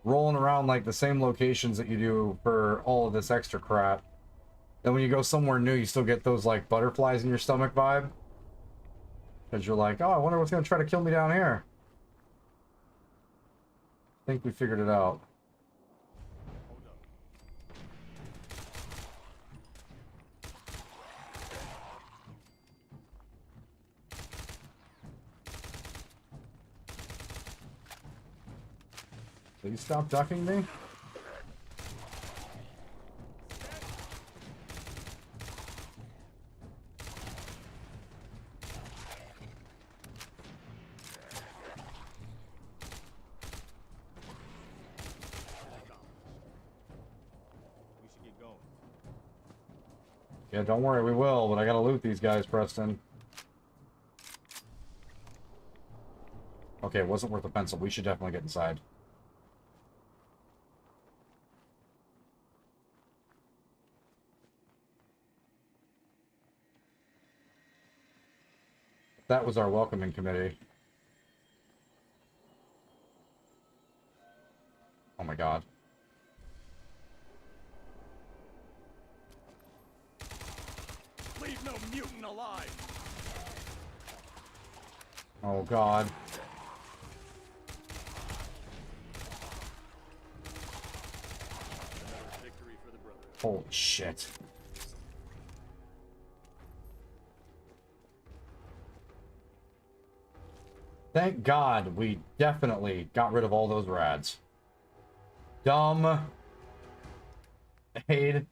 rolling around like the same locations that you do for all of this extra crap, then when you go somewhere new, you still get those like butterflies in your stomach vibe. Because you're like, oh, I wonder what's going to try to kill me down here. I think we figured it out. Please stop ducking me. We should get going. Yeah, don't worry, we will, but I gotta loot these guys, Preston. Okay, it wasn't worth a pencil. We should definitely get inside. That was our welcoming committee. Oh my god. Leave no mutant alive. Oh god. Another victory for the Brotherhood. Holy shit. Thank God we definitely got rid of all those rads. Dumb. Aid.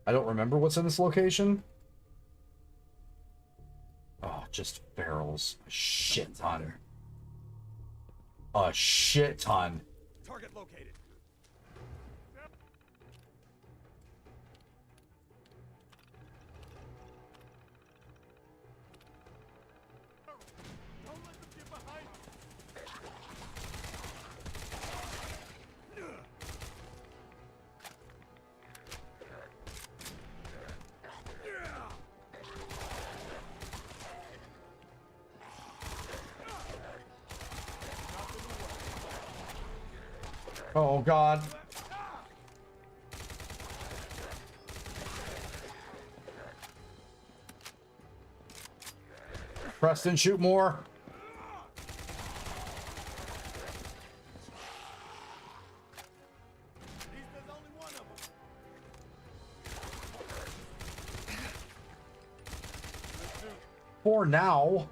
I don't remember what's in this location. Oh, just barrels. A shit ton. A shit ton. Target located. Don't let them get behind Oh god. Preston, shoot more. For now.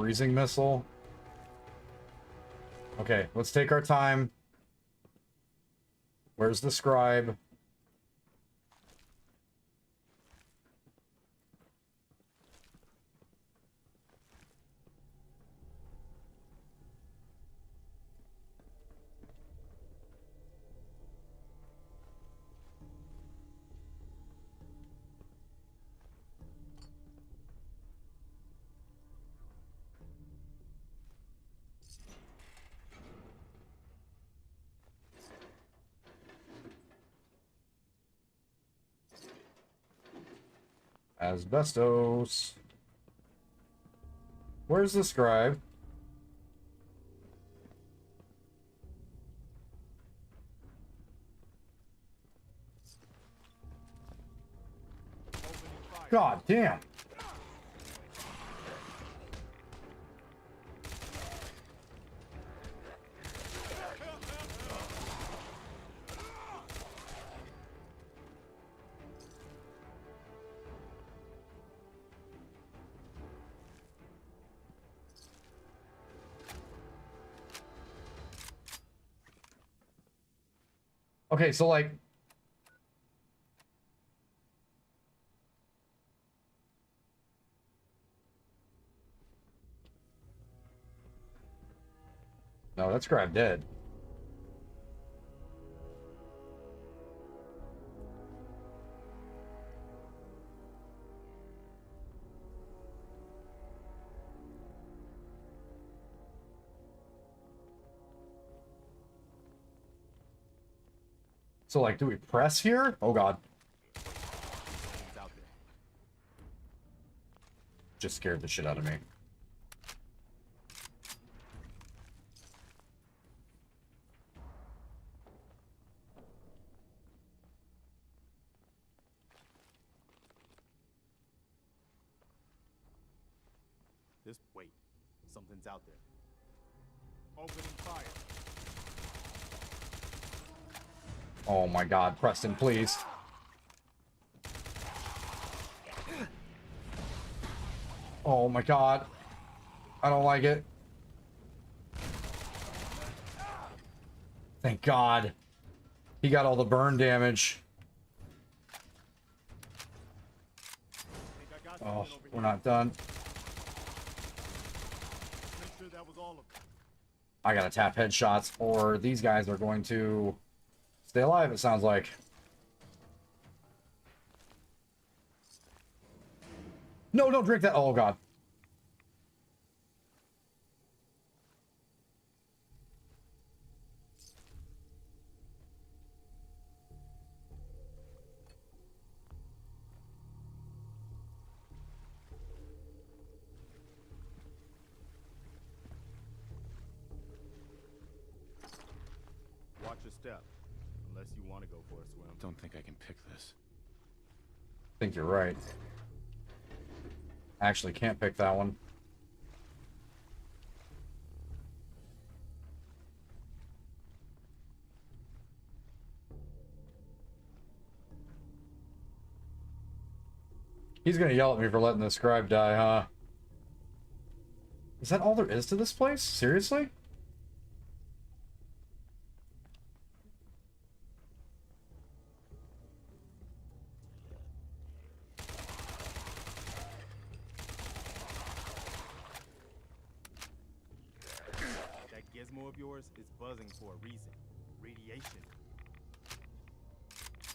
Freezing missile. Okay, let's take our time. Where's the scribe? Asbestos. Where's the scribe? God damn. Okay, so like no, that scribe dead. So like, do we press here? Oh god. Just scared the shit out of me. this. Wait, something's out there. Opening fire. Oh my god, Preston, please. Oh my god. I don't like it. Thank God. He got all the burn damage. Oh, we're not done. I gotta tap headshots or these guys are going to stay alive, it sounds like. No, don't drink that. Oh, God. Watch your step, unless you want to go for a swim. Don't think I can pick this. I think you're right. Actually, can't pick that one. He's gonna yell at me for letting the scribe die, huh? Is that all there is to this place? Seriously? That gizmo of yours is buzzing for a reason. Radiation.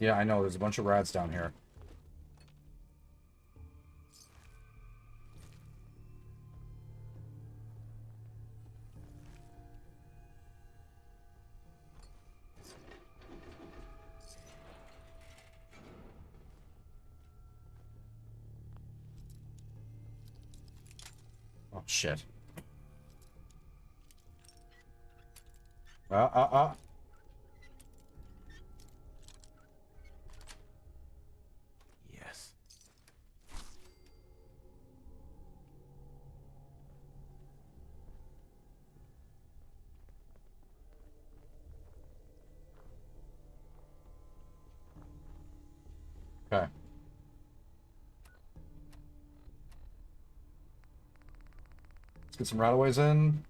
Yeah, I know. There's a bunch of rats down here. Oh, shit. Yes. Okay. Let's get some rataways in.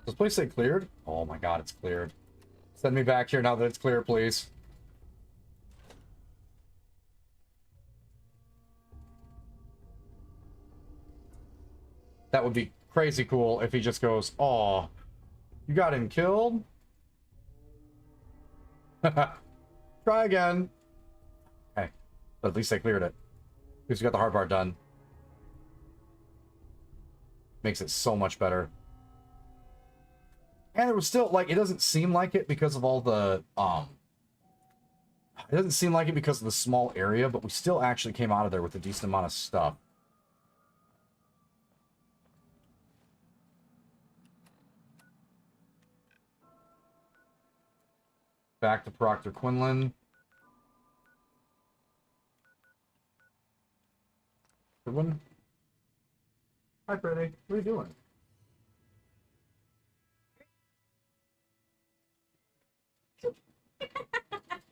Does this place say cleared? Oh my god, it's cleared. Send me back here now that it's clear, please. That would be crazy cool if he just goes, "Aw, you got him killed?" Try again. Hey, but at least they cleared it. At least we got the hard part done. Makes it so much better. And it was still, like, it doesn't seem like it because of all the, it doesn't seem like it because of the small area, but we still actually came out of there with a decent amount of stuff. Back to Proctor Quinlan. Good one. Hi, Pretty. What are you doing?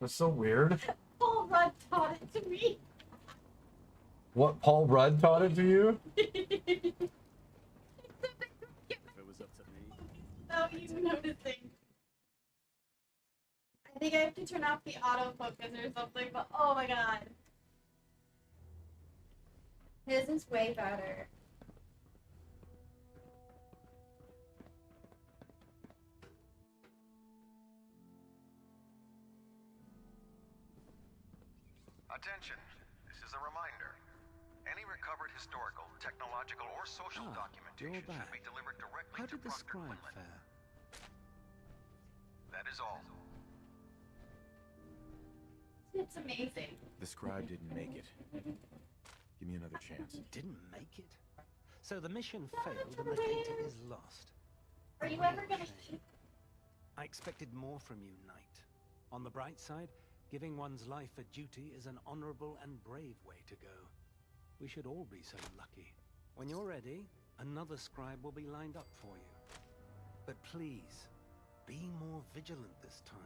That's so weird. Paul Rudd taught it to me. What, Paul Rudd taught it to you? If it was up to me. Without you noticing. I think I have to turn off the autofocus or something, but oh my god. His is way better. Attention, this is a reminder. Any recovered historical, technological, or social documentation you're back. should be delivered directly How to did the Proctor scribe Quinlan. fare? That is all. It's amazing. The scribe didn't make it. Give me another chance. Didn't make it? So the mission failed and the data is lost. Are you ever gonna eat? I expected more from you, Knight. On the bright side, giving one's life a duty is an honorable and brave way to go. We should all be so lucky. When you're ready, another scribe will be lined up for you. But please, be more vigilant this time.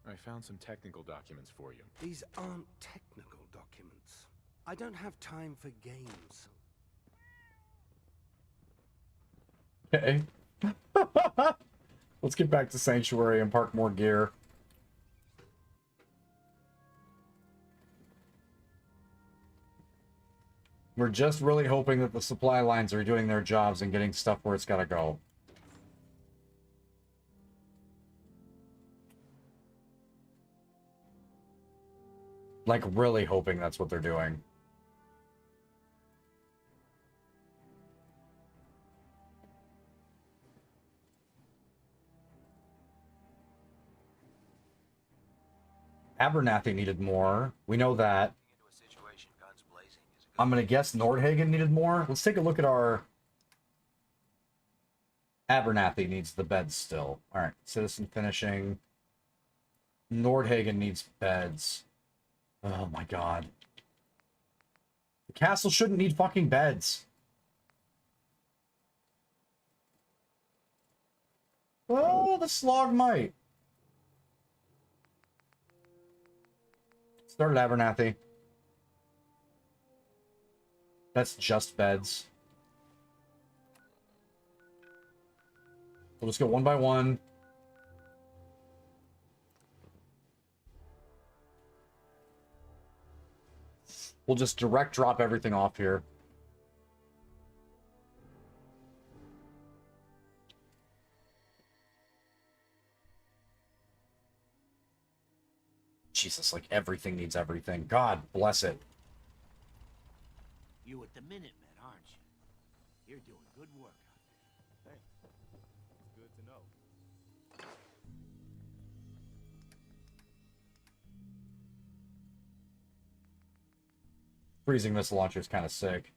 I found some technical documents for you. These aren't technical documents. I don't have time for games. Okay. Let's get back to Sanctuary and park more gear. We're just really hoping that the supply lines are doing their jobs and getting stuff where it's gotta go. Like, really hoping that's what they're doing. Abernathy needed more. We know that. I'm gonna guess Nordhagen needed more. Let's take a look at our... Abernathy needs the beds still. Alright, citizen finishing. Nordhagen needs beds. Oh my god. The castle shouldn't need fucking beds. Oh, the slog might. Started Abernathy. That's just beds. We'll just go one by one. We'll just direct drop everything off here. Jesus, like everything needs everything. God bless it. You with the Minutemen, aren't you? You're doing good work out there. Thanks. It's good to know. Freezing missile launcher is kind of sick.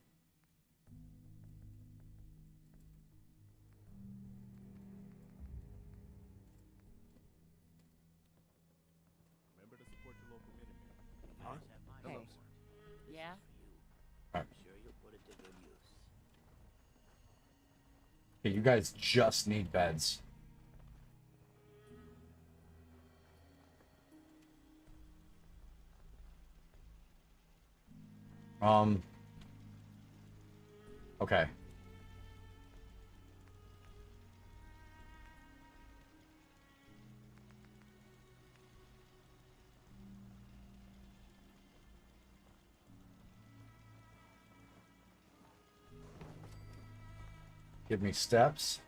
Remember to support your local Minutemen. Huh? Hey. Hello. Yeah? Alright. Sure you'll put it to good use. Okay, you guys just need beds. Okay. Give me steps.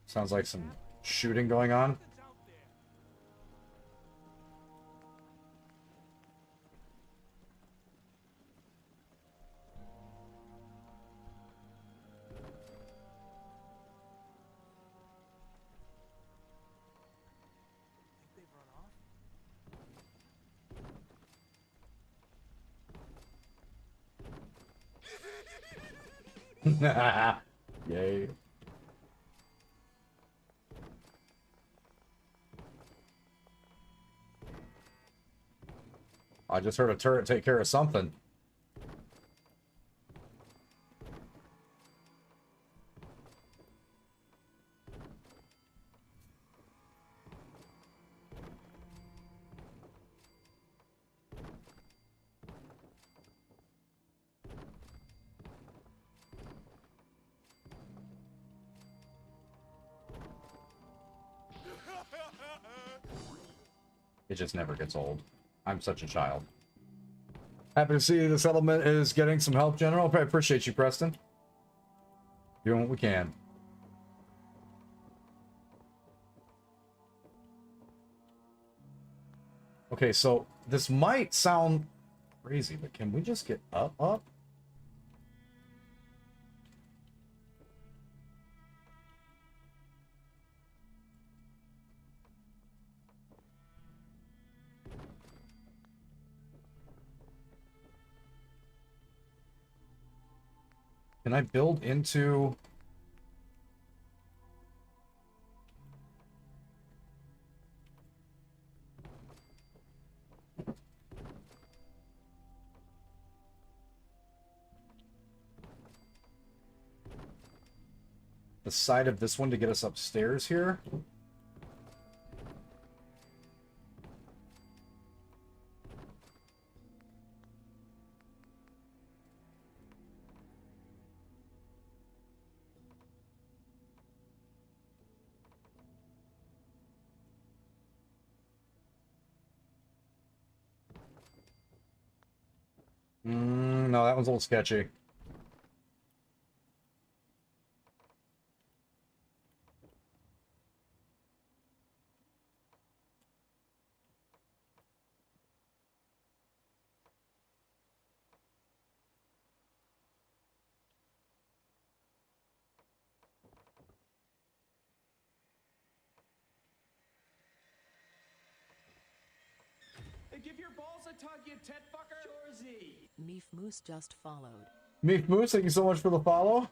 Sounds like some shooting going on. Yay. I just heard a turret take care of something. It just never gets old. I'm such a child. Happy to see the settlement is getting some help, General. I appreciate you, Preston. Doing what we can. Okay, so this might sound crazy, but can we just get up? Can I build into... the side of this one to get us upstairs here? No, that one's a little sketchy. Give your balls a tug, you tit fucker! Shorzy! Meef Moose just followed. Meef Moose, thank you so much for the follow.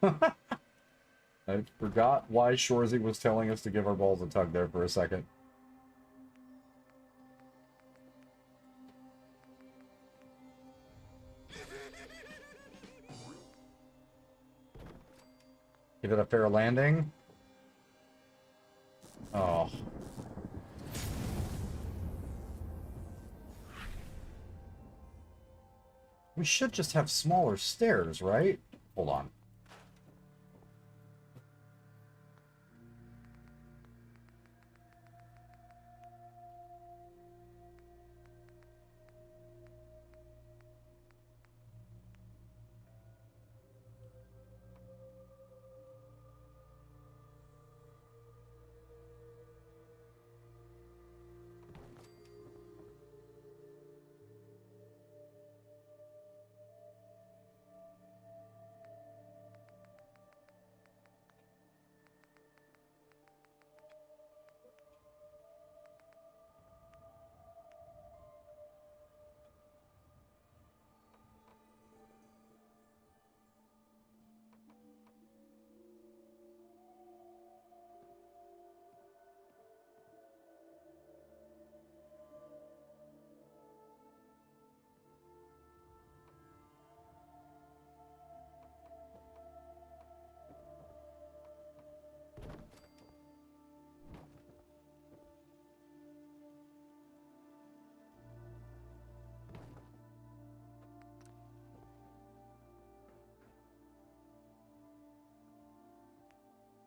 I forgot why Shorzy was telling us to give our balls a tug there for a second. Give it a fair landing. Oh. We should just have smaller stairs, right? Hold on.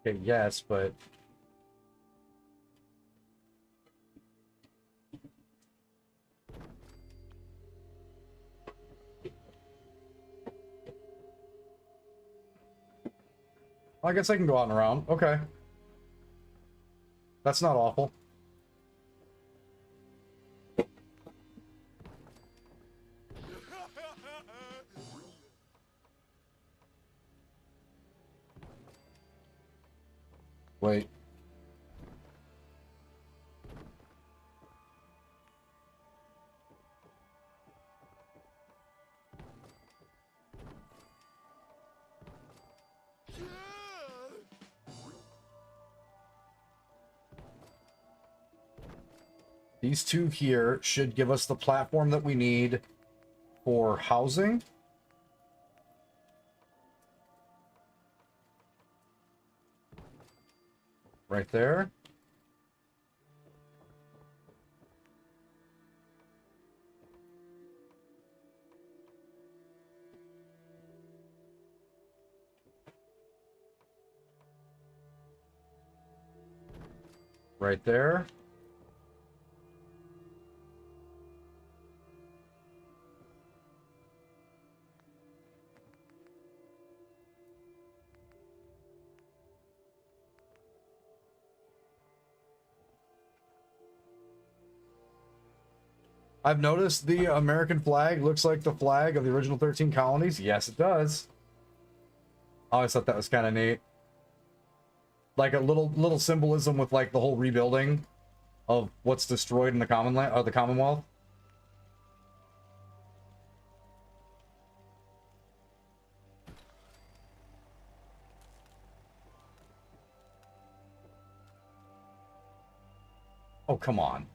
Okay, yes, but... I guess I can go out and around. Okay. That's not awful. Wait. These two here should give us the platform that we need for housing. Right there. Right there. I've noticed the American flag looks like the flag of the original 13 colonies. Yes, it does. I always thought that was kind of neat. Like a little symbolism with like the whole rebuilding of what's destroyed in the the Commonwealth. Oh, come on.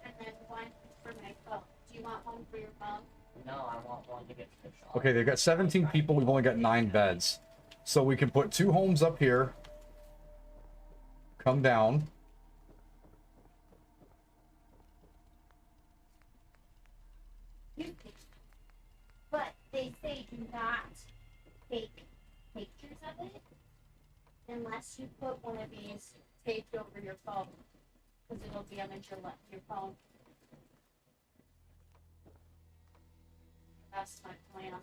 And then one for my phone. Do you want one for your phone? No, I want one to get to the shop. Okay, they've got 17 people. We've only got 9 beds. So we can put 2 homes up here. Come down. But they say do not take pictures of it unless you put one of these taped over your phone. Because it'll damage your phone. That's my plan.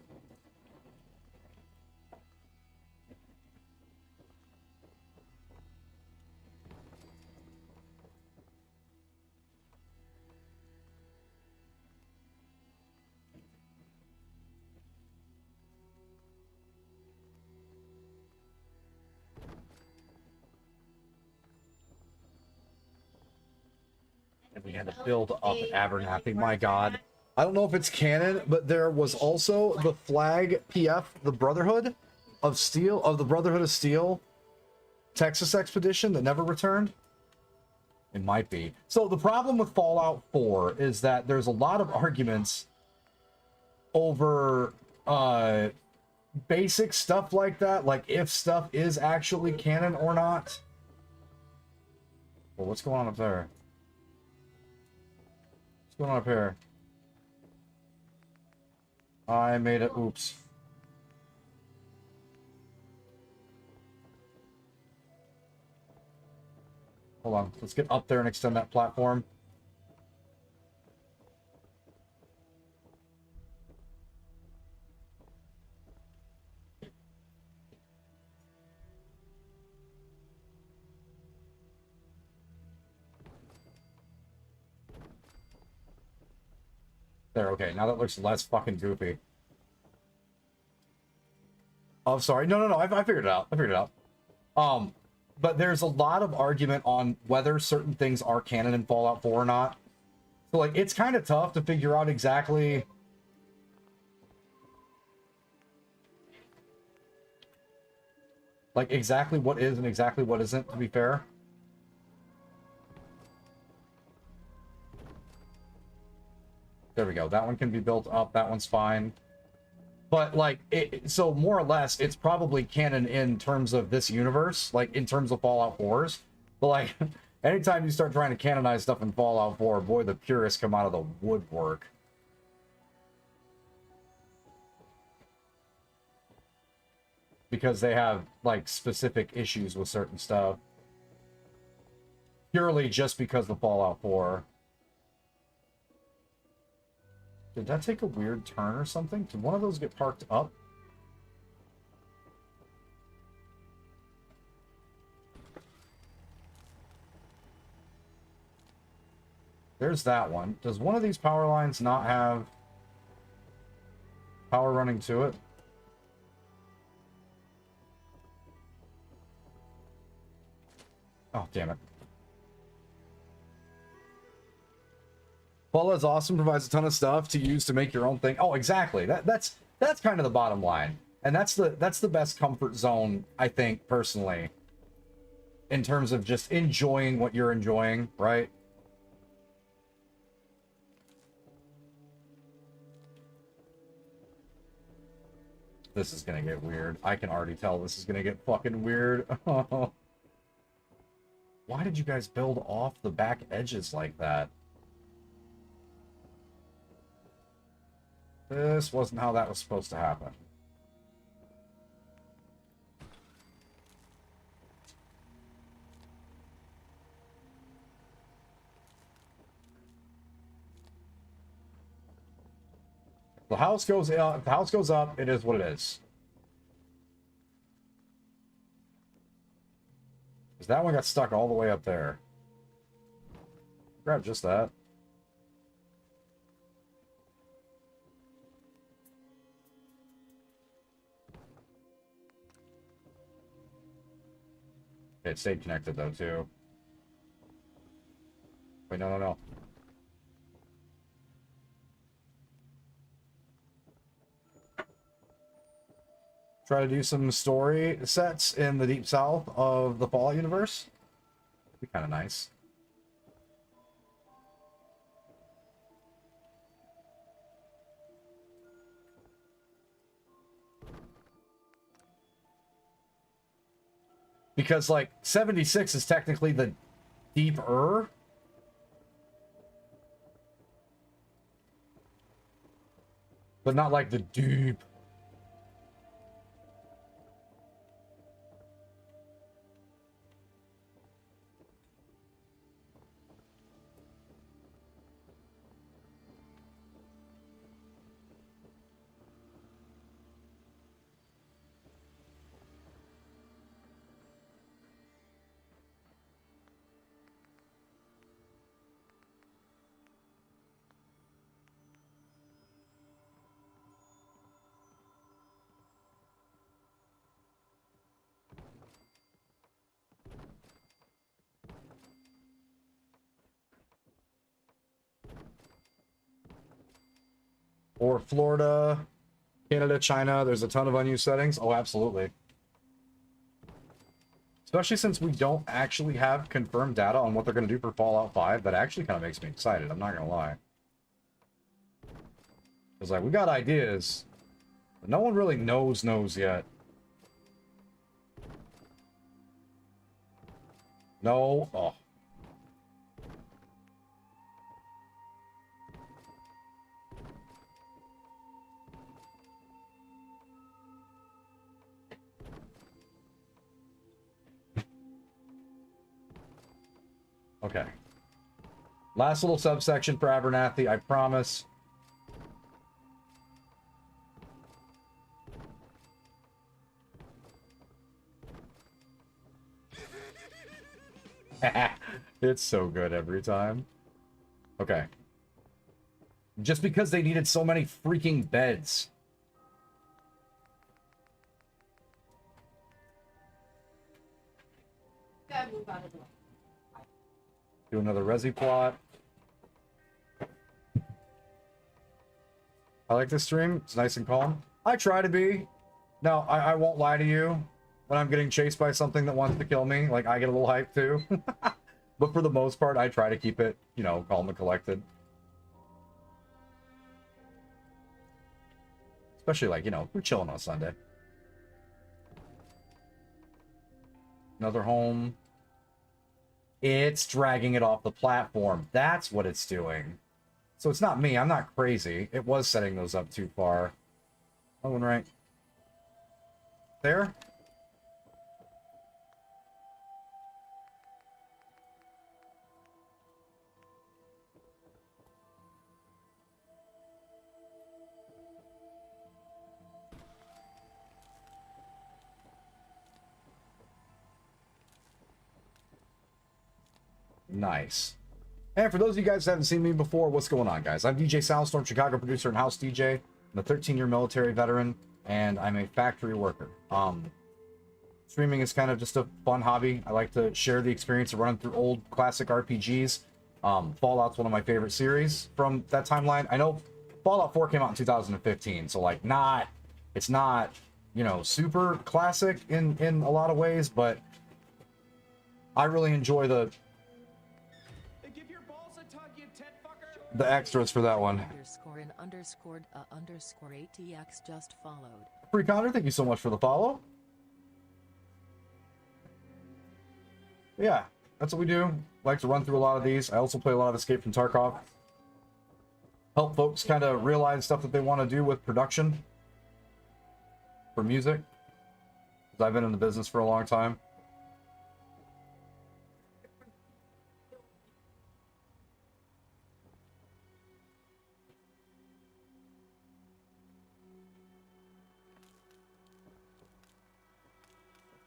And we had to build up Abernathy. My God. I don't know if it's canon, but there was also the flag PF, the Brotherhood of Steel, of the Brotherhood of Steel Texas expedition that never returned. It might be. So the problem with Fallout 4 is that there's a lot of arguments over basic stuff like that, like if stuff is actually canon or not. Well, what's going on up there? What's going on up here? I made it. Oops. Hold on. Let's get up there and extend that platform. There, okay. Now that looks less fucking goofy. Oh, sorry. No. I figured it out. I figured it out. But there's a lot of argument on whether certain things are canon in Fallout 4 or not. So, like, it's kind of tough to figure out exactly... like, exactly what is and exactly what isn't, to be fair. There we go. That one can be built up. That one's fine. But, like, so more or less, it's probably canon in terms of this universe, like, in terms of Fallout 4's. But, like, anytime you start trying to canonize stuff in Fallout 4, boy, the purists come out of the woodwork. Because they have, like, specific issues with certain stuff. Purely just because of Fallout 4. Did that take a weird turn or something? Did one of those get parked up? There's that one. Does one of these power lines not have power running to it? Oh, damn it. Fallout's awesome, provides a ton of stuff to use to make your own thing. Oh, exactly. That's kind of the bottom line. And that's the best comfort zone, I think, personally. In terms of just enjoying what you're enjoying, right? This is gonna get weird. I can already tell this is gonna get fucking weird. Why did you guys build off the back edges like that? This wasn't how that was supposed to happen. The house goes up. The house goes up. It is what it is. Because that one got stuck all the way up there. Grab just that. It stayed connected though too. Wait, no, no, no. Try to do some story sets in the deep south of the Fallout universe. It'd be kind of nice. Because, like, 76 is technically the deeper. But not like the deep. Or Florida, Canada, China, there's a ton of unused settings. Oh, absolutely. Especially since we don't actually have confirmed data on what they're going to do for Fallout 5. That actually kind of makes me excited, I'm not going to lie. It's like, we got ideas, but no one really knows yet. No. Oh. Okay. Last little subsection for Abernathy, I promise. It's so good every time. Okay. Just because they needed so many freaking beds. Gotta move out of the way. Do another resi plot. I like this stream. It's nice and calm. I try to be. No, I won't lie to you. When I'm getting chased by something that wants to kill me, like, I get a little hyped too. But for the most part, I try to keep it, you know, calm and collected. Especially, like, you know, we're chilling on Sunday. Another home. It's dragging it off the platform. That's what it's doing. So it's not me. I'm not crazy. It was setting those up too far. Oh, one right there. Nice. And for those of you guys that haven't seen me before, what's going on, guys? I'm DJ Soundstorm, Chicago producer and house DJ. I'm a 13-year military veteran, and I'm a factory worker. Streaming is kind of just a fun hobby. I like to share the experience of running through old classic RPGs. Fallout's one of my favorite series from that timeline. I know Fallout 4 came out in 2015, so like it's not, you know, super classic in a lot of ways, but I really enjoy the extras for that one. Underscore and underscored underscore ATX just followed. Free Connor, thank you so much for the follow. Yeah, that's what we do. Like to run through a lot of these. I also play a lot of Escape from Tarkov. Help folks kind of realize stuff that they want to do with production for music. 'Cause I've been in the business for a long time.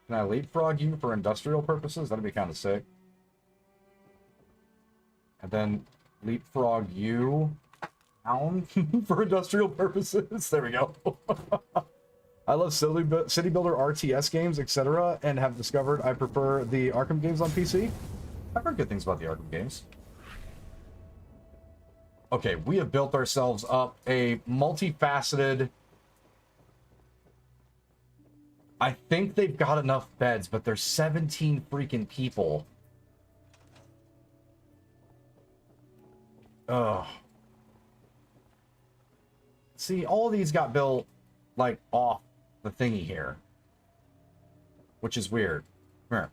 Can I leapfrog you for industrial purposes? That'd be kind of sick. And then leapfrog you down for industrial purposes. There we go. I love City Builder RTS games, etc., and have discovered I prefer the Arkham games on PC. I've heard good things about the Arkham games. Okay, we have built ourselves up a multifaceted... I think they've got enough beds, but there's 17 freaking people. Ugh. See, all these got built, like, off the thingy here. Which is weird. Come here.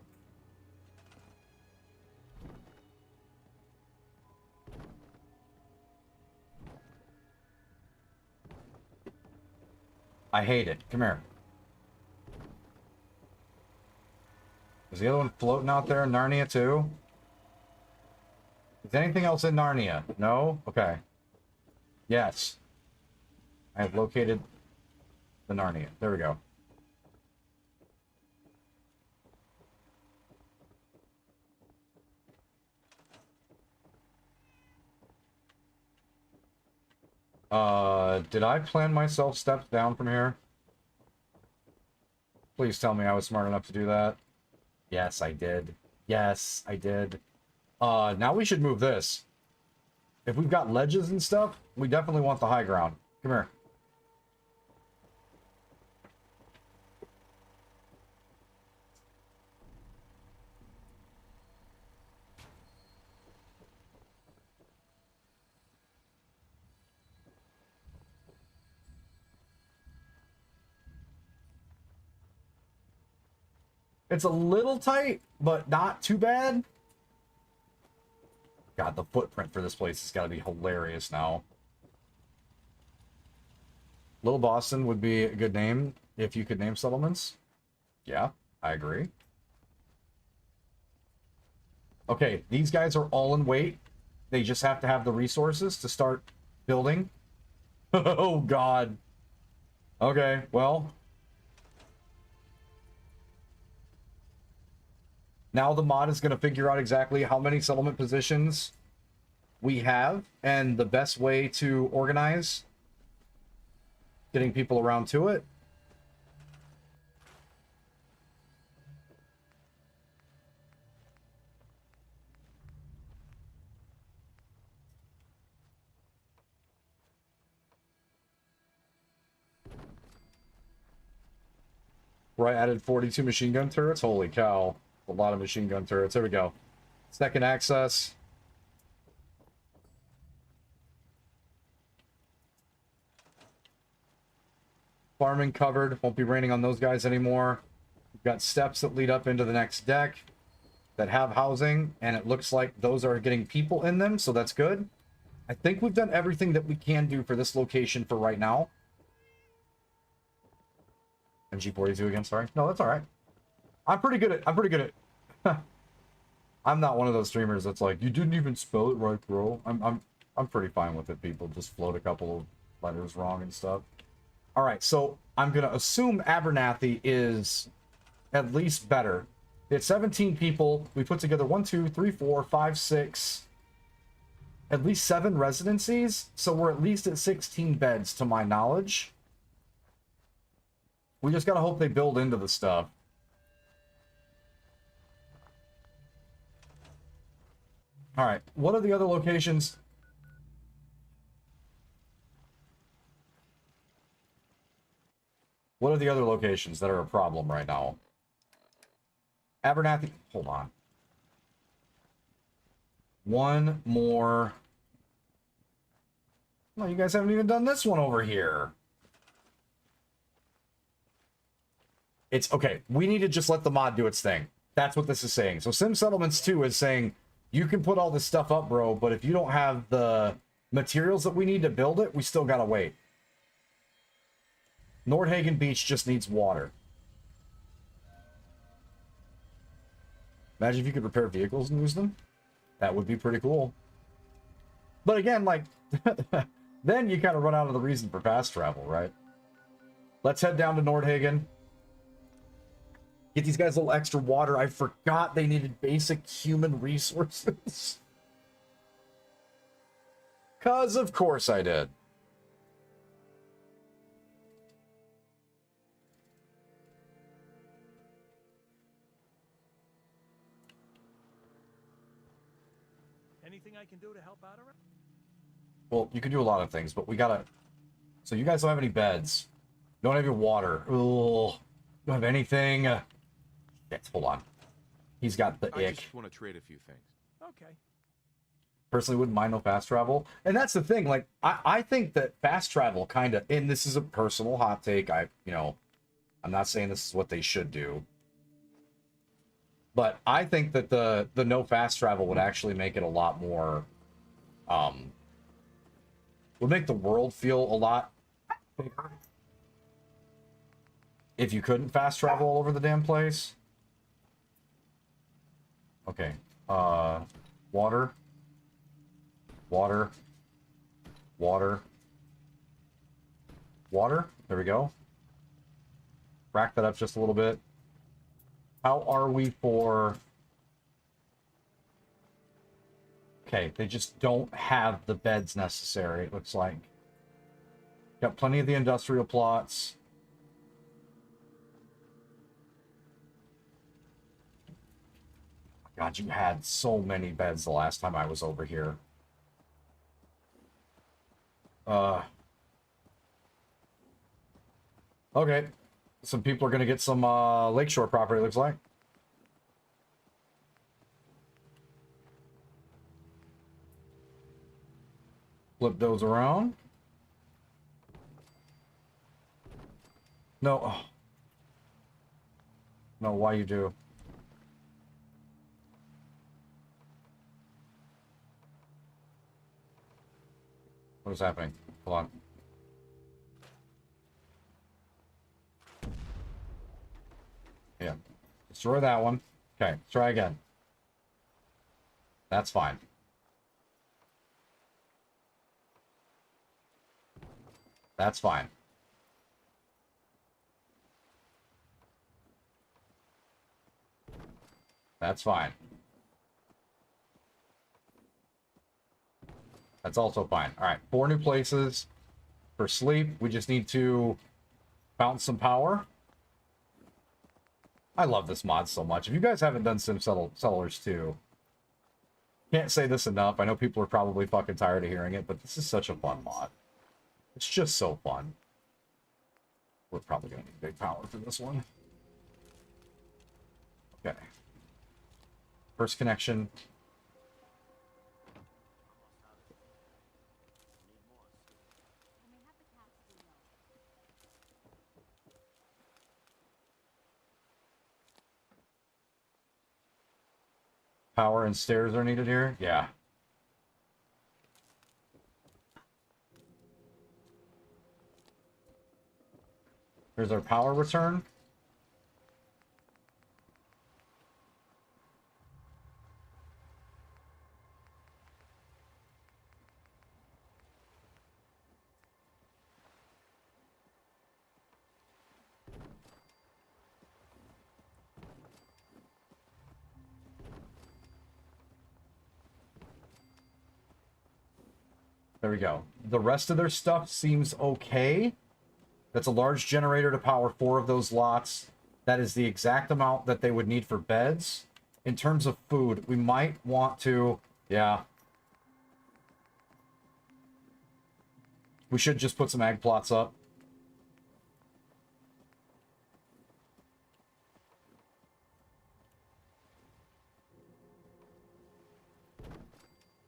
I hate it. Come here. Is the other one floating out there in Narnia, too? Is anything else in Narnia? No? Okay. Yes. I have located the Narnia. There we go. Did I plan myself steps down from here? Please tell me I was smart enough to do that. Yes, I did. Yes, I did. Now we should move this. If we've got ledges and stuff, we definitely want the high ground. Come here. It's a little tight, but not too bad. God, the footprint for this place has got to be hilarious now. Little Boston would be a good name if you could name settlements. Yeah, I agree. Okay, these guys are all in weight. They just have to have the resources to start building. Oh, God. Okay, well... Now the mod is going to figure out exactly how many settlement positions we have and the best way to organize getting people around to it. Where I added 42 machine gun turrets. Holy cow. A lot of machine gun turrets. There we go. Second access. Farming covered. Won't be raining on those guys anymore. We've got steps that lead up into the next deck that have housing, and it looks like those are getting people in them, so that's good. I think we've done everything that we can do for this location for right now. MG42 again, sorry. No, that's all right. I'm pretty good at I'm not one of those streamers that's like, you didn't even spell it right, bro. I'm pretty fine with it. People just float a couple of letters wrong and stuff. All right, so I'm gonna assume Abernathy is at least better. It's 17 people. We put together 1, 2, 3, 4, 5, 6, at least 7 residencies. So we're at least at 16 beds to my knowledge. We just gotta hope they build into the stuff. All right, what are the other locations? What are the other locations that are a problem right now? Abernathy, hold on. One more. No, you guys haven't even done this one over here. It's okay. We need to just let the mod do its thing. That's what this is saying. So Sim Settlements 2 is saying, you can put all this stuff up, bro, but if you don't have the materials that we need to build it, we still gotta wait. Nordhagen Beach just needs water. Imagine if you could repair vehicles and use them. That would be pretty cool. But again, like, then you kind of run out of the reason for fast travel, right? Let's head down to Nordhagen. Get these guys a little extra water. I forgot they needed basic human resources. Cause of course I did. Anything I can do to help out around? Well, you can do a lot of things, but we gotta... So you guys don't have any beds. You don't have your water. Ugh. You don't have anything. Shit, hold on. He's got the I ick. just want to trade a few things. Okay. Personally wouldn't mind no fast travel. And that's the thing, like, I think that fast travel kind of... And this is a personal hot take. I'm not saying this is what they should do. But I think that the no fast travel would actually make it a lot more... would make the world feel a lot bigger if you couldn't fast travel all over the damn place. Okay. Water. Water. Water. Water. There we go. Rack that up just a little bit. How are we for... Okay, they just don't have the beds necessary, it looks like. Got plenty of the industrial plots. God, you had so many beds the last time I was over here. Okay. Some people are going to get some lakeshore property, looks like. Flip those around. No. Oh. No, why you do? What is happening? Hold on. Yeah. Destroy that one. Okay, try again. That's fine. That's fine. That's fine. That's also fine. All right, 4 new places for sleep. We just need to bounce some power. I love this mod so much. If you guys haven't done Sim Settlers 2, can't say this enough. I know people are probably fucking tired of hearing it, but this is such a fun mod. It's just so fun. We're probably going to need big power for this one. Okay. First connection. Power and stairs are needed here? Yeah. Here's our power return. There we go. The rest of their stuff seems okay. That's a large generator to power 4 of those lots. That is the exact amount that they would need for beds. In terms of food, we might want to... Yeah. We should just put some ag plots up.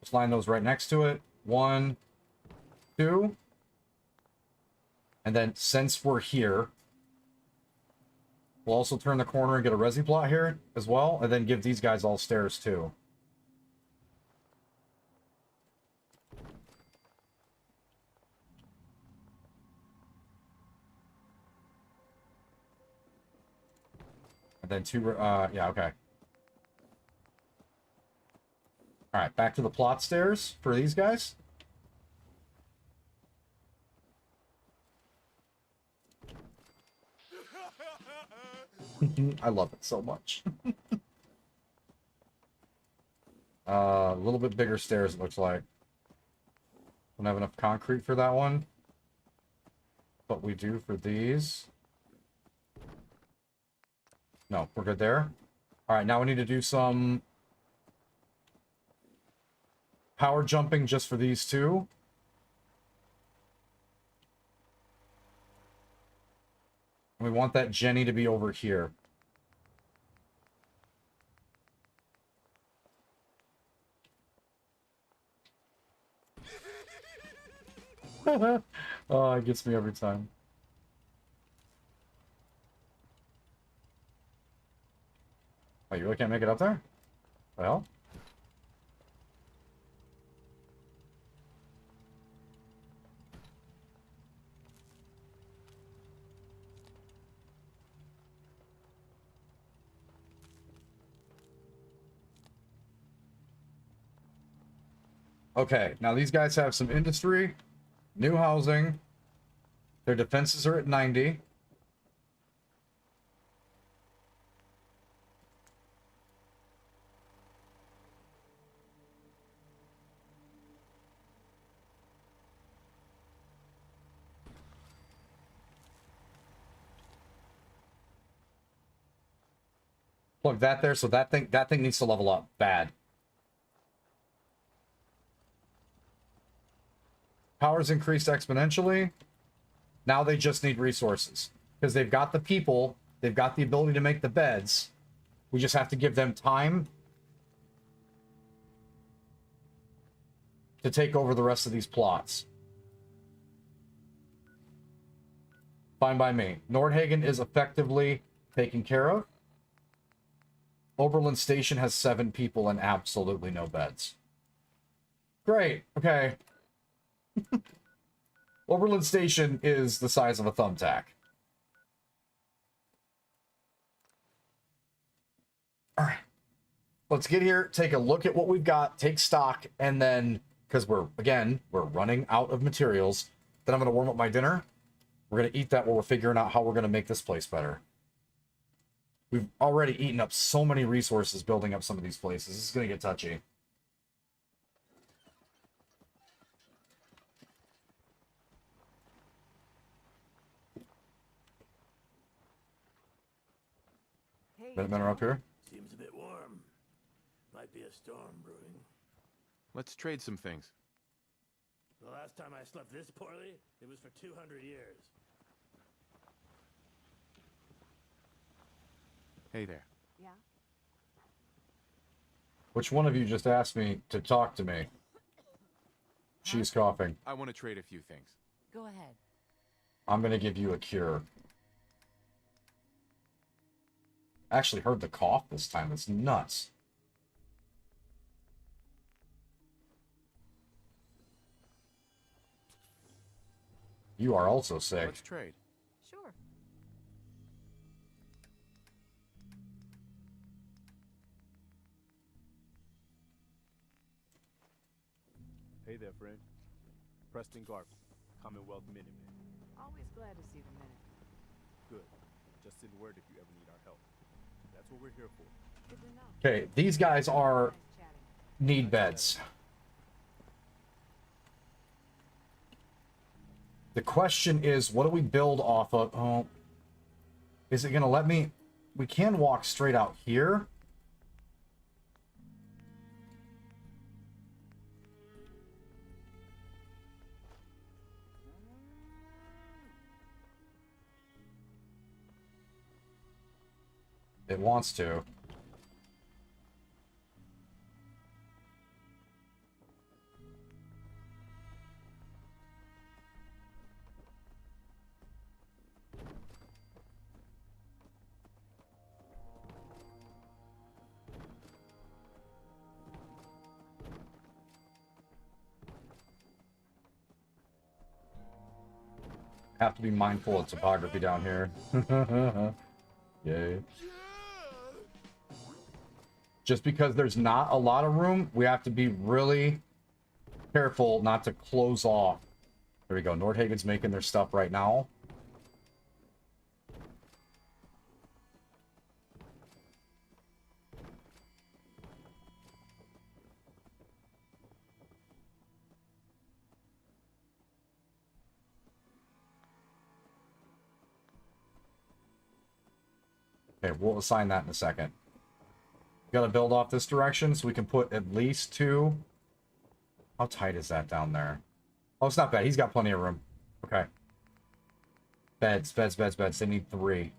Just line those right next to it. 1, 2... And then, since we're here, we'll also turn the corner and get a resi plot here as well, and then give these guys all stairs too. And then 2, yeah, okay. Alright, back to the plot stairs for these guys. I love it so much. A little bit bigger stairs, it looks like. Don't have enough concrete for that one. But we do for these. No, we're good there. Alright, now we need to do some power jumping just for these two. We want that Jenny to be over here. Oh, it gets me every time. Oh, you really can't make it up there? Well. Okay, now these guys have some industry, new housing. Their defenses are at 90. Plug that there, so that thing needs to level up bad. Power's increased exponentially. Now they just need resources. Because they've got the people, they've got the ability to make the beds. We just have to give them time to take over the rest of these plots. Fine by me. Nordhagen is effectively taken care of. Oberlin Station has 7 people and absolutely no beds. Great. Okay. Oberlin Station is the size of a thumbtack. Alright. Let's get here, take a look at what we've got, take stock, and then, because we're running out of materials, then I'm going to warm up my dinner. We're going to eat that while we're figuring out how we're going to make this place better. We've already eaten up so many resources building up some of these places. This is going to get touchy. Minutemen are up here. Seems a bit warm. Might be a storm brewing. Let's trade some things. The last time I slept this poorly, it was for 200 years. Hey there. Yeah? Which one of you just asked me to talk to me? She's coughing. I want to trade a few things. Go ahead. I'm going to give you a cure. I actually heard the cough this time. It's nuts. You are also sick. Let's trade. Sure. Hey there, friend. Preston Garvey, Commonwealth Minuteman. Always glad to see the minute. Good. Just send word if you ever need our help. That's what we're here for. Good to know. Okay, these guys are need beds. The question is, what do we build off of? Oh, is it going to let me? We can walk straight out here. It wants to. Have to be mindful of topography down here. Yay. Just because there's not a lot of room, we have to be really careful not to close off. There we go. Nordhagen's making their stuff right now. Okay, we'll assign that in a second. Got to build off this direction so we can put at least 2. How tight is that down there? Oh, it's not bad. He's got plenty of room. Okay. Beds, beds, beds, beds. They need 3.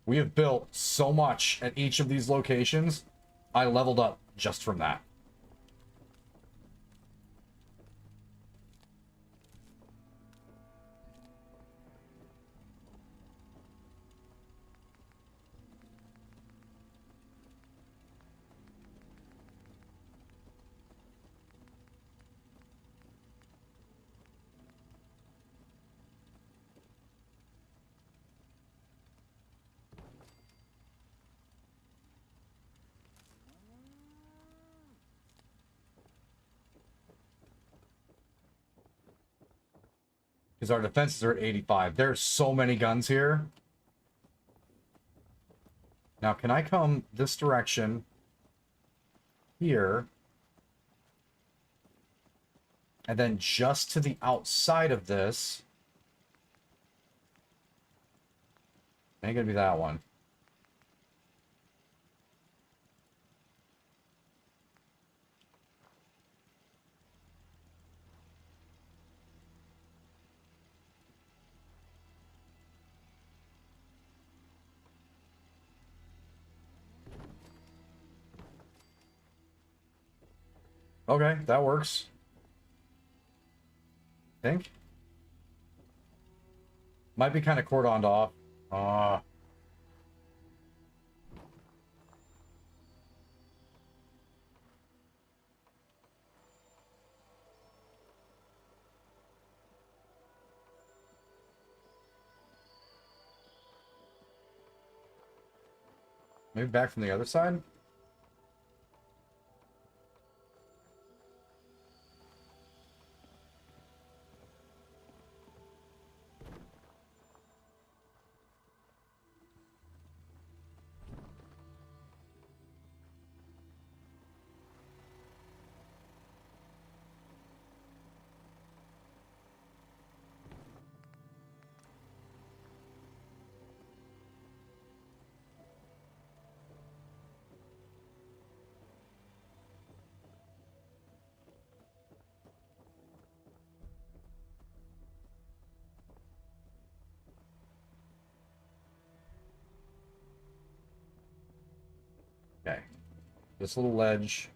We have built so much at each of these locations. I leveled up just from that. Because our defenses are at 85. There's so many guns here. Now, can I come this direction here? And then just to the outside of this. Ain't gonna be that one. Okay, that works. Think. Might be kind of cordoned off. Maybe back from the other side? Okay. This little ledge.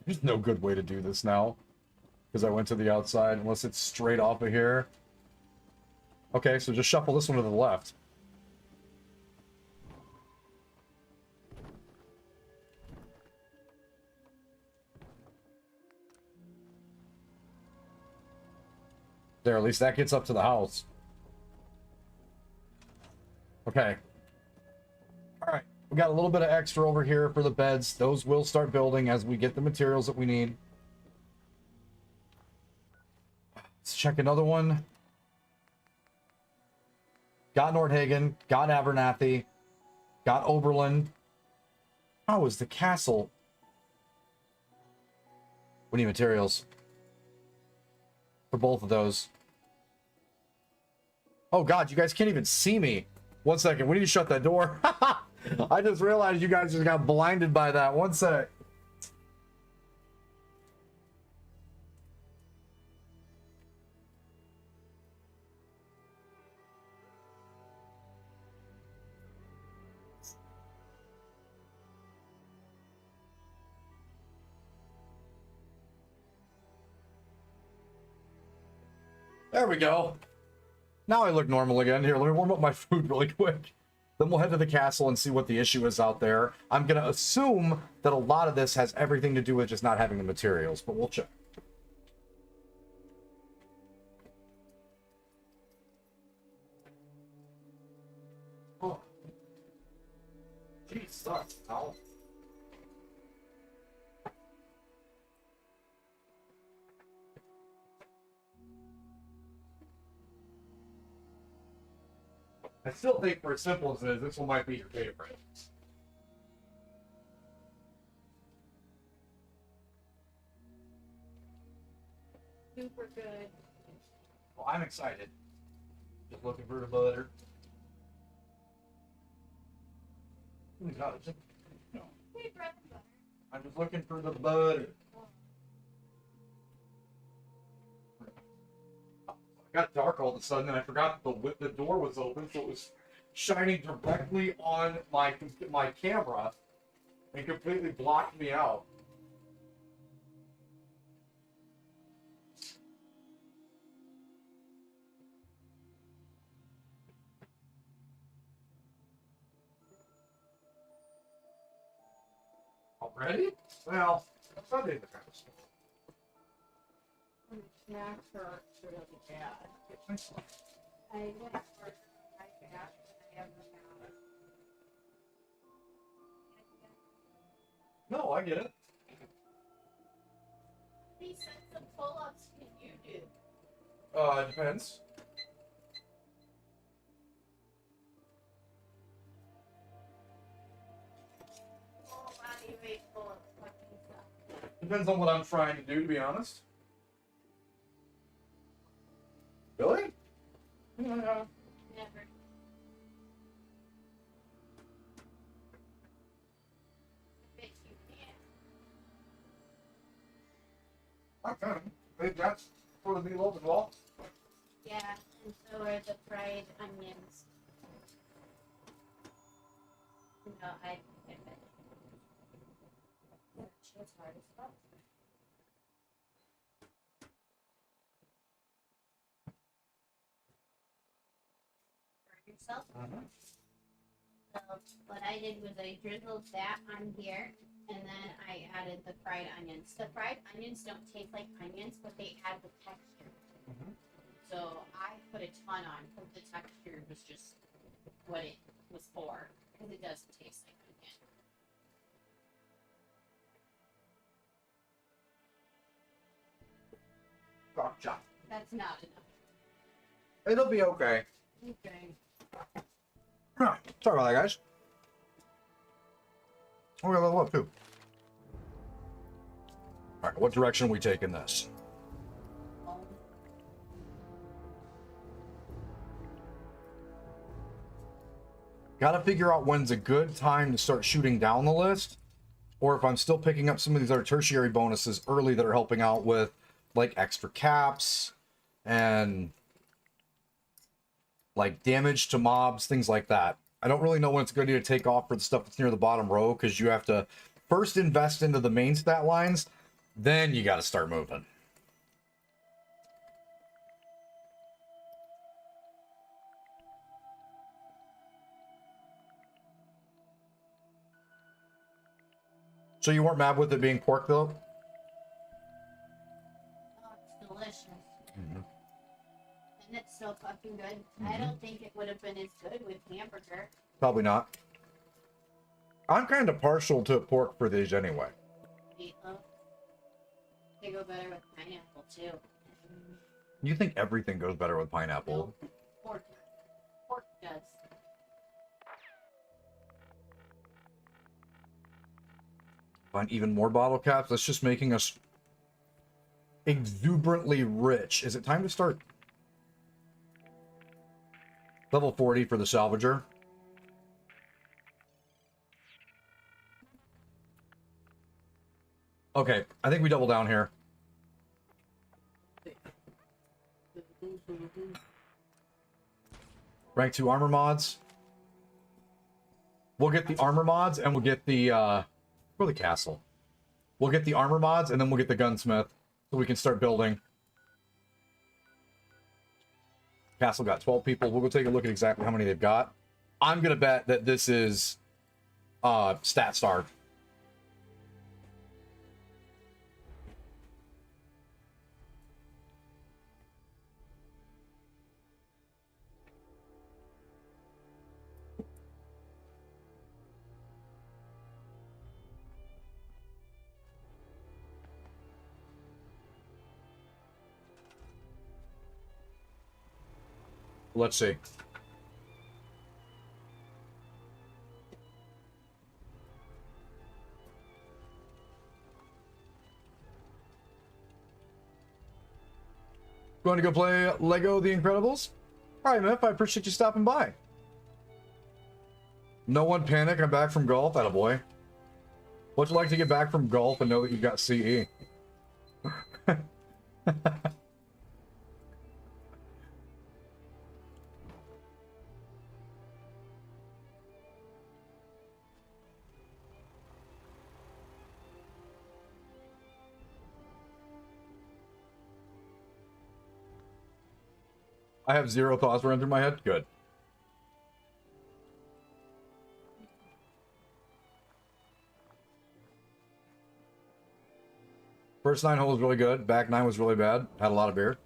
There's no good way to do this now. Because I went to the outside, unless it's straight off of here. Okay, so just shuffle this one to the left. There, at least that gets up to the house. Okay. Alright, we got a little bit of extra over here for the beds. Those will start building as we get the materials that we need. Let's check another one. Got Nordhagen, got Abernathy, got Oberlin. How is the castle? We need materials for both of those. Oh god, you guys can't even see me. 1 second, we need to shut that door. I just realized you guys just got blinded by that. 1 sec. There we go. Now I look normal again. Here, let me warm up my food really quick. Then we'll head to the castle and see what the issue is out there. I'm going to assume that a lot of this has everything to do with just not having the materials, but we'll check. Oh. Jeez, sucks. Ow. I still think for as simple as it is, this one might be your favorite. Super good. Well, I'm excited. Just looking for the butter. Oh my God, is it? No. Hey, bread and butter. I'm just looking for the butter. It got dark all of a sudden, and I forgot the door was open, so it was shining directly on my camera and completely blocked me out. Already? Well, Sunday's the kind of stuff. Snacks are really bad. I went for my fast and I have them out. No, I get it. How many sets of pull-ups can you do? It depends. Oh, body weight pull-ups, fucking stuff. Depends on what I'm trying to do, to be honest. Really? Never. I bet you can. Okay. Big that's for the meatloaf as well. Yeah, and so are the fried onions. No, I bet. That shit's hard as fuck. Yourself. So what I did was I drizzled that on here, and then I added the fried onions. The fried onions don't taste like onions, but they add the texture. So I put a ton on because the texture was just what it was for, because it does taste like onion. Gotcha. That's not enough. It'll be okay. Okay. Sorry about that, guys. Oh, we got a level up too. Alright, what direction are we taking this? Gotta figure out when's a good time to start shooting down the list, or if I'm still picking up some of these other tertiary bonuses early that are helping out with, like, extra caps and like damage to mobs, things like that. I don't really know when it's a good idea to take off for the stuff that's near the bottom row, because you have to first invest into the main stat lines, then you got to start moving. So you weren't mad with it being pork, though? Oh, it's delicious. And it's so fucking good. I don't think it would have been as good with hamburger. Probably not. I'm kind of partial to pork for these anyway. Meatloaf. They go better with pineapple too. You think everything goes better with pineapple? No, pork. Pork does. Find even more bottle caps. That's just making us exuberantly rich. Is it time to start? Level 40 for the salvager. Okay, I think we double down here. Rank 2 armor mods. We'll get the armor mods and we'll get the for the castle. We'll get the armor mods and then we'll get the gunsmith so we can start building. Castle got 12 people. We'll go take a look at exactly how many they've got. I'm gonna bet that this is stat starved. Let's see. Going to go play Lego The Incredibles? All right, Miff, I appreciate you stopping by. No one panic, I'm back from golf. Attaboy. What'd you like to get back from golf and know that you've got CE? I have zero thoughts running through my head. Good. First 9 holes really good. Back 9 was really bad. Had a lot of beer.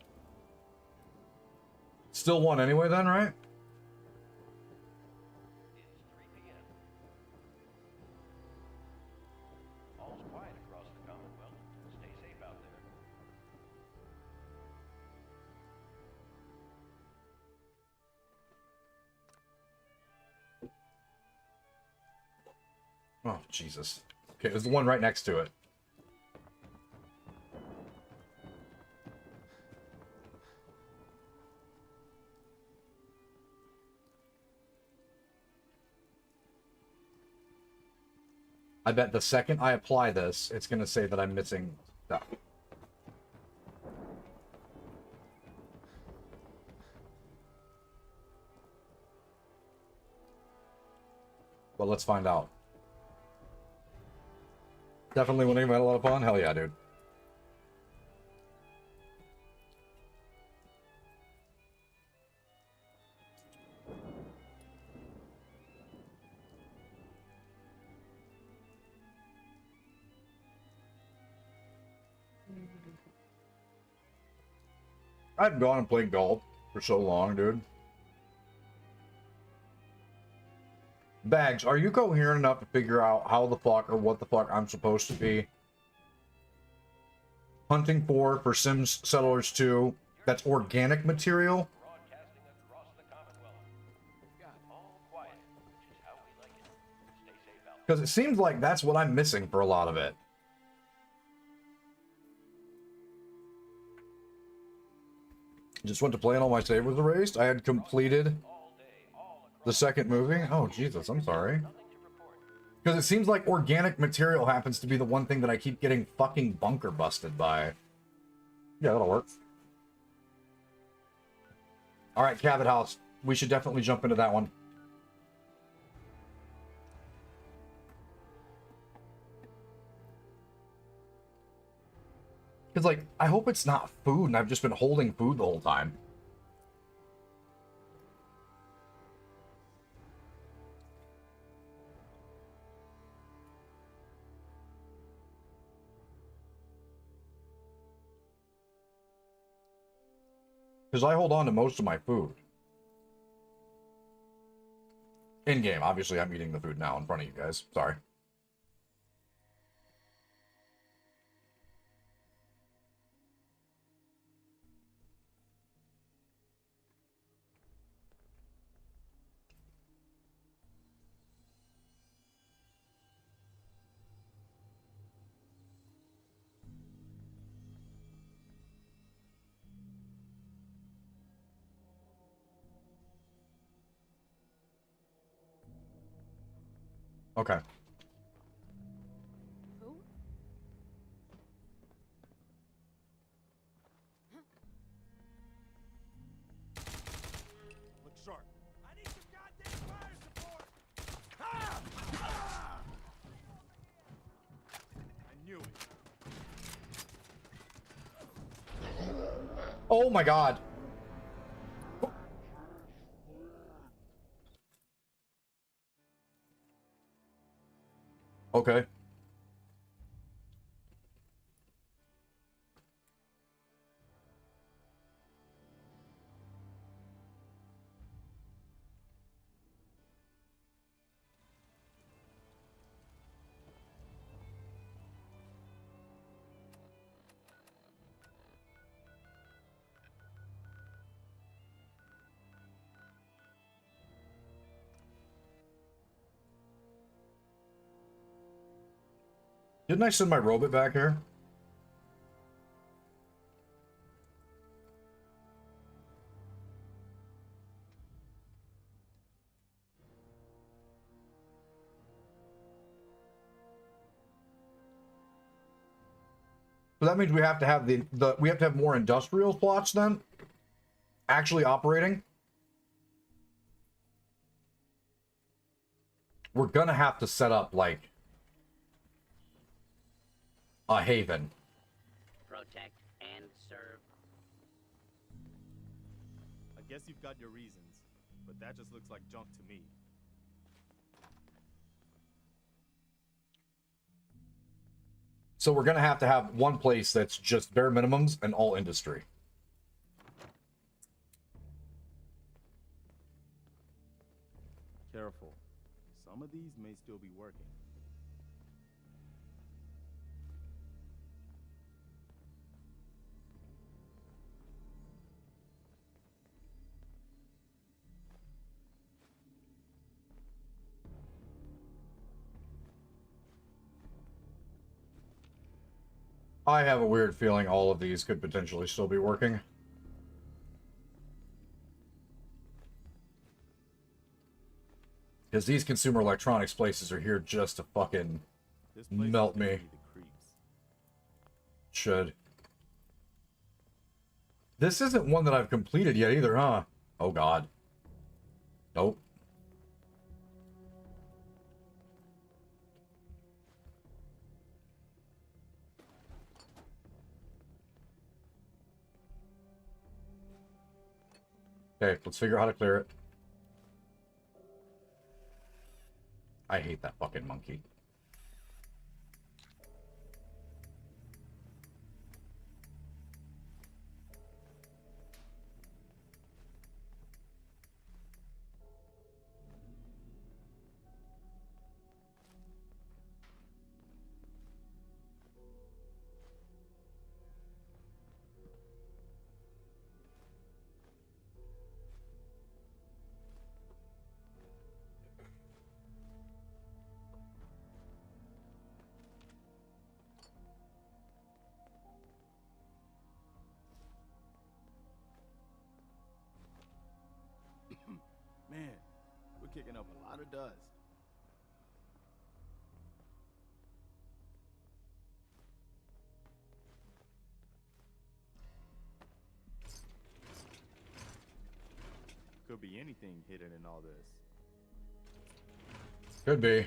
Still won anyway then, right? All's quiet across the Commonwealth. Stay safe out there. Oh, Jesus. Okay, there's the one right next to it. I bet the second I apply this, it's going to say that I'm missing stuff. Well, let's find out. Definitely winning. We had a lot of fun. Hell yeah, dude. I've gone and played golf for so long, dude. Bags, are you coherent enough to figure out how the fuck or what the fuck I'm supposed to be hunting for Sims Settlers 2 that's organic material? Because it seems like that's what I'm missing for a lot of it. Just went to play and all my save was erased. I had completed the second movie. Oh, Jesus, I'm sorry. Because it seems like organic material happens to be the one thing that I keep getting fucking bunker busted by. Yeah, that'll work. Alright, Cabot House. We should definitely jump into that one. Because, like, I hope it's not food and I've just been holding food the whole time. Because I hold on to most of my food. In-game, obviously I'm eating the food now in front of you guys. Sorry. Okay. Who? Look sharp. I need some goddamn fire support! Ah! Ah! I knew it. Oh my god. Okay. Didn't I send my robot back here? So that means we have to have we have to have more industrial plots then? Actually operating? We're gonna have to set up, like, a haven. Protect and serve. I guess you've got your reasons, but that just looks like junk to me. So we're gonna have to have one place that's just bare minimums and all industry. Careful. Some of these may still be working. I have a weird feeling all of these could potentially still be working. Because these consumer electronics places are here just to fucking melt me. Should. This isn't one that I've completed yet either, huh? Oh god. Nope. Okay, let's figure out how to clear it. I hate that fucking monkey. Man, we're kicking up a lot of dust. Could be anything hidden in all this. Could be.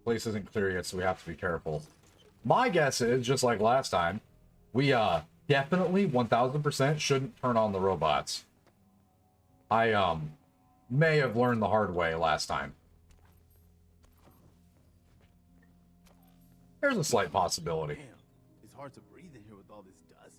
Place isn't clear yet, so we have to be careful. My guess is, just like last time, we definitely 1000% shouldn't turn on the robots. I may have learned the hard way last time. There's a slight possibility. Damn, it's hard to breathe in here with all this dust.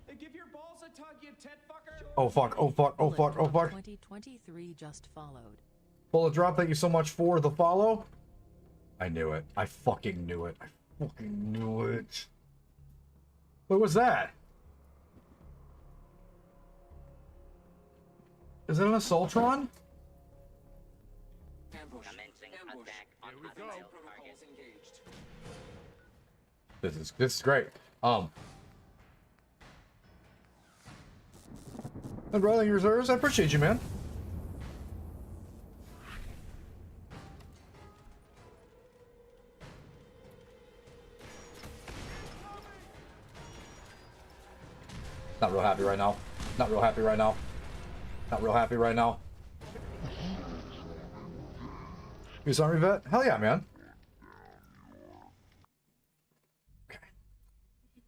Hey, give your balls a tug, you tit fucker. Oh fuck, oh fuck, oh fuck, oh fuck. 2023 just followed. Bullet Drop, thank you so much for the follow. I knew it. I fucking knew it. I fucking knew it. What was that? Is it an Assaultron? Commencing attack on hostile target. This is great. And Rolling Reserves, I appreciate you, man. Not real happy right now. Not real happy right now. Not real happy right now. You saw me, vet? Hell yeah, man. Okay.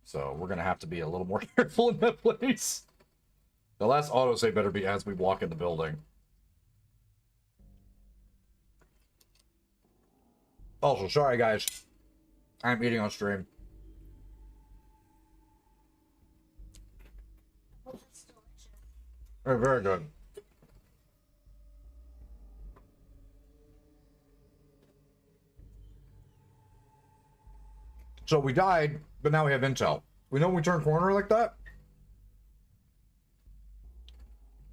So we're gonna have to be a little more careful in that place. The last autosave better be as we walk in the building. Also, sorry guys. I'm eating on stream. They're very good. So we died, but now we have intel. We know when we turn corner like that,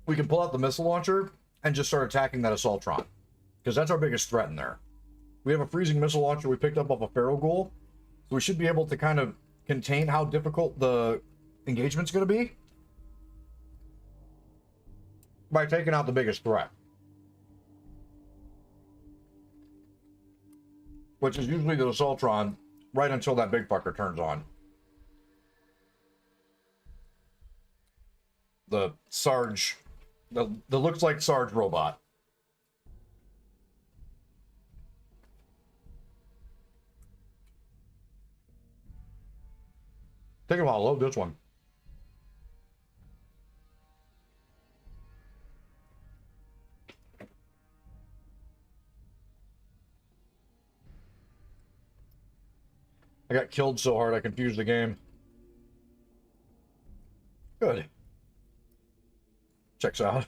we can pull out the missile launcher and just start attacking that Assaultron. Because that's our biggest threat in there. We have a freezing missile launcher we picked up off a Feral Ghoul. So we should be able to kind of contain how difficult the engagement's going to be by taking out the biggest threat. Which is usually the Assaultron, right until that big fucker turns on. The Sarge, the looks like Sarge robot. Take a while, load this one. I got killed so hard I confused the game. Good. Checks out.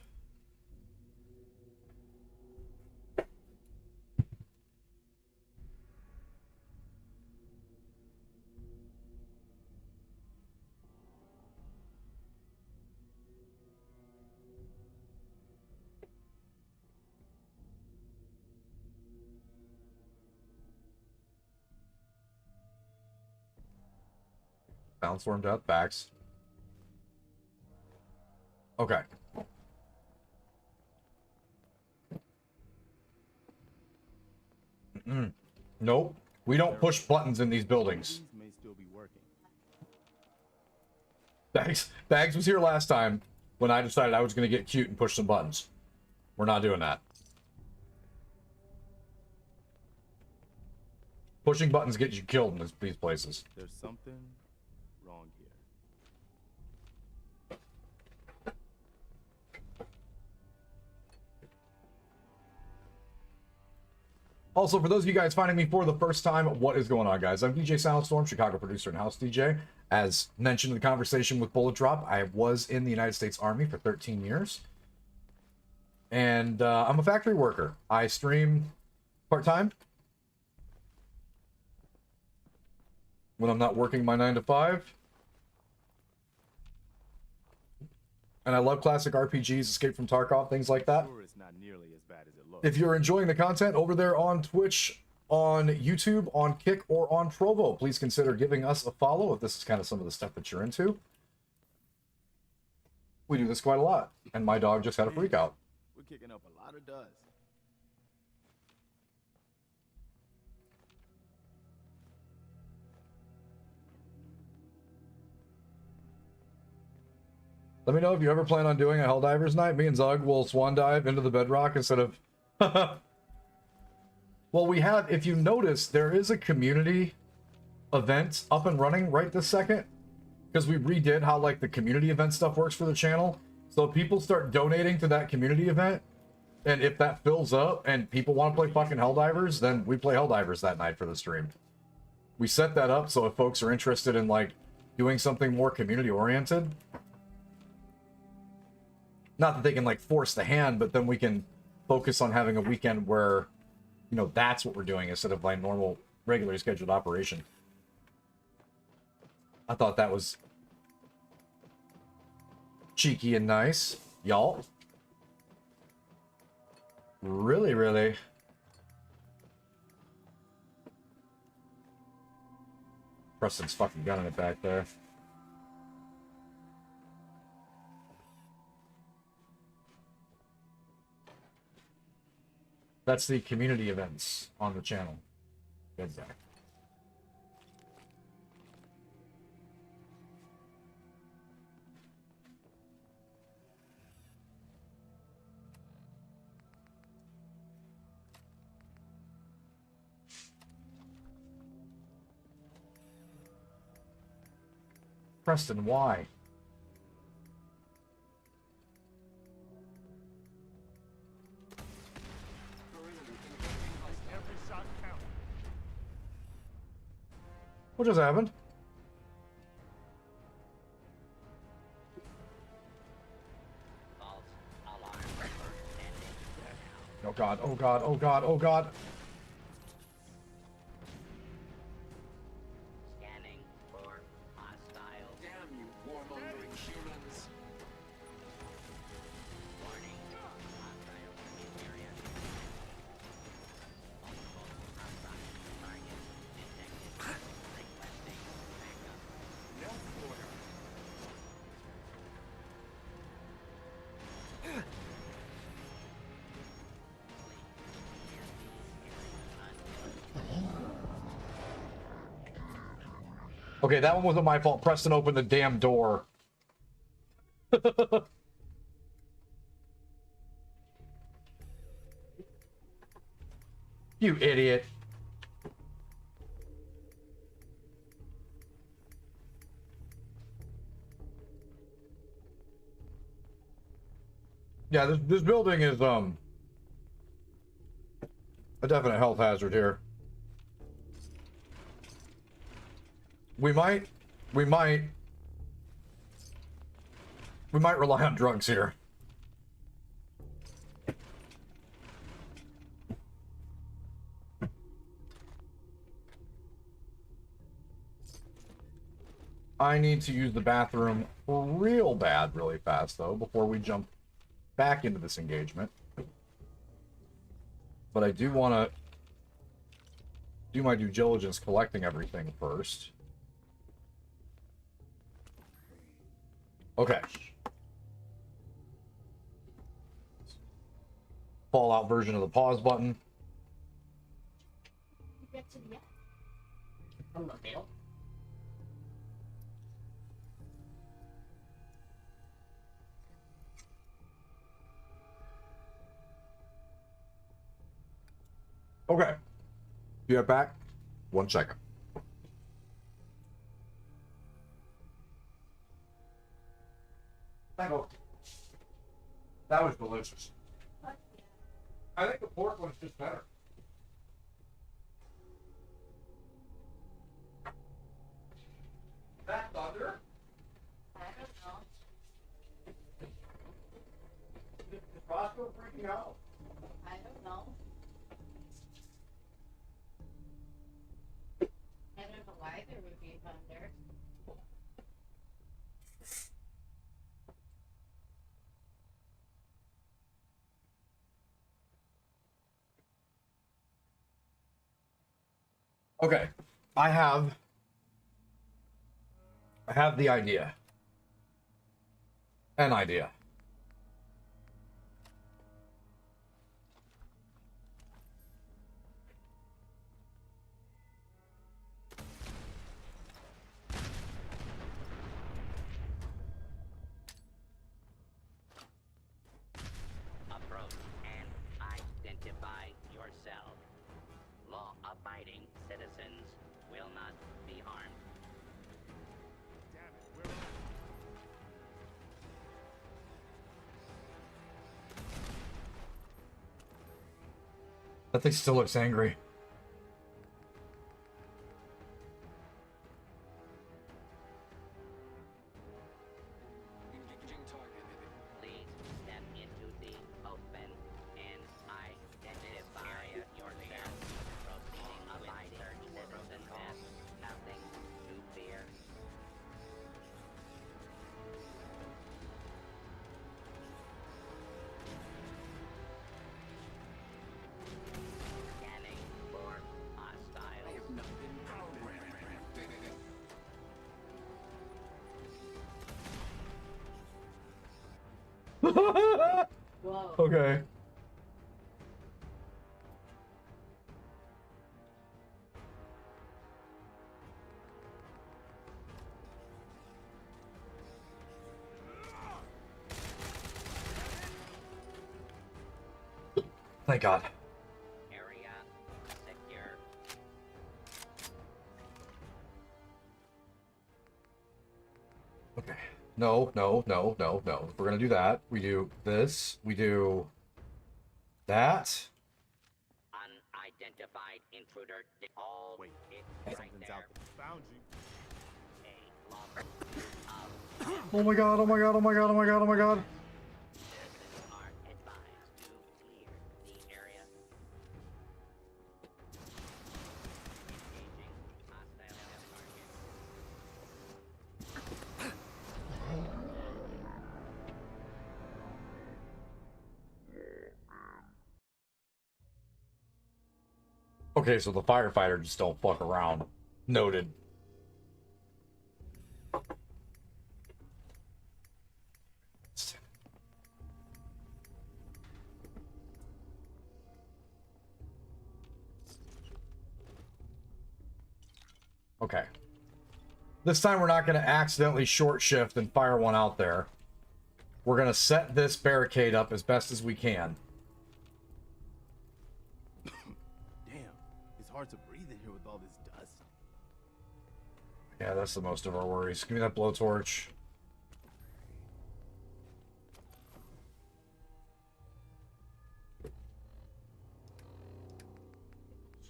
Soundstorm death, backs. Okay. Nope. We don't push buttons in these buildings. May still be working. Bags was here last time when I decided I was going to get cute and push some buttons. We're not doing that. Pushing buttons get you killed in these places. There's something wrong here. Also, for those of you guys finding me for the first time, what is going on, guys? I'm DJ Soundstorm, Chicago producer and house DJ. As mentioned in the conversation with Bullet Drop, I was in the United States Army for 13 years. And I'm a factory worker. I stream part-time when I'm not working my 9 to 5. And I love classic RPGs, Escape from Tarkov, things like that. Sure, it's not nearly as bad as it looks. If you're enjoying the content over there on Twitch, on YouTube, on Kick, or on Trovo, please consider giving us a follow if this is kind of some of the stuff that you're into. We do this quite a lot, and my dog just had a freak out. We're kicking up a lot of dust. Let me know if you ever plan on doing a Helldivers night. Me and Zug will swan dive into the bedrock instead of... Well, we have, if you notice, there is a community event up and running right this second. Because we redid how, like, the community event stuff works for the channel. So people start donating to that community event. And if that fills up and people want to play fucking Helldivers, then we play Helldivers that night for the stream. We set that up so if folks are interested in, like, doing something more community-oriented... Not that they can, like, force the hand, but then we can focus on having a weekend where, you know, that's what we're doing instead of, like, normal, regularly scheduled operation. I thought that was cheeky and nice. Y'all. Really, really. Preston's fucking gunning it back there. That's the community events on the channel. Good, Zach. Preston, why? Every shot counts. What just happened? Oh god, oh god, oh god, oh god. Scanning for hostile. Damn you, warmongering humans. Warning. Hostile in area. Multiple hostile targets detected. Requesting backup. No order. Okay, that one wasn't my fault. Preston opened the damn door. You idiot. Yeah, this building is a definite health hazard here. We might rely on drugs here. I need to use the bathroom real bad, really fast, though, before we jump back into this engagement. But I do want to do my due diligence collecting everything first. Okay. Fallout version of the pause button. Get to the end. From the middle. Okay. Be right back. 1 second. That was delicious. I think the pork one's just better. That thunder? I don't know. Is Roscoe freaking out? I don't know. I don't know why there would be thunder. Okay. I have the idea. An idea. Approach and identify yourself. Law-abiding citizens will not be harmed. Damn it, where am That thing still looks angry. Please step into the open and identify yourself. Proceeding abiding citizens have nothing to fear. Scanning for hostiles. I have not been programmed. Whoa. Okay. Thank God. Area secure. No, no, no, no, no. If we're gonna do that, we do this, we do that. Unidentified intruder. All Wait, it something's right out there. there. Found you. A log Oh my god, oh my god, oh my god, oh my god, oh my god. citizens are advised to clear the area. Engaging hostile target. Okay, so the firefighter just don't fuck around. Noted. Okay. This time we're not going to accidentally short shift and fire one out there. We're going to set this barricade up as best as we can. Damn, it's hard to breathe in here with all this dust. Yeah, that's the most of our worries. Give me that blowtorch.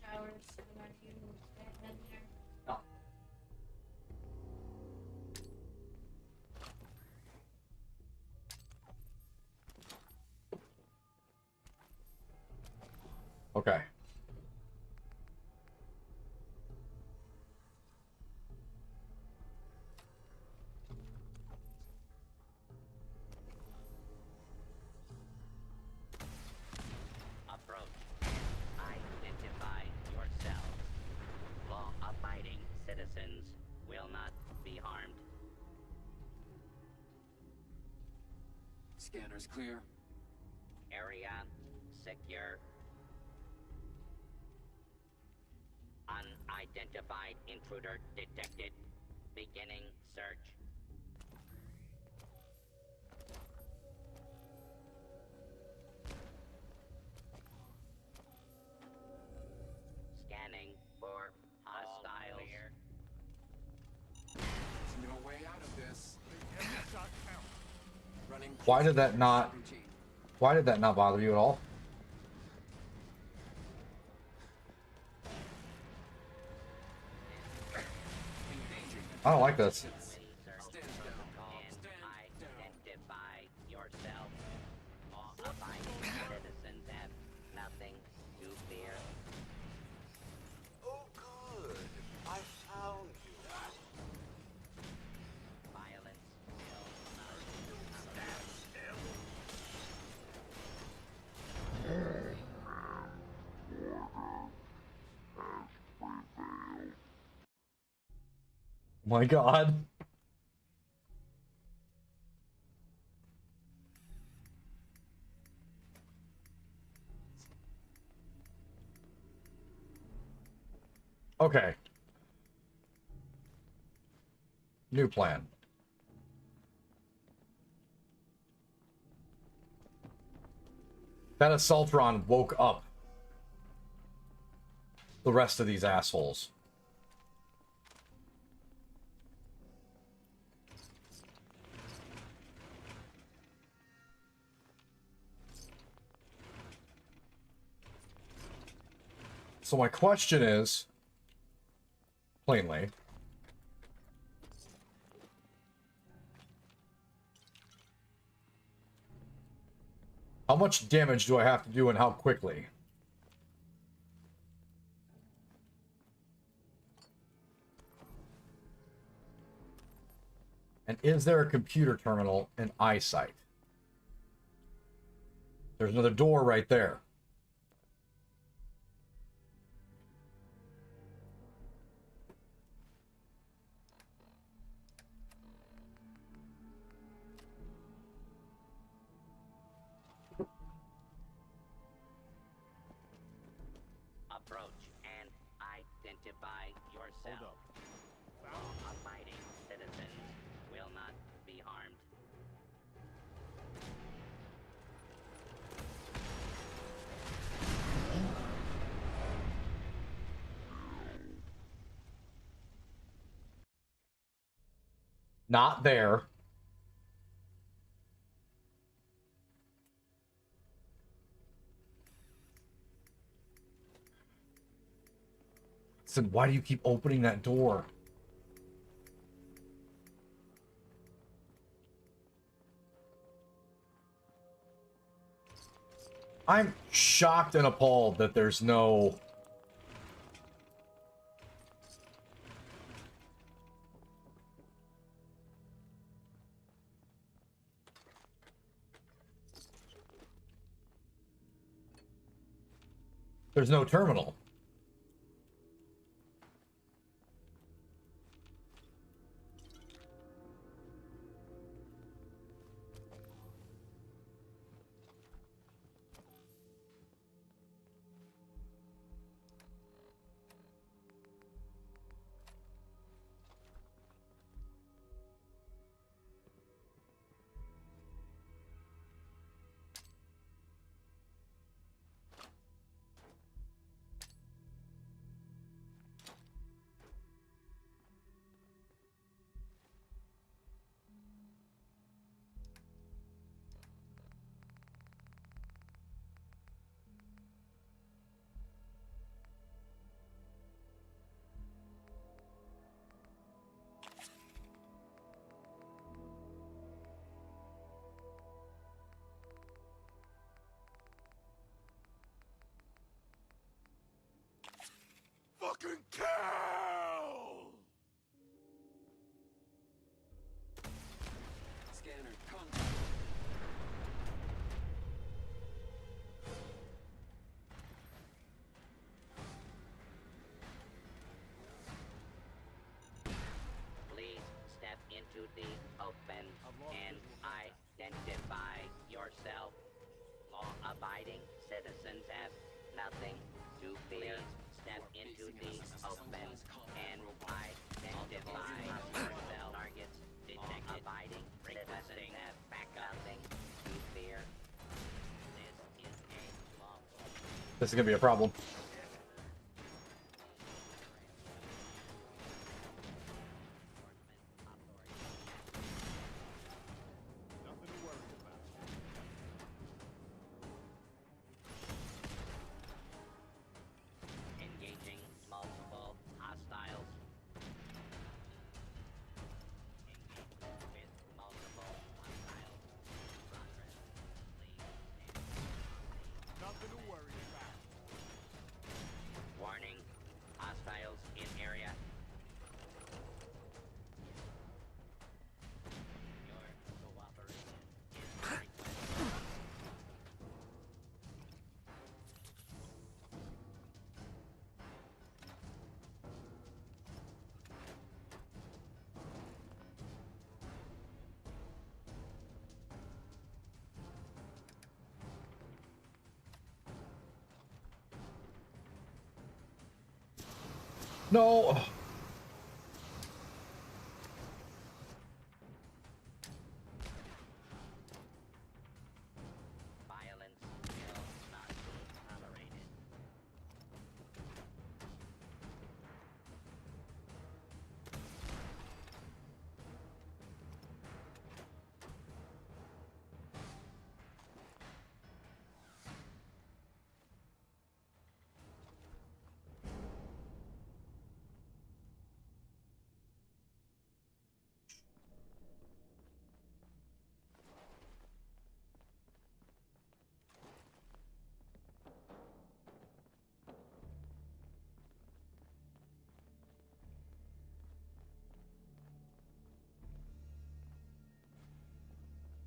Showers, so that you get in there. Oh. Okay. Approach. Identify yourself. Law-abiding citizens will not be harmed. Scanner's clear. Area secure. Unidentified intruder detected. Beginning search. Scanning for hostiles. There's no way out of this. Running. Why did that not... Why did that not bother you at all? I don't like this. Identify yourself. Law-abiding citizens have nothing to fear. Oh, good. I found you. Violence will My god. Okay. New plan. That Assaultron woke up the rest of these assholes. So my question is, plainly, how much damage do I have to do and how quickly? And is there a computer terminal in eyesight? There's another door right there. approach and identify yourself. Hold up. Law-abiding citizens will not be harmed. Not there. Said, why do you keep opening that door? I'm shocked and appalled that there's no... There's no terminal. Fucking kill! Scanner, contact. Please step into the open and identify yourself. Law-abiding citizens have nothing to fear. Step into the open and identify yourself. Targets detected. Law-abiding citizens have nothing to fear. This is a lawful. This is gonna be a problem. Engaging multiple hostiles. Engaging with multiple hostiles. Progress. Nothing to worry about. Warning. Hostiles in area. Your cooperation is requested. No. Violence will not be tolerated.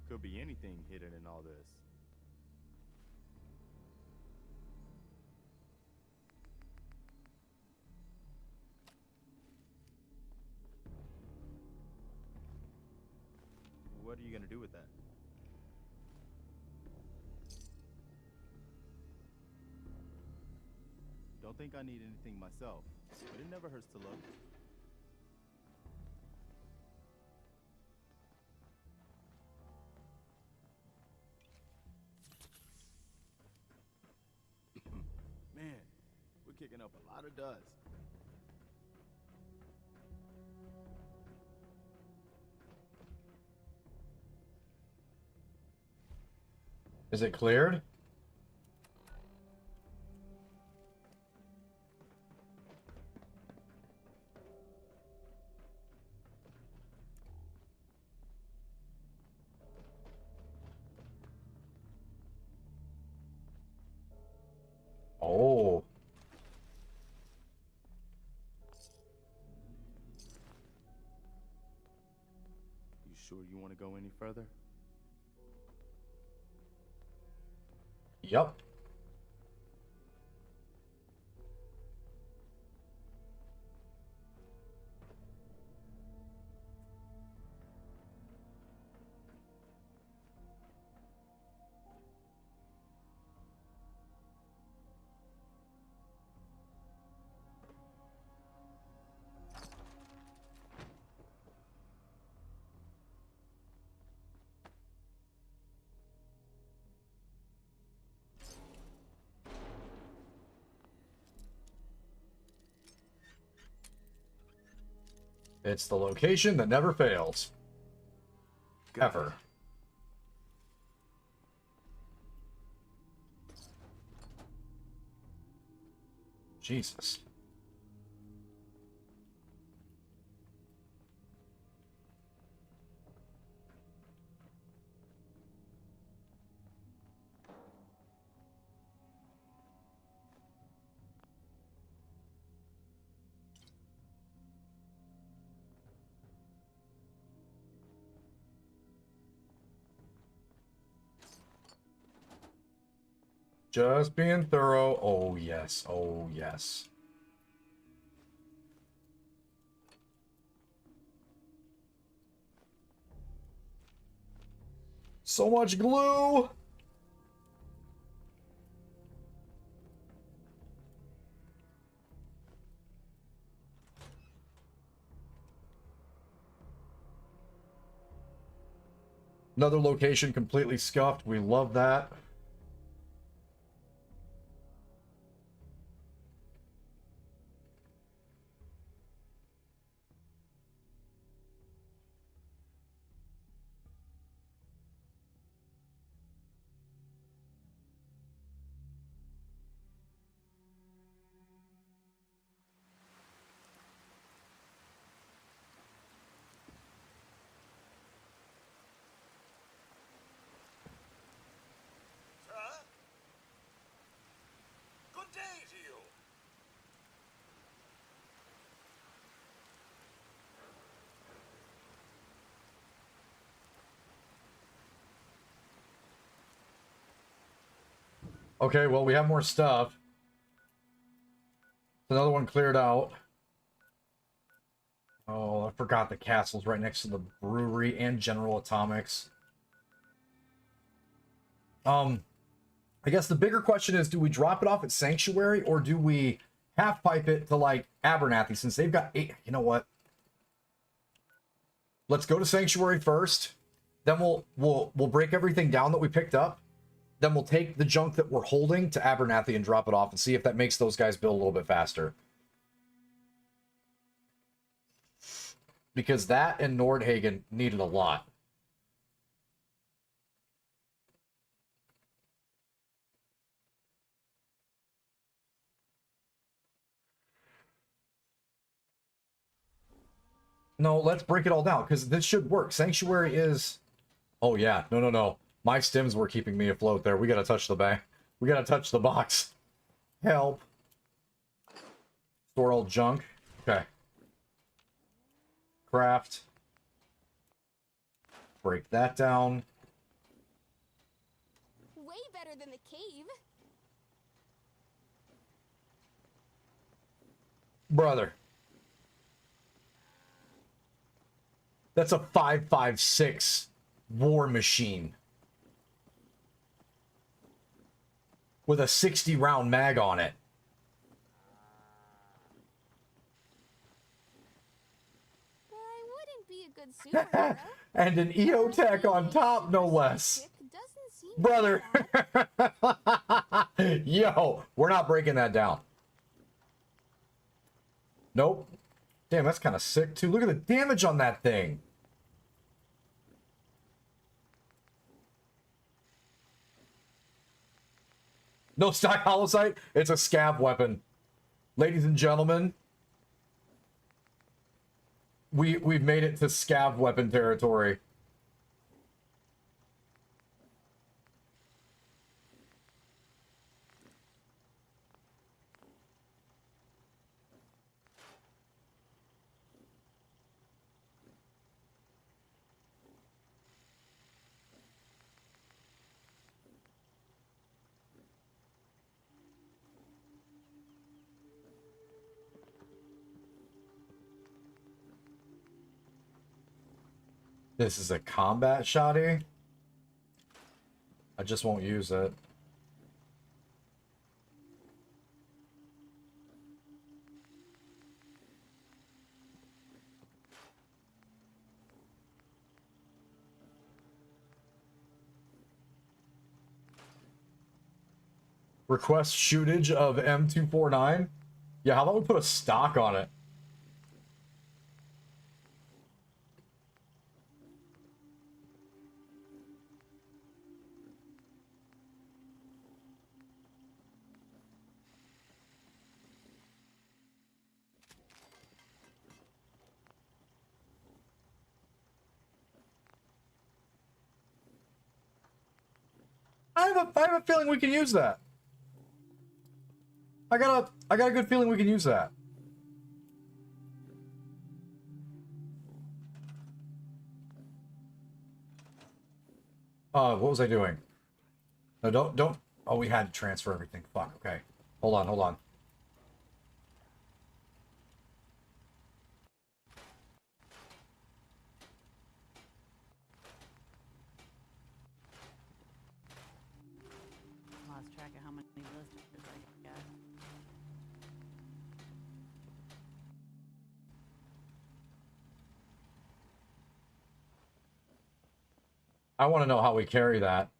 Could be anything hidden in all this. What are you gonna do with that? Don't think I need anything myself, but it never hurts to look. Man, we're kicking up a lot of dust. Is it cleared? sure you want to go any further? Yup. It's the location that never fails. Ever. Jesus. Just being thorough. Oh, yes. Oh, yes. So much glue. Another location completely scuffed. We love that. Good day to you. Okay, well, we have more stuff. Another one cleared out. Oh, I forgot the castle's right next to the brewery and General Atomics. I guess the bigger question is, do we drop it off at Sanctuary or do we half pipe it to like Abernathy since they've got 8? You know what? Let's go to Sanctuary first. Then we'll break everything down that we picked up. Then we'll take the junk that we're holding to Abernathy and drop it off and see if that makes those guys build a little bit faster. Because that and Nordhagen needed a lot. No, let's break it all down, because this should work. Sanctuary is... Oh, yeah. No. My stims were keeping me afloat there. We gotta touch the bag. We gotta touch the box. Help. Store all junk. Okay. Craft. Break that down. Way better than the cave. Brother. That's a 5.56 war machine. With a 60-round mag on it. I wouldn't be a good superhero. And an EOTech on top, no less. Brother. Yo, we're not breaking that down. Nope. Damn, that's kind of sick, too. Look at the damage on that thing. No stock holocite. It's a scav weapon. Ladies and gentlemen, we've made it to scav weapon territory. This is a combat shoddy. I just won't use it. Request shootage of M249. Yeah, how about we put a stock on it? I have a feeling we can use that. I got a good feeling we can use that. What was I doing? No, don't. Oh, we had to transfer everything. Fuck. Okay. Hold on. Lost track of how many blisters I got. I want to know how we carry that.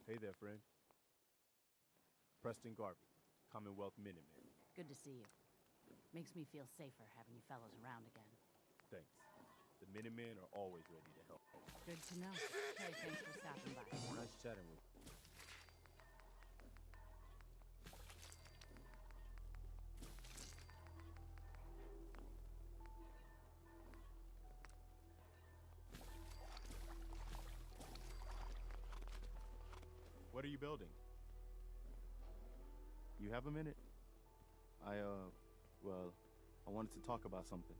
Hey there, friend. Preston Garvey, Commonwealth Minuteman. Good to see you. Makes me feel safer having you fellows around again. Thanks. The Minutemen are always ready to help. Good to know. Hey, thanks for stopping by. Nice chatting with you. What are you building? You have a minute? Well, I wanted to talk about something.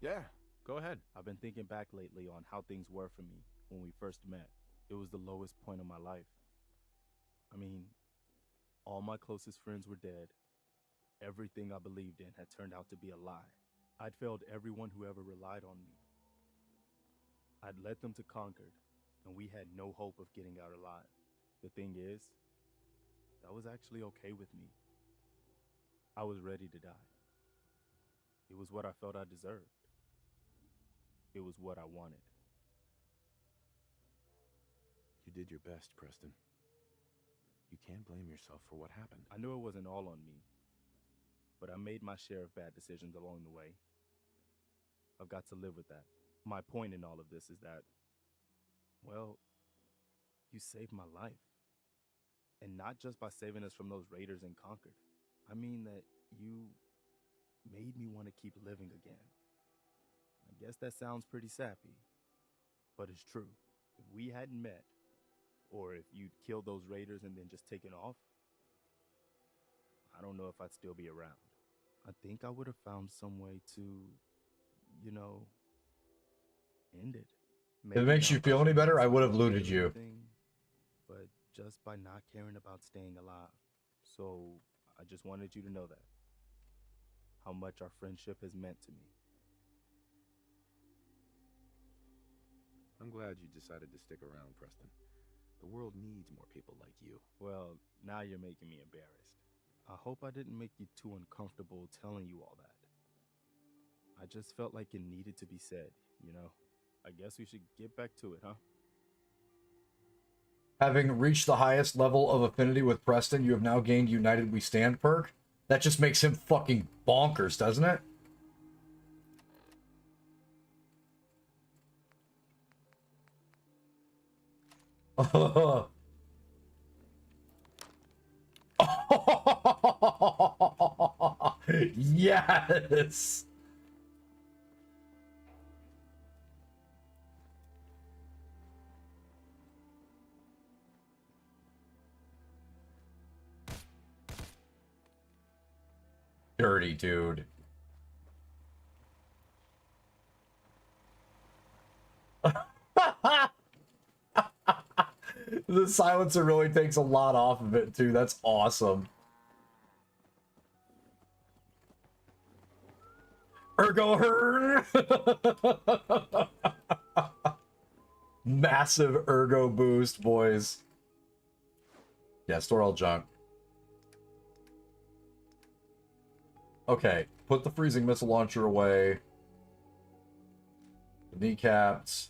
Yeah, go ahead. I've been thinking back lately on how things were for me when we first met. It was the lowest point of my life. I mean, all my closest friends were dead. Everything I believed in had turned out to be a lie. I'd failed everyone who ever relied on me. I'd led them to Concord, and we had no hope of getting out alive. The thing is, that was actually okay with me. I was ready to die. It was what I felt I deserved. It was what I wanted. You did your best, Preston. You can't blame yourself for what happened. I knew it wasn't all on me, but I made my share of bad decisions along the way. I've got to live with that. My point in all of this is that, well, you saved my life. And not just by saving us from those raiders in Concord. I mean that you made me want to keep living again. I guess that sounds pretty sappy, but it's true. If we hadn't met, or if you'd killed those raiders and then just taken off, I don't know if I'd still be around. I think I would have found some way to, you know, end it. If it makes you feel any better, I would have looted you. But just by not caring about staying alive. So I just wanted you to know that. How much our friendship has meant to me. I'm glad you decided to stick around, Preston. The world needs more people like you. Well, now you're making me embarrassed. I hope I didn't make you too uncomfortable telling you all that. I just felt like it needed to be said, you know? I guess we should get back to it, huh? Having reached the highest level of affinity with Preston, you have now gained United We Stand perk. That just makes him fucking bonkers, doesn't it? Yes! Dirty dude. The silencer really takes a lot off of it, too. That's awesome. Ergo her. Massive ergo boost, boys. Yeah, store all junk. Okay, put the freezing missile launcher away. The kneecaps.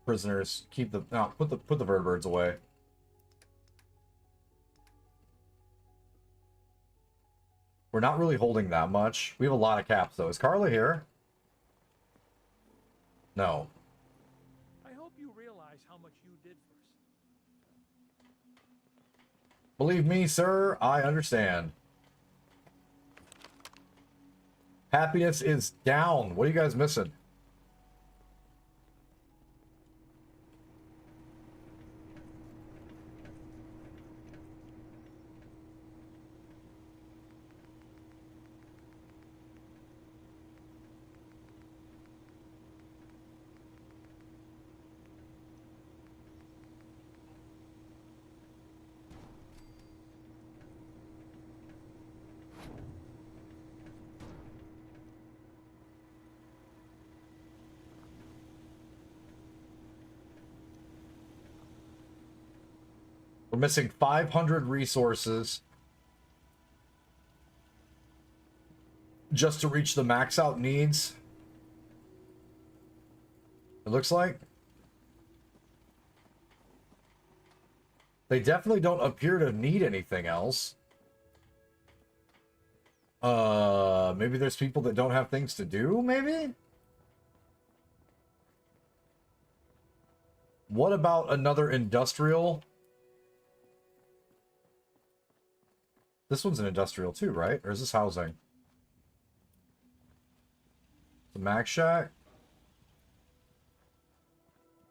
Prisoners, keep the no, put the vertibirds away. We're not really holding that much. We have a lot of caps though. Is Carla here? No. I hope you realize how much you did for us. Believe me, sir, I understand. Happiness is down. What are you guys missing? We're missing 500 resources just to reach the max out needs. It looks like. They definitely don't appear to need anything else. Maybe there's people that don't have things to do, maybe? What about another industrial? This one's an industrial too, right? Or is this housing? The Max Shack?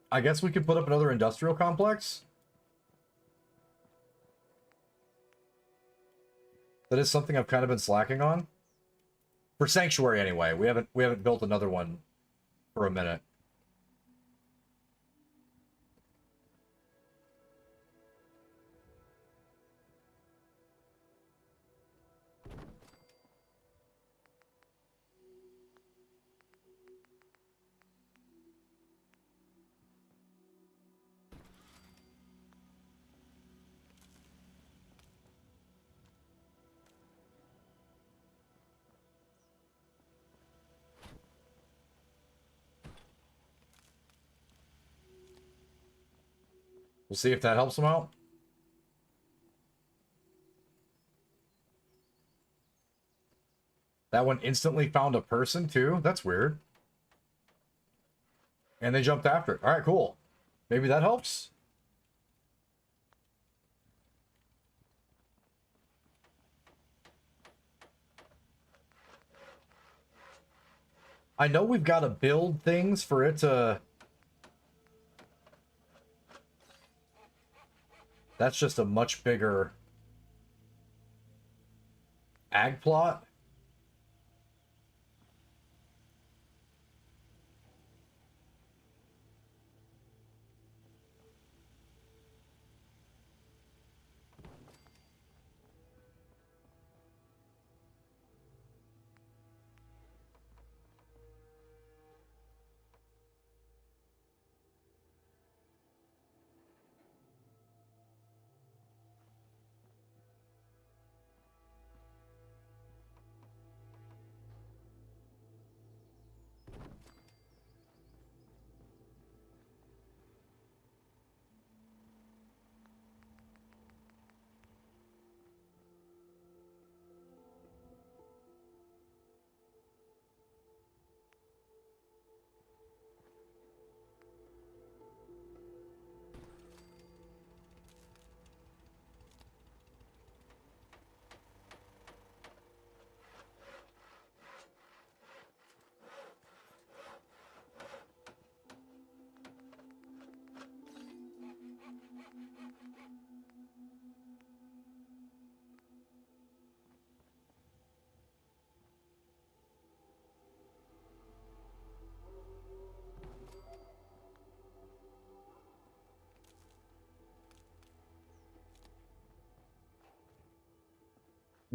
I guess we could put up another industrial complex? That is something I've kind of been slacking on. For Sanctuary anyway. We haven't built another one for a minute. We'll see if that helps them out. That one instantly found a person too? That's weird. And they jumped after it. Alright, cool. Maybe that helps? I know we've got to build things for it to... That's just a much bigger ag plot.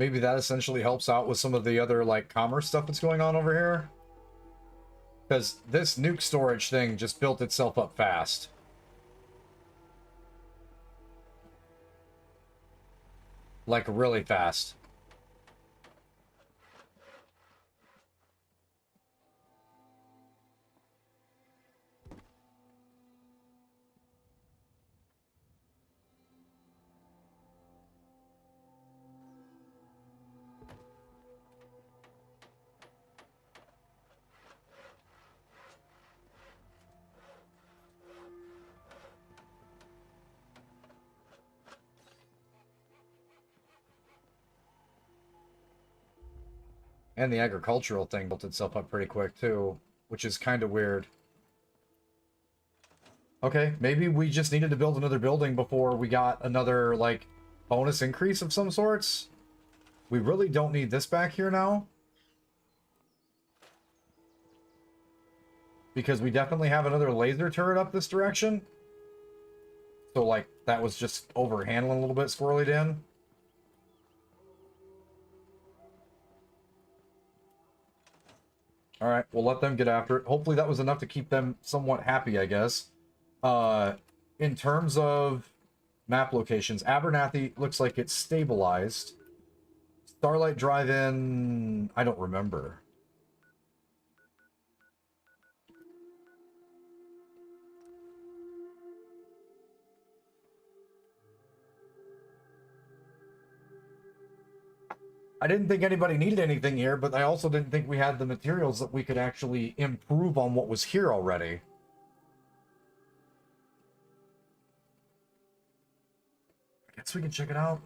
maybe that essentially helps out with some of the other, like, commerce stuff that's going on over here. Because this nuke storage thing just built itself up fast. Like, really fast. And the agricultural thing built itself up pretty quick, too, which is kind of weird. Okay, maybe we just needed to build another building before we got another, like, bonus increase of some sorts. We really don't need this back here now. Because we definitely have another laser turret up this direction. So, like, that was just overhandling a little bit, squirrely in. Alright, we'll let them get after it. Hopefully that was enough to keep them somewhat happy, I guess. In terms of map locations, Abernathy looks like it's stabilized. Starlight Drive-In, I don't remember. I didn't think anybody needed anything here, but I also didn't think we had the materials that we could actually improve on what was here already. I guess we can check it out.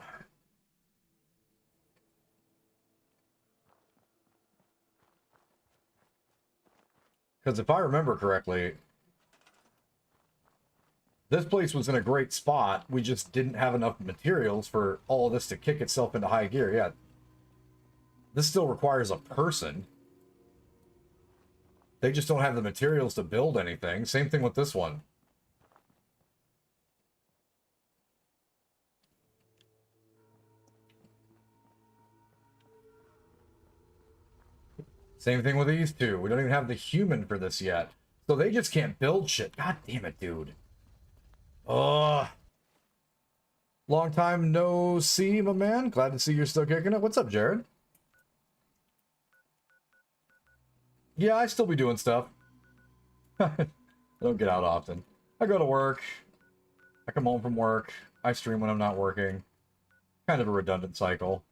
Because if I remember correctly, this place was in a great spot. We just didn't have enough materials for all of this to kick itself into high gear. Yeah. This still requires a person. They just don't have the materials to build anything. Same thing with this one. Same thing with these two. We don't even have the human for this yet. So they just can't build shit. God damn it, dude. Ugh. Long time no see, my man. Glad to see you're still kicking it. What's up, Jared? Yeah, I still be doing stuff. I don't get out often. I go to work. I come home from work. I stream when I'm not working. Kind of a redundant cycle.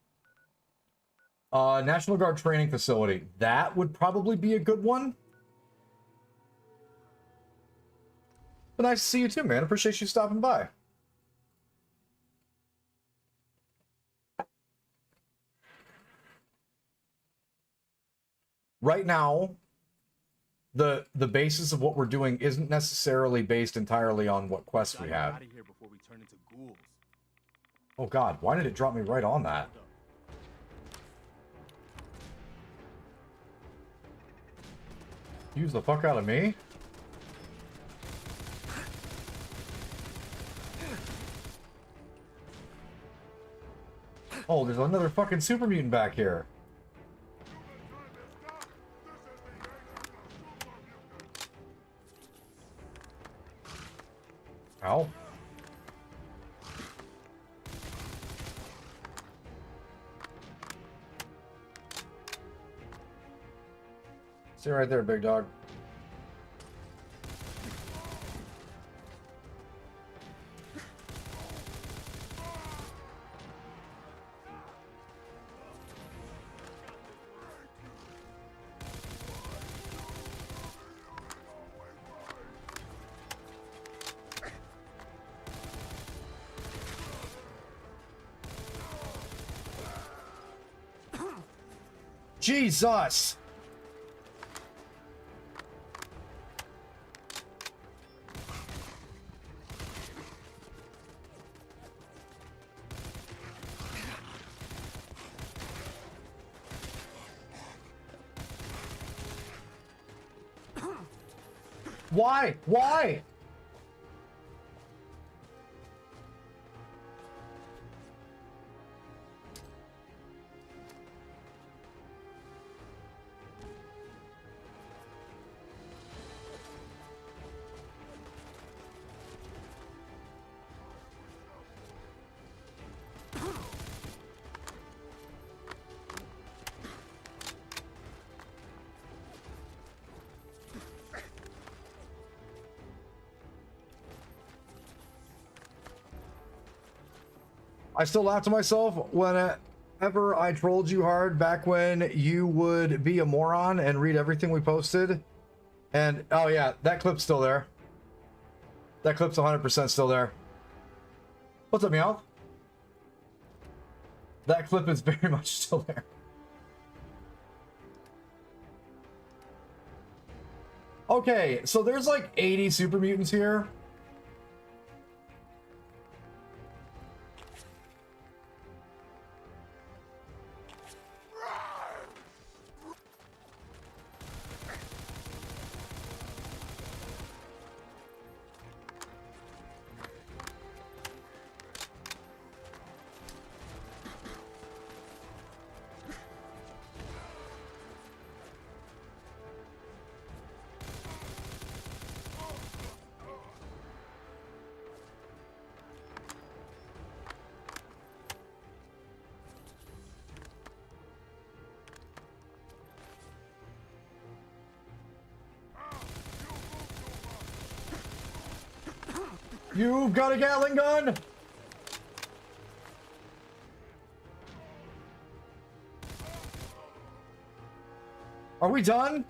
National Guard training facility. That would probably be a good one. But nice to see you too, man. Appreciate you stopping by. Right now, the basis of what we're doing isn't necessarily based entirely on what quests we have. Oh god, why did it drop me right on that? Use the fuck out of me? Oh, there's another fucking super mutant back here. Ow. Stay right there, big dog. Jesus! Why? Why? I still laugh to myself whenever I trolled you hard back when you would be a moron and read everything we posted. And, oh yeah, that clip's still there. That clip's 100% still there. What's up, Meowth? That clip is very much still there. Okay, so there's like 80 super mutants here. You've got a Gatling gun! Are we done?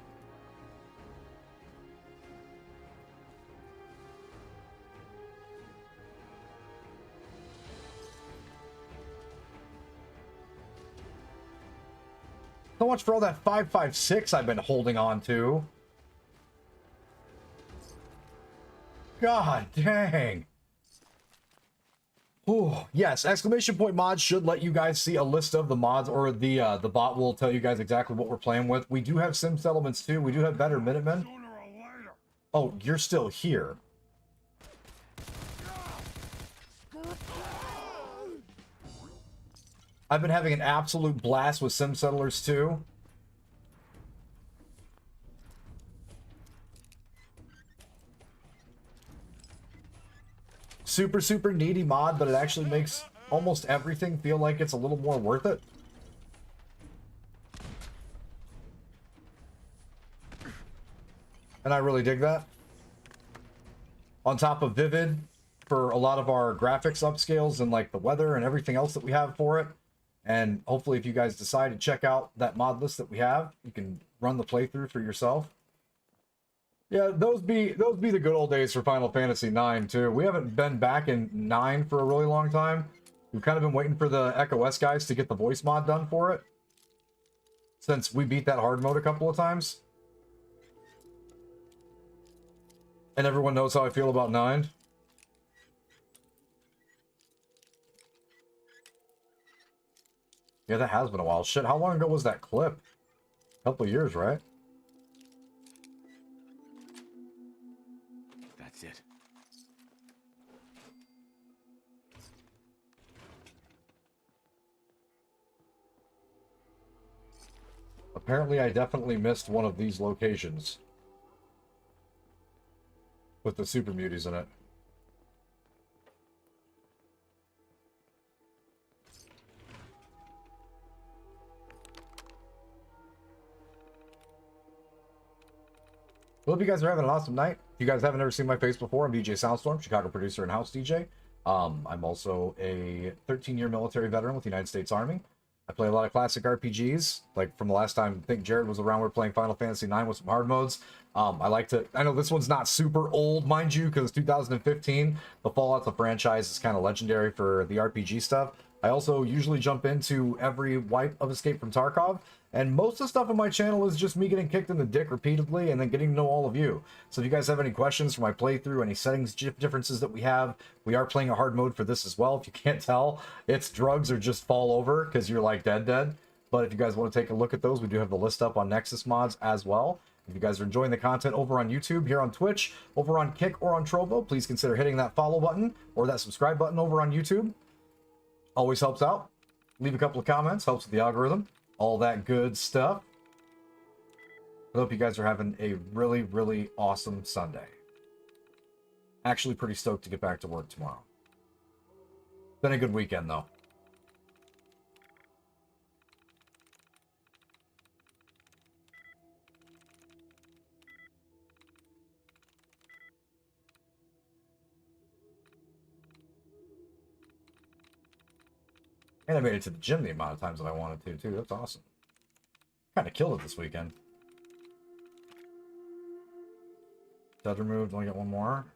So much for all that 5.56 I've been holding on to. God dang. Ooh, yes, exclamation point mods should let you guys see a list of the mods, or the bot will tell you guys exactly what we're playing with. We do have sim settlements too. We do have better Minutemen. Oh, you're still here. I've been having an absolute blast with sim settlers too. Super needy mod, but it actually makes almost everything feel like it's a little more worth it. And I really dig that. On top of Vivid, for a lot of our graphics upscales and like the weather and everything else that we have for it. And hopefully if you guys decide to check out that mod list that we have, you can run the playthrough for yourself. Yeah, those be the good old days for Final Fantasy IX too. We haven't been back in 9 for a really long time. We've kind of been waiting for the Echo S guys to get the voice mod done for it, since we beat that hard mode a couple of times. And everyone knows how I feel about 9. Yeah, that has been a while. Shit, how long ago was that clip? A couple of years, right? That's it. Apparently, I definitely missed one of these locations with the super muties in it. Well, hope you guys are having an awesome night. If you guys haven't ever seen my face before, I'm DJ Soundstorm, Chicago producer and house DJ. I'm also a 13-year military veteran with the United States Army. I play a lot of classic RPGs. Like from the last time I think Jared was around, we were playing Final Fantasy IX with some hard modes. I know this one's not super old, mind you, because it's 2015. The Fallout the franchise is kind of legendary for the RPG stuff. I also usually jump into every wipe of Escape from Tarkov, and most of the stuff on my channel is just me getting kicked in the dick repeatedly and then getting to know all of you. So if you guys have any questions for my playthrough, any settings differences that we have, we are playing a hard mode for this as well. If you can't tell, it's drugs or just fall over because you're like dead. But if you guys want to take a look at those, we do have the list up on Nexus Mods as well. If you guys are enjoying the content over on YouTube, here on Twitch, over on Kick or on Trovo, please consider hitting that follow button or that subscribe button over on YouTube. Always helps out. Leave a couple of comments, helps with the algorithm, all that good stuff. I hope you guys are having a really awesome Sunday. Actually pretty stoked to get back to work tomorrow. Been a good weekend though. And I made it to the gym the amount of times that I wanted to, too. That's awesome. Kind of killed it this weekend. Stud removed. Only get one more.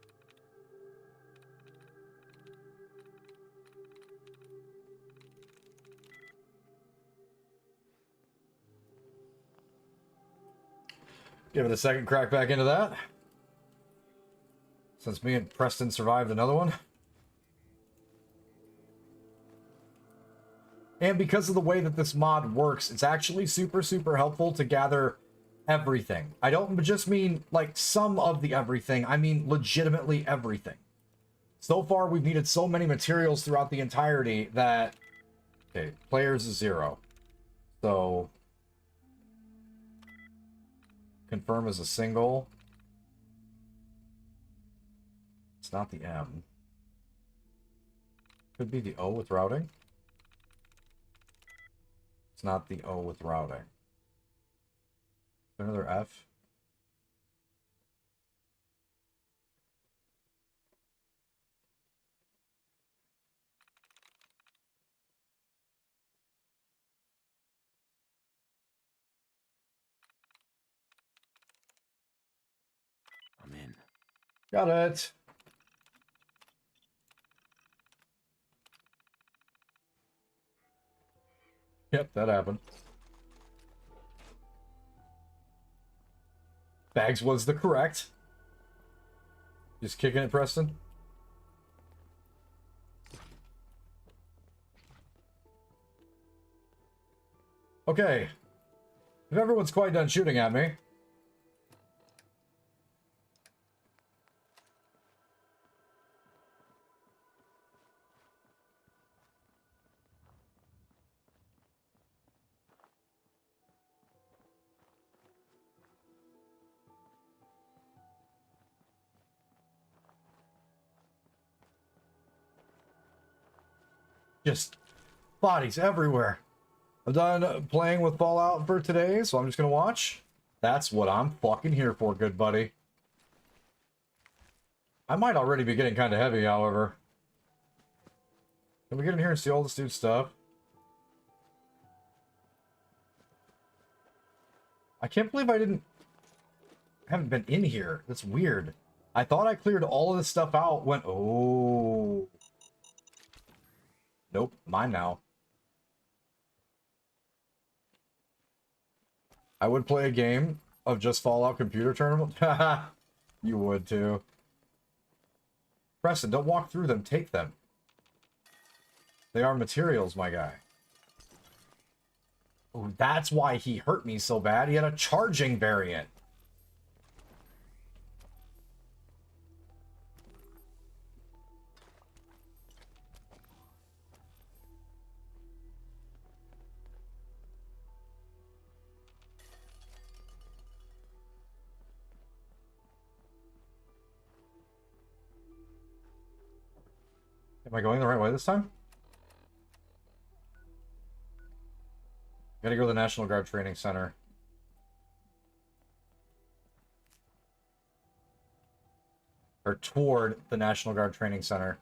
Give it a second crack back into that. Since me and Preston survived another one. And because of the way that this mod works, it's actually super, super helpful to gather everything. I don't just mean like some of the everything. I mean legitimately everything. So far, we've needed so many materials throughout the entirety that... Okay, players is 0. So... confirm as a single. It's not the M. Could be the O with routing. It's not the O with routing. Is there another F? I'm in. Got it. Yep, that happened. Bags was the correct. Just kicking it, Preston. Okay. If everyone's quite done shooting at me. Just bodies everywhere. I'm done playing with Fallout for today, so I'm just gonna watch. That's what I'm fucking here for, good buddy. I might already be getting kind of heavy, however. Can we get in here and see all this dude's stuff? I can't believe I haven't been in here. That's weird. I thought I cleared all of this stuff out when... Oh. Nope, mine now. I would play a game of just Fallout computer tournament. You would too. Preston, don't walk through them, take them. They are materials, my guy. Oh, that's why he hurt me so bad. He had a charging variant. Am I going the right way this time? Gotta go to the National Guard Training Center. Or toward the National Guard Training Center.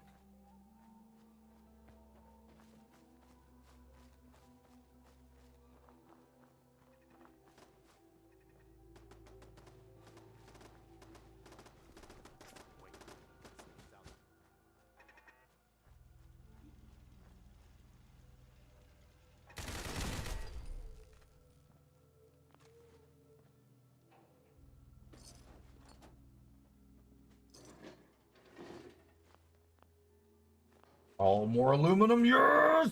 All more aluminum, yes!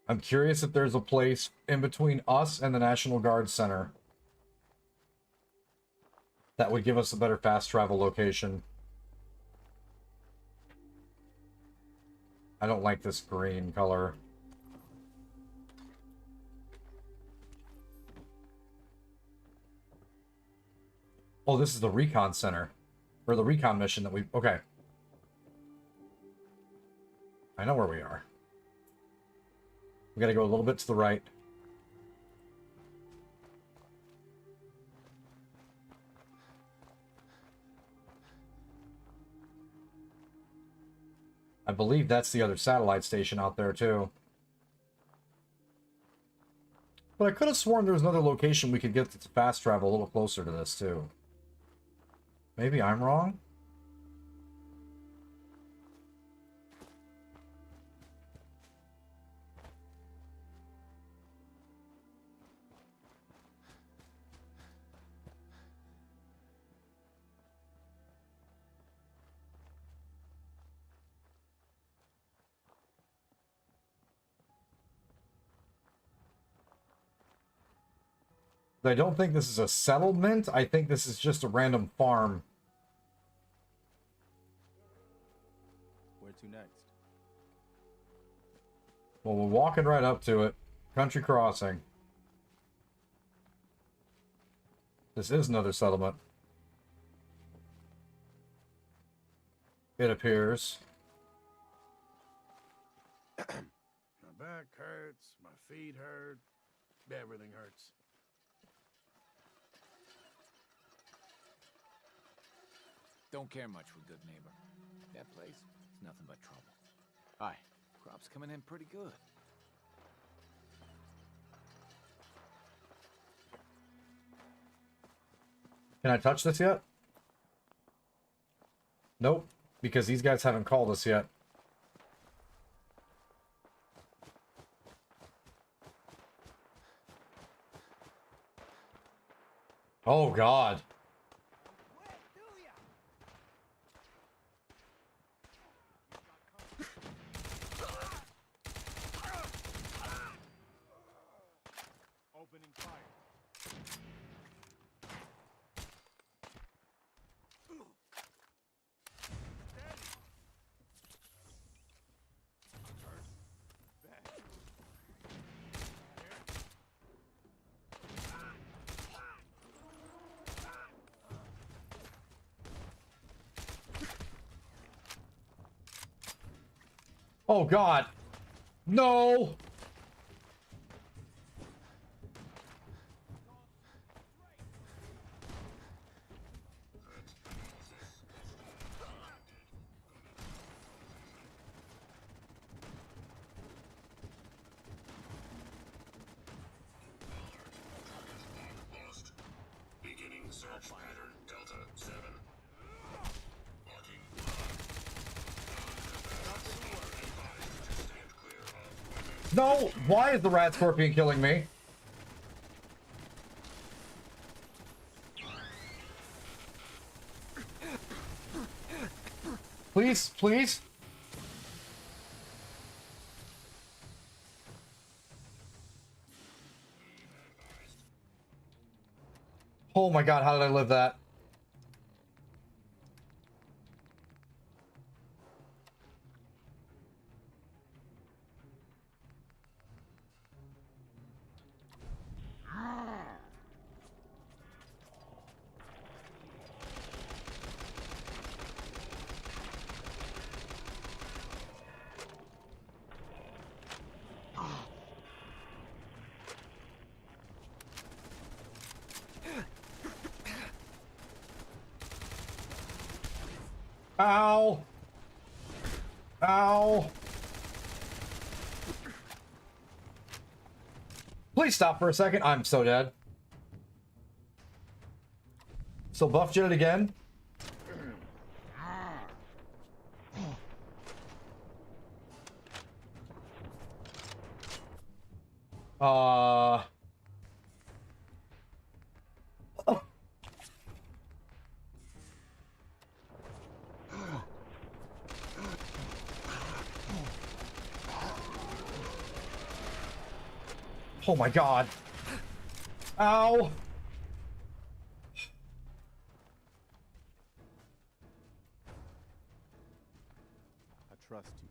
I'm curious if there's a place in between us and the National Guard Center that would give us a better fast travel location. I don't like this green color. Oh, this is the recon center. Or the recon mission that we... Okay. I know where we are. We gotta go a little bit to the right. I believe that's the other satellite station out there, too. But I could have sworn there was another location we could get to fast travel a little closer to this, too. Maybe I'm wrong? I don't think this is a settlement. I think this is just a random farm. Where to next? Well, we're walking right up to it. Country crossing. This is another settlement. It appears. My back hurts, my feet hurt, everything hurts. Don't care much for good neighbor. That place is nothing but trouble. Hi. Crops coming in pretty good. Can I touch this yet? Nope, because these guys haven't called us yet. Oh, God. Opening fire. Oh, God. No! Beginning search pattern Delta 7. No! Why is the rat scorpion killing me? Please, please. Oh my God, how did I live that? Ow! Ow! Please stop for a second. I'm so dead. So buff jetted again. Oh my God. Ow. I trust you,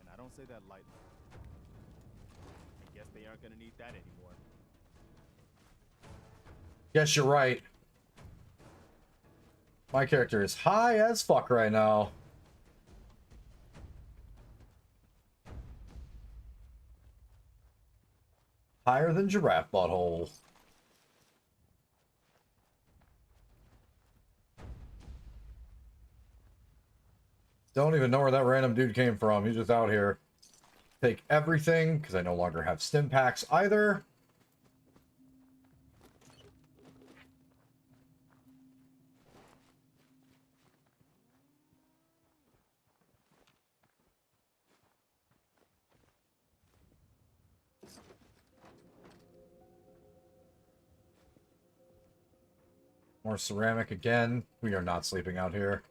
and I don't say that lightly. I guess they aren't gonna need that anymore. Yes, you're right. My character is high as fuck right now. Higher than giraffe butthole. Don't even know where that random dude came from. He's just out here. Take everything, because I no longer have stim packs either. More ceramic again. We are not sleeping out here.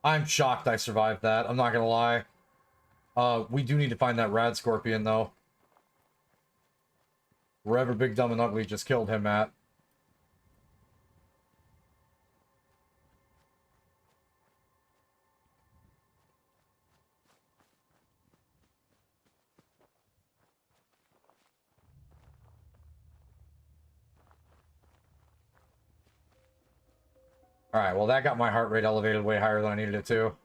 I'm shocked I survived that. I'm not gonna lie. We do need to find that rad scorpion, though. Wherever Big Dumb and Ugly just killed him at. Alright, well that got my heart rate elevated way higher than I needed it to.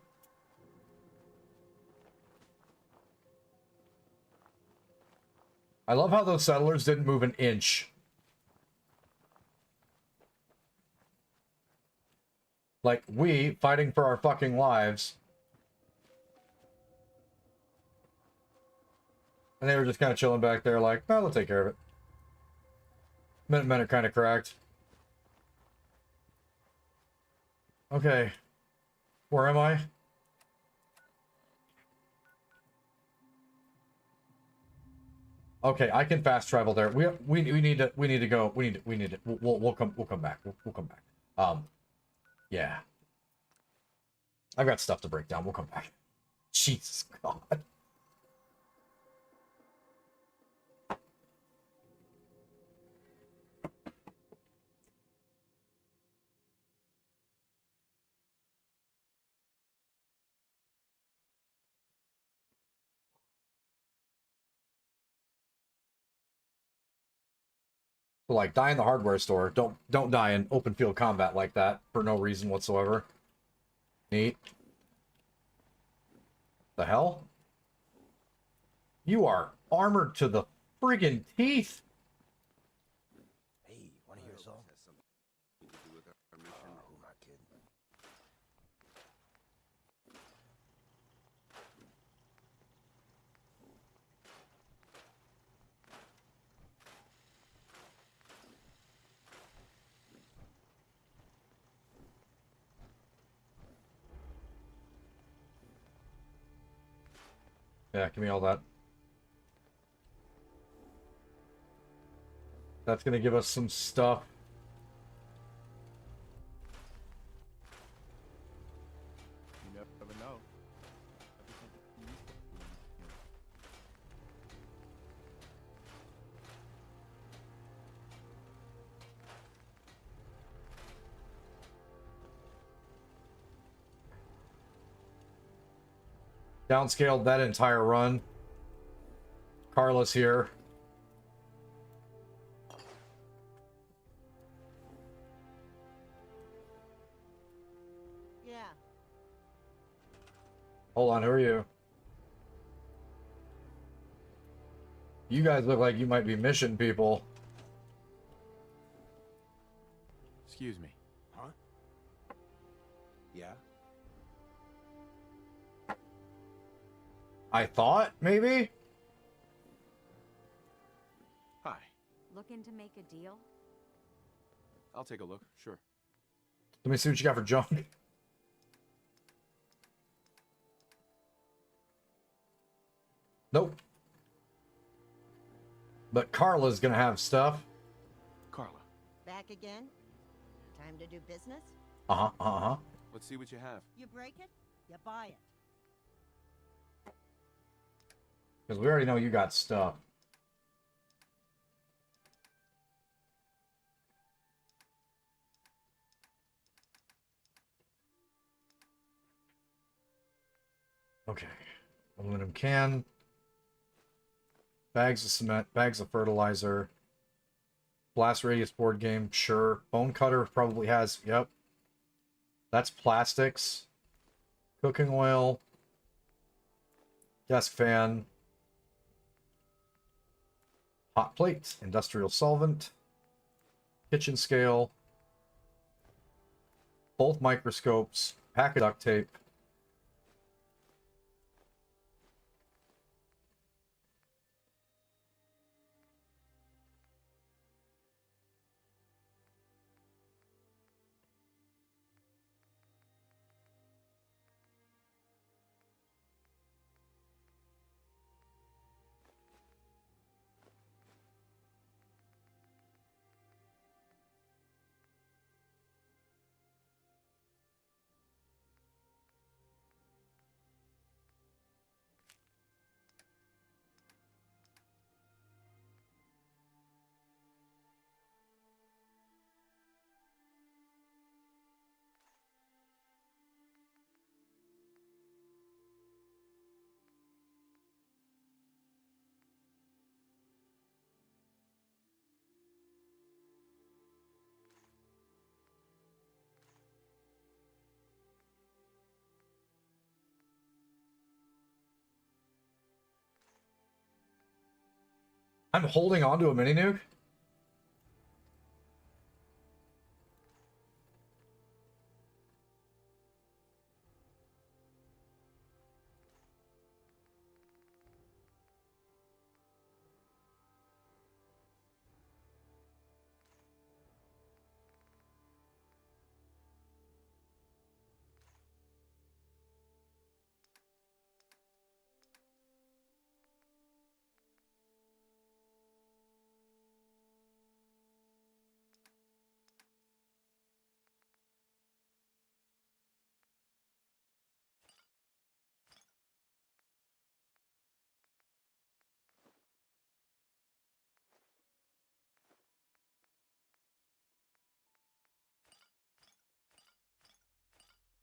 I love how those settlers didn't move an inch. Like, we, fighting for our fucking lives. And they were just kind of chilling back there like, well, we'll take care of it. Men are kind of cracked. Okay. Where am I? Okay, I can fast travel there. We need to go. We need to we'll come back. We'll come back. Yeah. I've got stuff to break down. We'll come back. Jesus God. So, like, die in the hardware store. Don't die in open field combat like that for no reason whatsoever. Neat. The hell? You are armored to the friggin' teeth. Hey, wanna hear a song? Yeah, give me all that. That's gonna give us some stuff. You never know. Downscaled that entire run. Carla's here. Yeah. Hold on, who are you? You guys look like you might be mission people. Excuse me. Huh? Yeah? I thought, maybe? Hi. Looking to make a deal? I'll take a look, sure. Let me see what you got for junk. Nope. But Carla's gonna have stuff. Carla. Back again? Time to do business? Uh-huh, uh-huh. Let's see what you have. You break it, you buy it. Because we already know you got stuff. Okay. Aluminum can. Bags of cement. Bags of fertilizer. Blast radius board game. Sure. Bone cutter probably has. Yep. That's plastics. Cooking oil. Desk fan. Hot plate. Industrial solvent. Kitchen scale. Both microscopes. Pack of duct tape. I'm holding on to a mini nuke.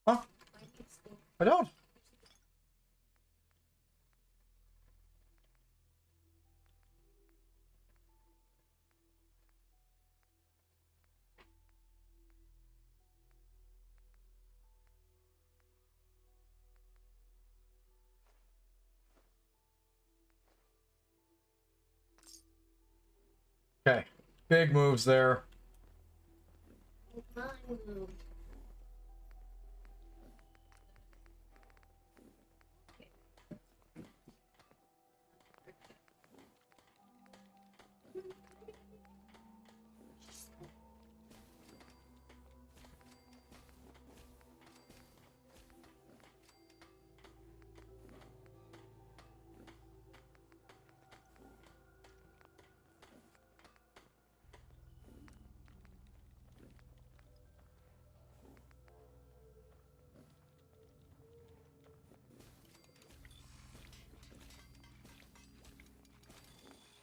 Huh? I don't. Okay. Big moves there.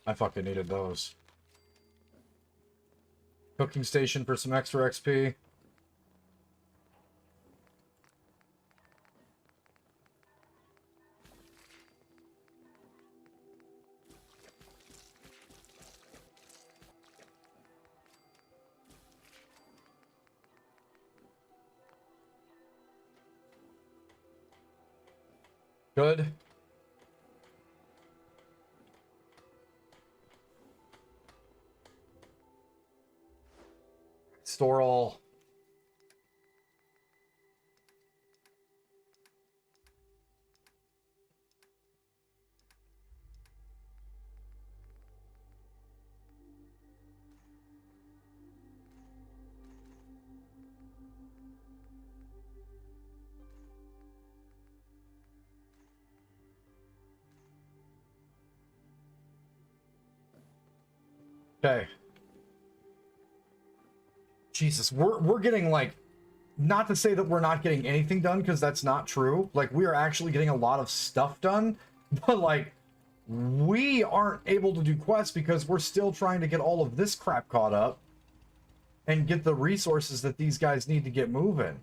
I fucking needed those. Cooking station for some extra XP. Good. Store all. Okay. Jesus, we're getting like, not to say that we're not getting anything done, because that's not true. Like, we are actually getting a lot of stuff done, but like, we aren't able to do quests because we're still trying to get all of this crap caught up and get the resources that these guys need to get moving.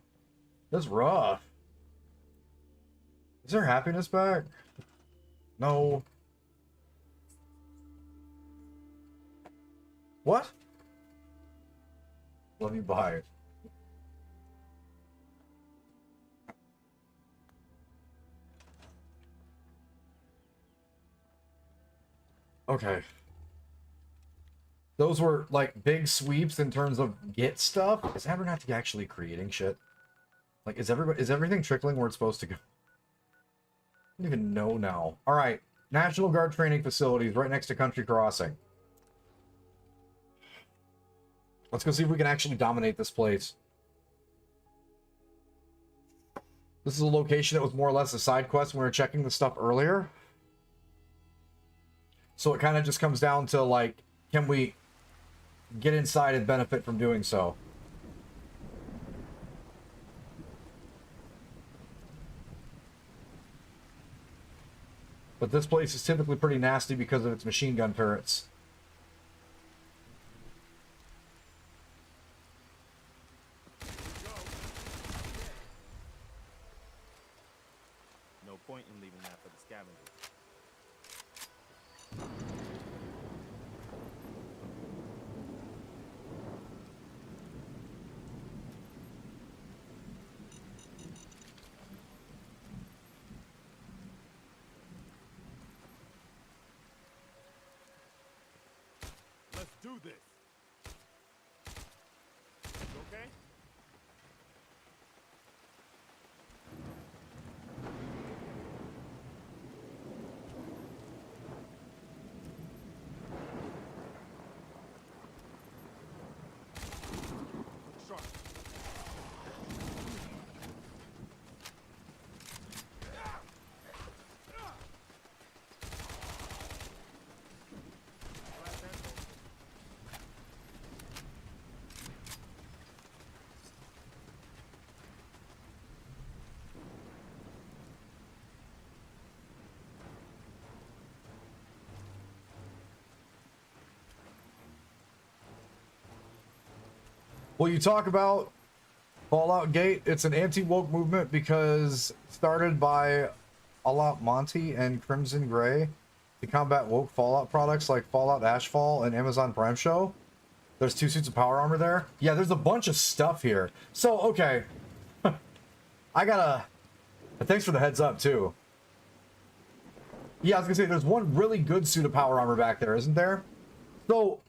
That's rough. Is there happiness back? No. What? Let me buy it. Okay. Those were like big sweeps in terms of get stuff. Is Abernathy actually creating shit? Like, is everything trickling where it's supposed to go? I don't even know now. All right, National Guard training facilities right next to Country Crossing. Let's go see if we can actually dominate this place. This is a location that was more or less a side quest when we were checking the stuff earlier. So it kind of just comes down to, like, can we get inside and benefit from doing so? But this place is typically pretty nasty because of its machine gun turrets. No point in leaving that for the scavengers. Let's do this. You okay? Sharp. Well, you talk about Fallout Gate, it's an anti-woke movement because started by Alot Monty and Crimson Gray to combat woke Fallout products like Fallout Ashfall and Amazon Prime Show. There's 2 suits of power armor there. Yeah, there's a bunch of stuff here. So, okay. I gotta... Thanks for the heads up, too. Yeah, I was gonna say, there's one really good suit of power armor back there, isn't there? So,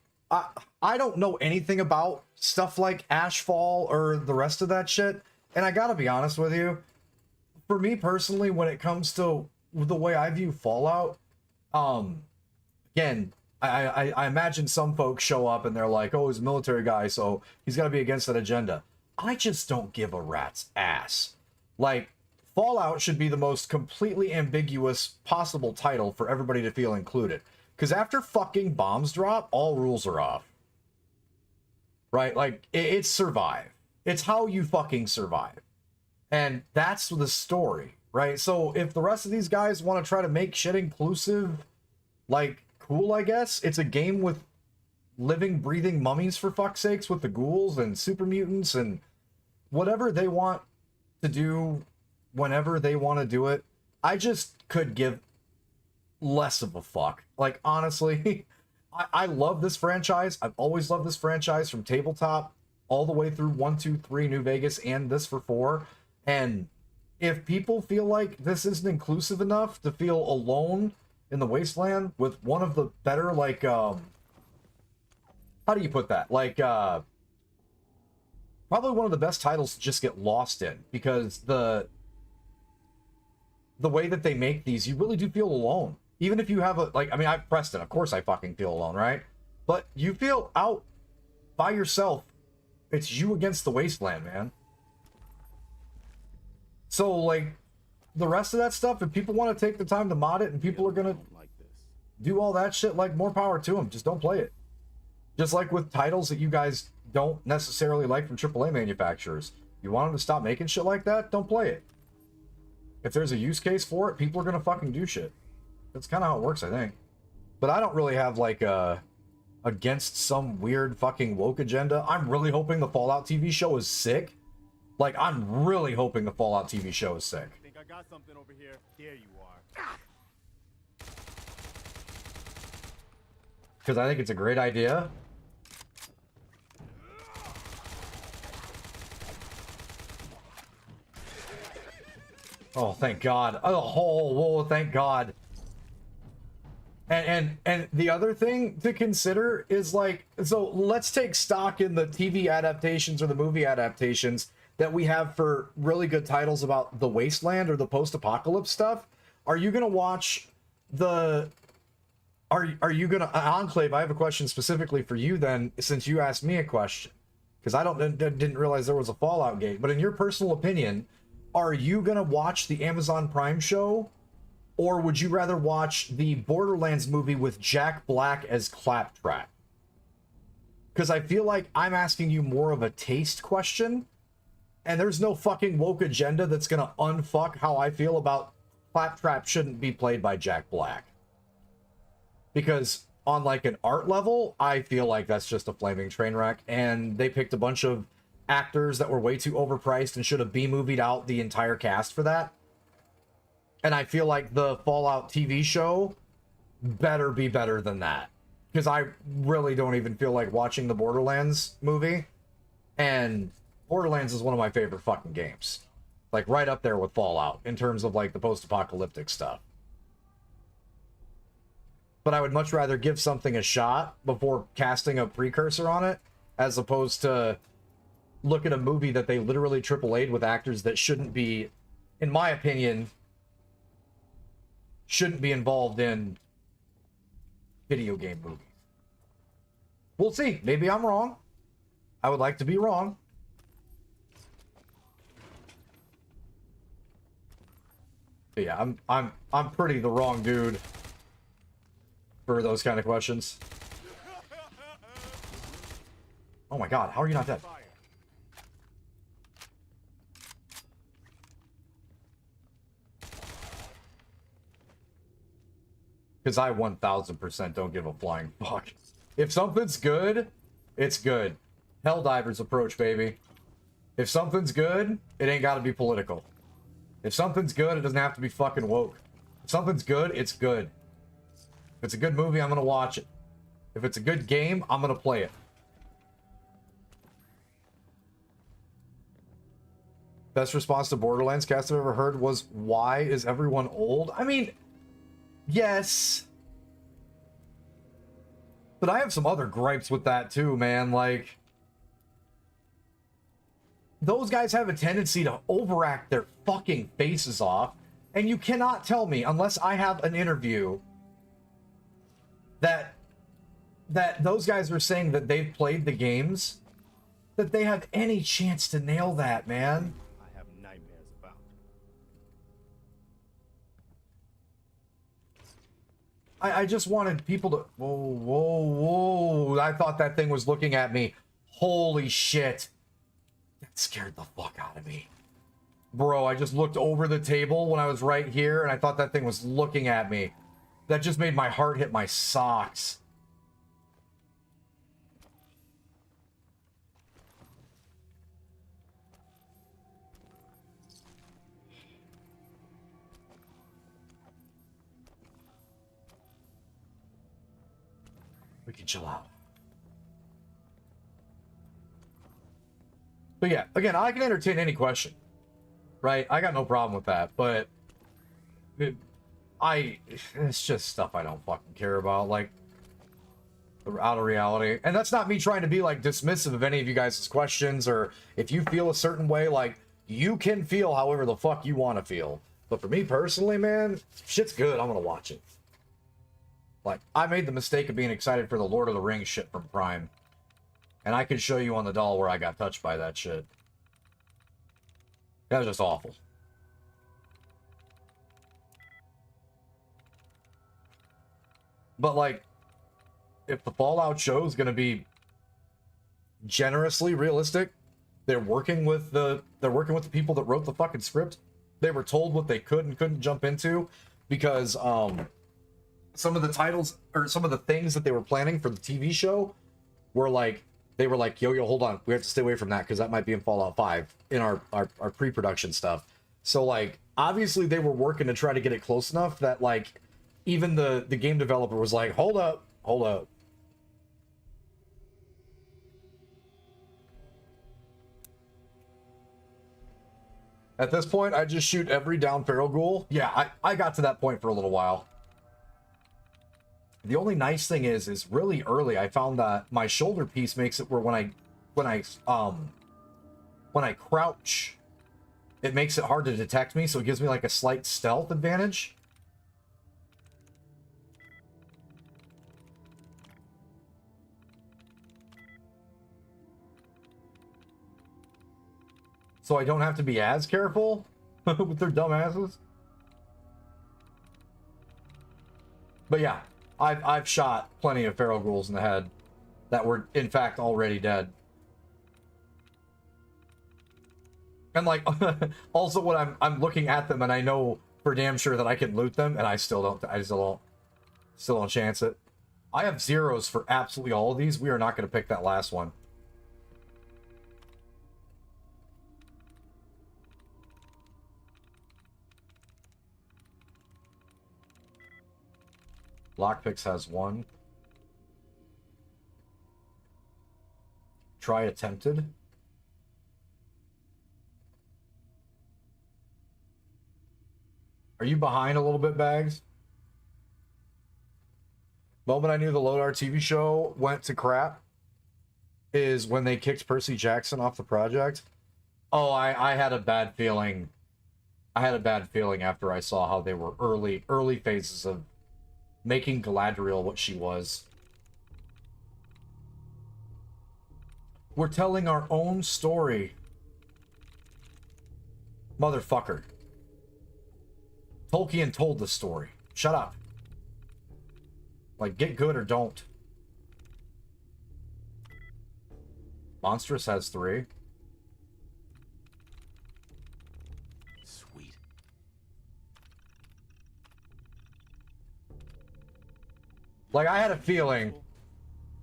I don't know anything about stuff like Ashfall or the rest of that shit. And I gotta be honest with you. For me personally, when it comes to the way I view Fallout, again, I imagine some folks show up and they're like, oh, he's a military guy, so he's got to be against that agenda. I just don't give a rat's ass. Like, Fallout should be the most completely ambiguous possible title for everybody to feel included. Because after fucking bombs drop, all rules are off. Right? Like, it's survive. It's how you fucking survive. And that's the story, right? So if the rest of these guys want to try to make shit inclusive, like, cool, I guess. It's a game with living, breathing mummies, for fuck's sakes, with the ghouls and super mutants and whatever they want to do whenever they want to do it. I just could give less of a fuck. Like, honestly, I love this franchise. I've always loved this franchise from tabletop all the way through 1, 2, 3 New Vegas and this for 4. And if people feel like this isn't inclusive enough to feel alone in the Wasteland with one of the better, like, how do you put that? Like, probably one of the best titles to just get lost in, because the way that they make these, you really do feel alone. Even if you have a, like, I mean, I've Preston, of course I fucking feel alone, right? But you feel out by yourself. It's you against the Wasteland, man. So, like, the rest of that stuff, if people want to take the time to mod it and people are gonna do all that shit, like, more power to them. Just don't play it. Just like with titles that you guys don't necessarily like from AAA manufacturers. You want them to stop making shit like that? Don't play it. If there's a use case for it, people are gonna fucking do shit. That's kind of how it works, I think. But I don't really have, like, against some weird fucking woke agenda. I'm really hoping the Fallout TV show is sick. Like, I'm really hoping the Fallout TV show is sick. I think I got something over here. There you are. Because I think it's a great idea. Oh, thank God. Oh, whoa, thank God. And the other thing to consider is like, so let's take stock in the TV adaptations or the movie adaptations that we have for really good titles about the Wasteland or the post-apocalypse stuff. Are you gonna watch the? Are you gonna Enclave? I have a question specifically for you then, since you asked me a question, because I didn't realize there was a Fallout game. But in your personal opinion, are you gonna watch the Amazon Prime show? Or would you rather watch the Borderlands movie with Jack Black as Claptrap? Because I feel like I'm asking you more of a taste question, and there's no fucking woke agenda that's gonna unfuck how I feel about Claptrap shouldn't be played by Jack Black. Because on like an art level, I feel like that's just a flaming train wreck, and they picked a bunch of actors that were way too overpriced and should have B-movied out the entire cast for that. And I feel like the Fallout TV show better be better than that. Because I really don't even feel like watching the Borderlands movie. And Borderlands is one of my favorite fucking games. Like, right up there with Fallout in terms of, like, the post-apocalyptic stuff. But I would much rather give something a shot before casting a precursor on it, as opposed to look at a movie that they literally AAA'd with actors that shouldn't be, in my opinion, shouldn't be involved in video game movies. We'll see. Maybe I'm wrong. I would like to be wrong. But yeah, I'm pretty the wrong dude for those kind of questions. Oh my god, how are you not dead? Because I 1000% don't give a flying fuck. If something's good, it's good. Helldivers approach, baby. If something's good, it ain't gotta be political. If something's good, it doesn't have to be fucking woke. If something's good, it's good. If it's a good movie, I'm gonna watch it. If it's a good game, I'm gonna play it. Best response to Borderlands cast I've ever heard was, why is everyone old? I mean, yes. But I have some other gripes with that too, man. Like, those guys have a tendency to overact their fucking faces off. And you cannot tell me, unless I have an interview, that those guys are saying that they've played the games, that they have any chance to nail that, man. I have nightmares about. I just wanted people to... Whoa, whoa, whoa. I thought that thing was looking at me. Holy shit. That scared the fuck out of me. Bro, I just looked over the table when I was right here, and I thought that thing was looking at me. That just made my heart hit my socks. We can chill out. But yeah, again, I can entertain any question, right? I got no problem with that, but it's just stuff I don't fucking care about, like, out of reality. And that's not me trying to be, like, dismissive of any of you guys' questions, or if you feel a certain way, like, you can feel however the fuck you want to feel. But for me personally, man, shit's good. I'm gonna watch it. Like, I made the mistake of being excited for the Lord of the Rings shit from Prime. And I could show you on the doll where I got touched by that shit. That was just awful. But, like, if the Fallout show is going to be generously realistic, they're working with the people that wrote the fucking script. They were told what they could and couldn't jump into because some of the titles or some of the things that they were planning for the TV show were like, they were like, yo, hold on, we have to stay away from that because that might be in Fallout 5 in our pre-production stuff. So, like, obviously they were working to try to get it close enough that, like, even the game developer was like, hold up. At this point, I just shoot every down feral ghoul. Yeah, I got to that point for a little while. The only nice thing is really early I found that my shoulder piece makes it where when I crouch, it makes it hard to detect me, so it gives me like a slight stealth advantage. So I don't have to be as careful with their dumb asses. But yeah, I've shot plenty of feral ghouls in the head that were in fact already dead. And like also when I'm looking at them and I know for damn sure that I can loot them and I still don't chance it. I have zeros for absolutely all of these. We are not going to pick that last one. Lockpicks has one. Try attempted. Are you behind a little bit, Bags? Moment I knew the Lodar TV show went to crap is when they kicked Percy Jackson off the project. Oh, I had a bad feeling. I had a bad feeling after I saw how they were early phases of making Galadriel what she was. We're telling our own story. Motherfucker. Tolkien told the story. Shut up. Like, get good or don't. Monstrous has 3. Sweet. Like, I had a feeling,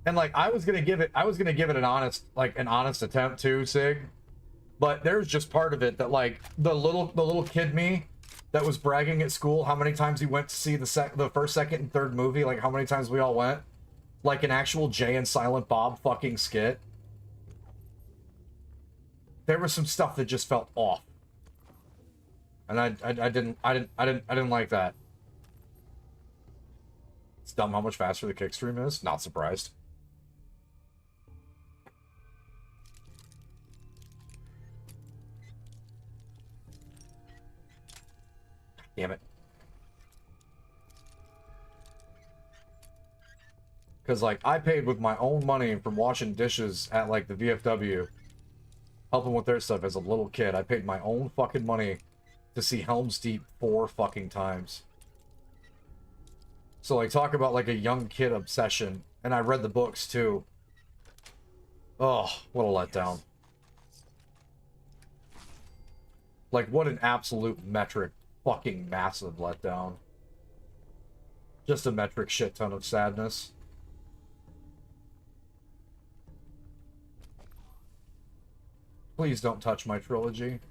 and like I was gonna give it an honest attempt too, Sig. But there's just part of it that like the little kid me that was bragging at school how many times he went to see the first, second, and third movie, like how many times we all went, like an actual Jay and Silent Bob fucking skit. There was some stuff that just felt off, and I didn't like that. It's dumb how much faster the kick stream is. Not surprised. Damn it. Because, like, I paid with my own money from washing dishes at, like, the VFW, helping with their stuff as a little kid. I paid my own fucking money to see Helm's Deep 4 fucking times. So, like, talk about, like, a young kid obsession. And I read the books, too. Oh, what a letdown. Like, what an absolute metric fucking massive letdown. Just a metric shit ton of sadness. Please don't touch my trilogy.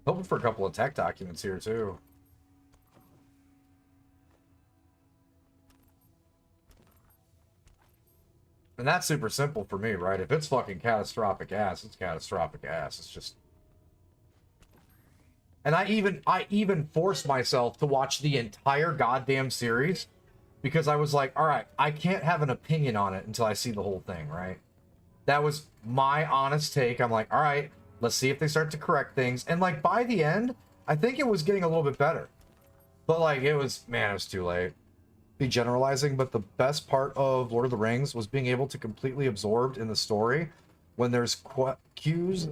Hoping for a couple of tech documents here, too. And that's super simple for me, right? If it's fucking catastrophic ass, it's catastrophic ass. It's just... And I even forced myself to watch the entire goddamn series because I was like, all right, I can't have an opinion on it until I see the whole thing, right? That was my honest take. I'm like, all right, let's see if they start to correct things. And like by the end, I think it was getting a little bit better. But like it was, man, it was too late. Be generalizing, but the best part of Lord of the Rings was being able to completely absorbed in the story when there's cues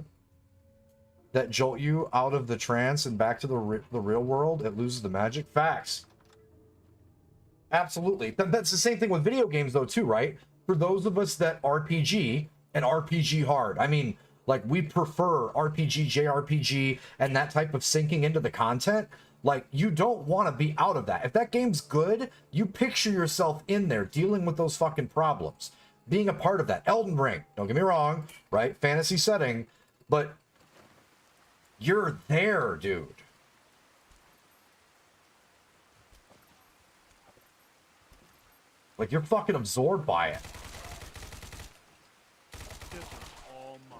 that jolt you out of the trance and back to the real world, it loses the magic. Facts. Absolutely. That's the same thing with video games, though, too, right? For those of us that RPG and RPG hard, I mean, like, we prefer RPG, JRPG, and that type of sinking into the content. Like, you don't want to be out of that. If that game's good, you picture yourself in there dealing with those fucking problems, being a part of that. Elden Ring, don't get me wrong, right? Fantasy setting, but you're there, dude. Like, you're fucking absorbed by it. This is all mine.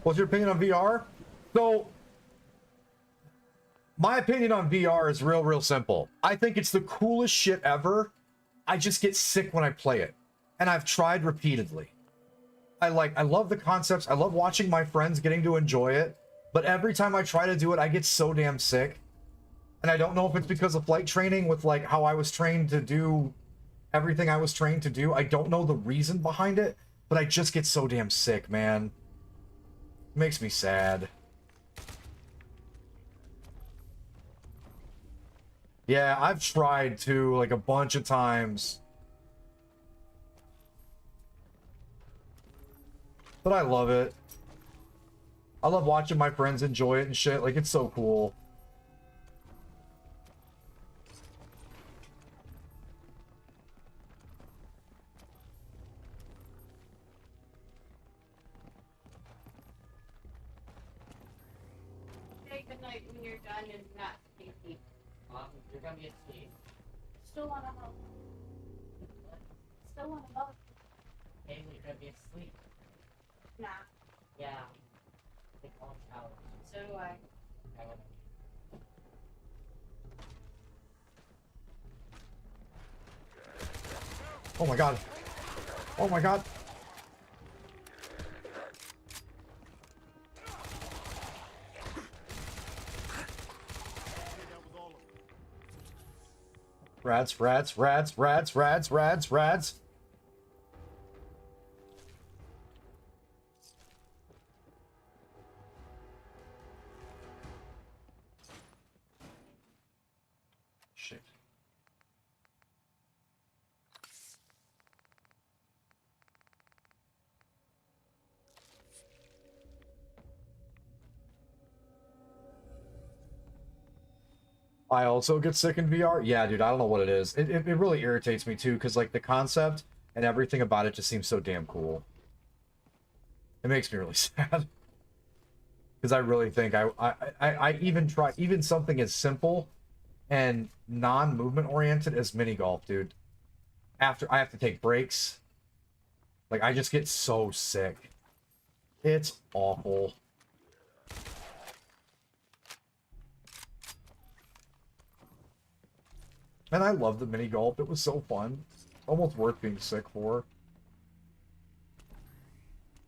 What's your opinion on VR? So, my opinion on VR is real simple. I think it's the coolest shit ever. I just get sick when I play it. And I've tried repeatedly. I love the concepts. I love watching my friends getting to enjoy it. But every time I try to do it, I get so damn sick. And I don't know if it's because of flight training with like how I was trained to do everything I was trained to do. I don't know the reason behind it, but I just get so damn sick, man. It makes me sad. Yeah, I've tried to, like, a bunch of times. But I love it. I love watching my friends enjoy it and shit. Like, it's so cool. Say goodnight when you're done and not sleepy. You're gonna be asleep. Still wanna help. Still wanna help. Hey, you're gonna be asleep. Nah. Yeah. Take a long shower. So do I. Oh my god. Oh my god. Rats. Shit. I also get sick in VR. Yeah, dude, I don't know what it is. It really irritates me too, because like the concept and everything about it just seems so damn cool. It makes me really sad. Because I really think I even try even something as simple and non-movement oriented as mini golf, dude. After I have to take breaks. Like I just get so sick. It's awful. And I love the mini golf. It was so fun. Almost worth being sick for.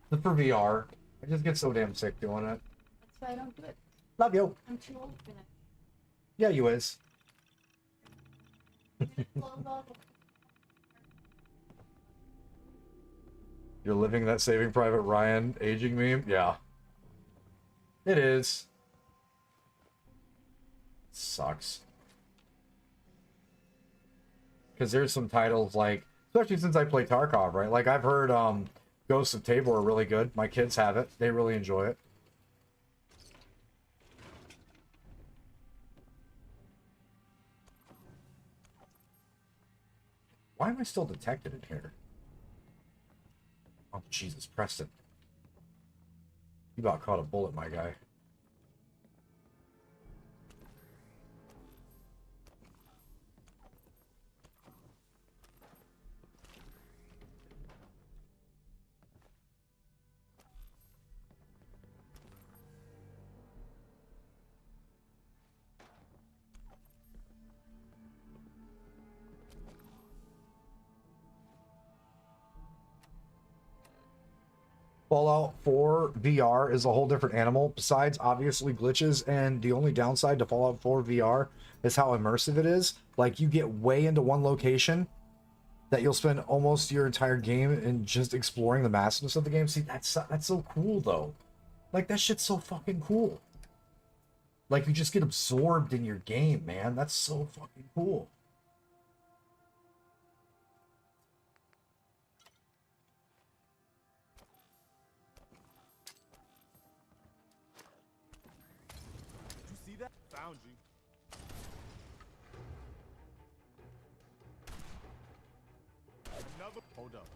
But for VR, I just get so damn sick doing it. That's why I don't do it. Love you. I'm too old for that. Yeah, you is. You're living that Saving Private Ryan aging meme? Yeah. It is. Sucks. Because there's some titles like, especially since I play Tarkov, right? Like I've heard Ghosts of Tabor are really good. My kids have it. They really enjoy it. Why am I still detected in here? Oh, Jesus, Preston. You about caught a bullet, my guy. Fallout 4 VR is a whole different animal, besides obviously glitches, and the only downside to Fallout 4 VR is how immersive it is. Like, you get way into one location that you'll spend almost your entire game in just exploring the massiveness of the game. See, that's so cool, though. Like, that shit's so fucking cool. Like, you just get absorbed in your game, man. That's so fucking cool. You see that? Found you. Another. Hold up.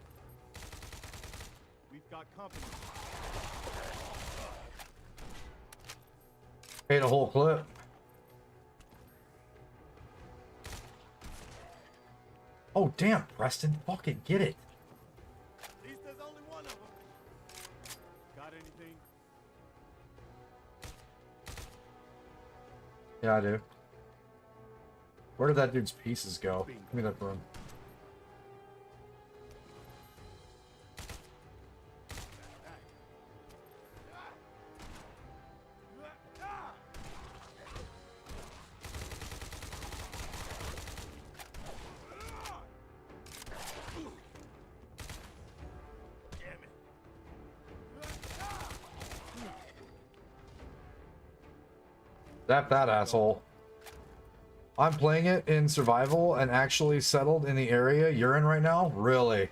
We've got company. Ate a whole clip. Oh, damn, Preston. Fucking get it. At least there's only one of them. Got anything? Yeah, I do. Where did that dude's pieces go? Give me that broom. That asshole. I'm playing it in survival and actually settled in the area you're in right now? Really?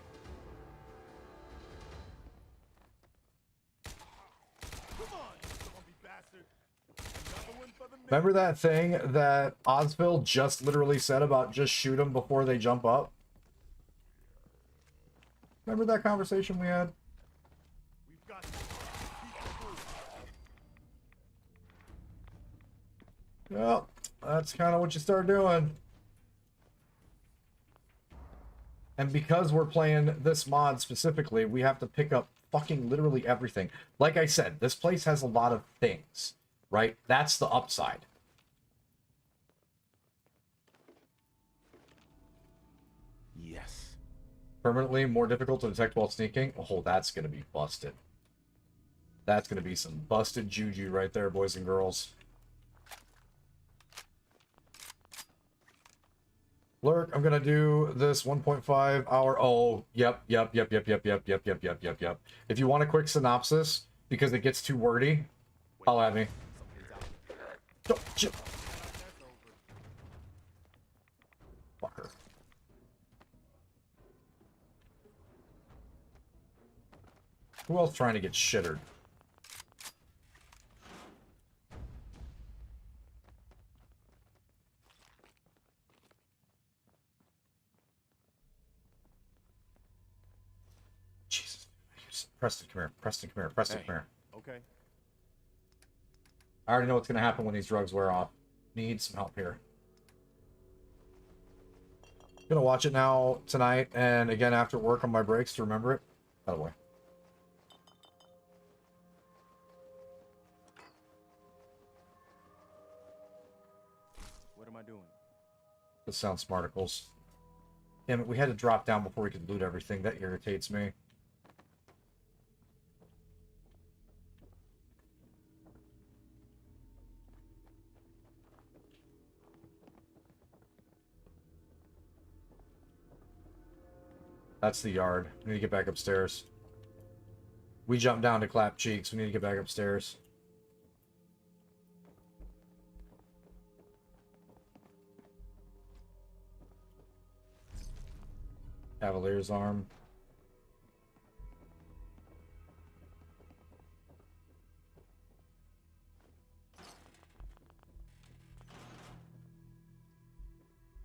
Remember that thing that Ozville just literally said about just shoot them before they jump up? Remember that conversation we had? Well, that's kind of what you start doing. And because we're playing this mod specifically, we have to pick up fucking literally everything. Like I said, this place has a lot of things, right? That's the upside. Yes. Permanently more difficult to detect while sneaking. Oh, that's going to be busted. That's going to be some busted juju right there, boys and girls. Lurk, I'm gonna do this 1.5 hour. Oh, yep. If you want a quick synopsis, because it gets too wordy, holla at me. Fucker. Who else trying to get shittered? Preston, come here. Preston, come here. Preston, come here. Okay. I already know what's going to happen when these drugs wear off. Need some help here. Gonna watch it now tonight and again after work on my breaks to remember it. By the way. What am I doing? This sounds smarticles. Damn it, we had to drop down before we could loot everything. That irritates me. That's the yard. We need to get back upstairs. We jumped down to clap cheeks. We need to get back upstairs. Cavalier's arm.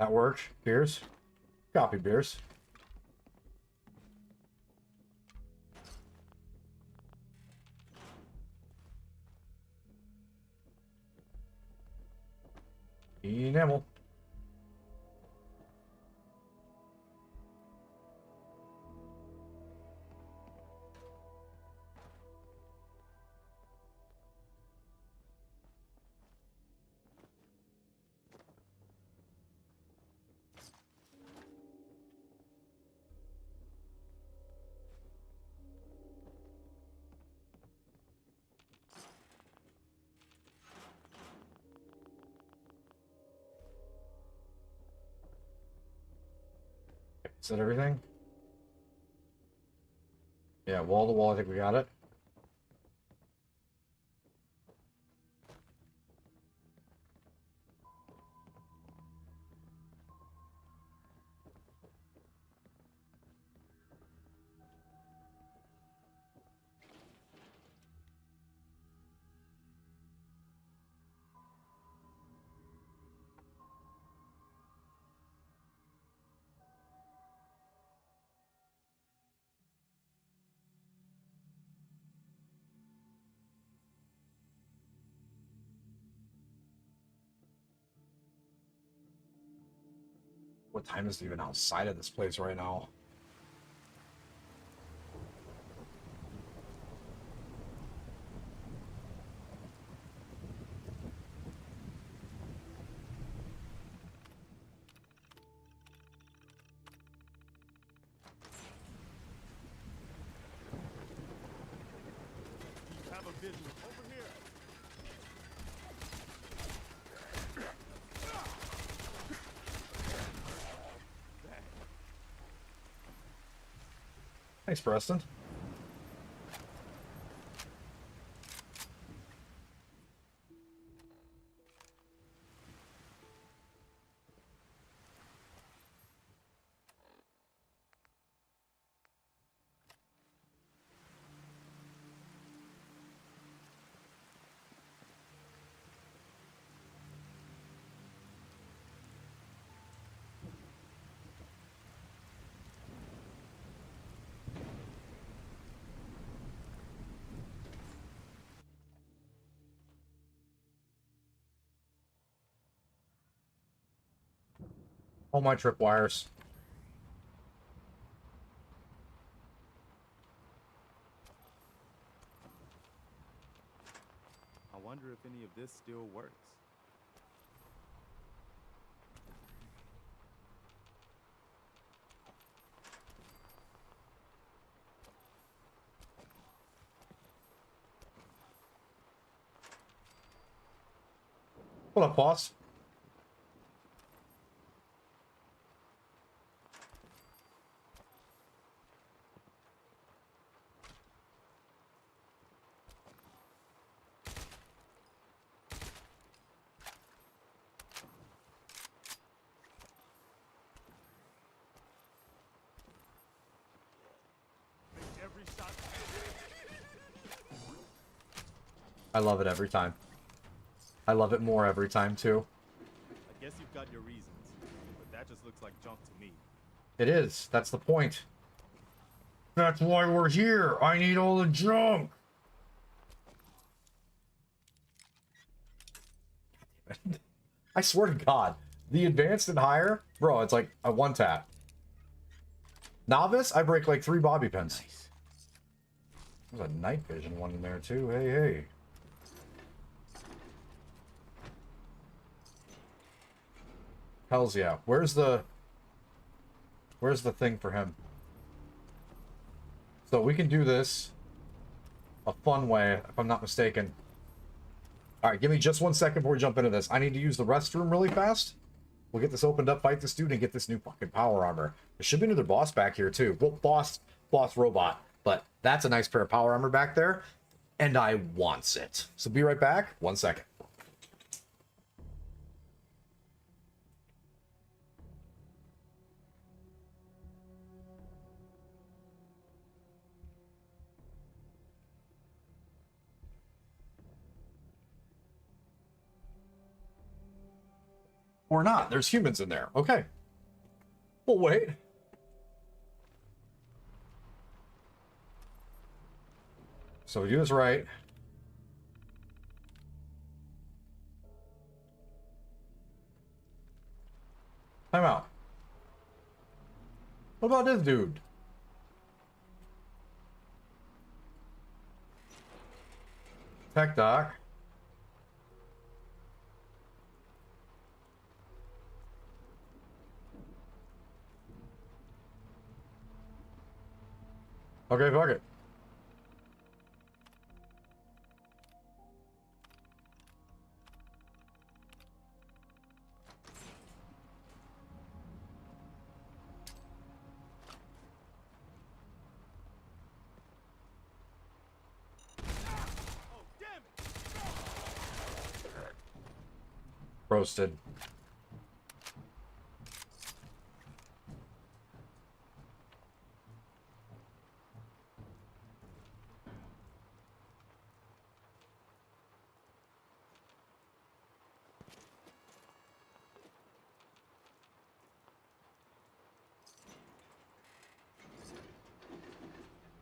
That worked. Beers. Copy beers. Enamel. Is that everything? Yeah, wall to wall, I think we got it. What time is it even outside of this place right now? Have a visual over here. Thanks, Preston. Oh, my tripwires. I wonder if any of this still works. What up, boss? Every shot. I love it every time. I love it more every time, too. I guess you've got your reasons, but that just looks like junk to me. It is. That's the point. That's why we're here. I need all the junk. I swear to God, the advanced and higher, bro, it's like a one tap. Novice, I break like 3 bobby pins. Nice. There's a night vision one in there too. Hey, hey. Hells yeah. Where's the thing for him? So we can do this a fun way, if I'm not mistaken. All right, give me just 1 second before we jump into this. I need to use the restroom really fast. We'll get this opened up, fight this dude, and get this new fucking power armor. There should be another boss back here too. Well, boss robot. But that's a nice pair of power armor back there, and I wants it. So be right back. 1 second. Or not. There's humans in there. Okay. We'll wait. So we do this right. Time out. What about this dude? Tech doc. Okay, fuck it. Roasted.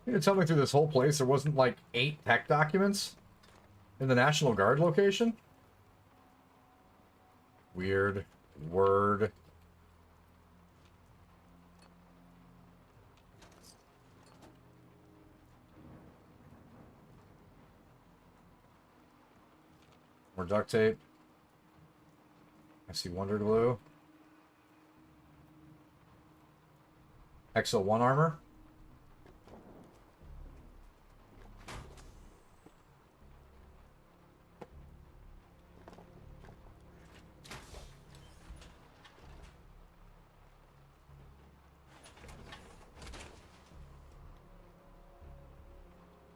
You tell me through this whole place there wasn't like 8 tech documents in the National Guard location? Weird. Word. More duct tape. I see Wonder Glue. Exo 1 armor.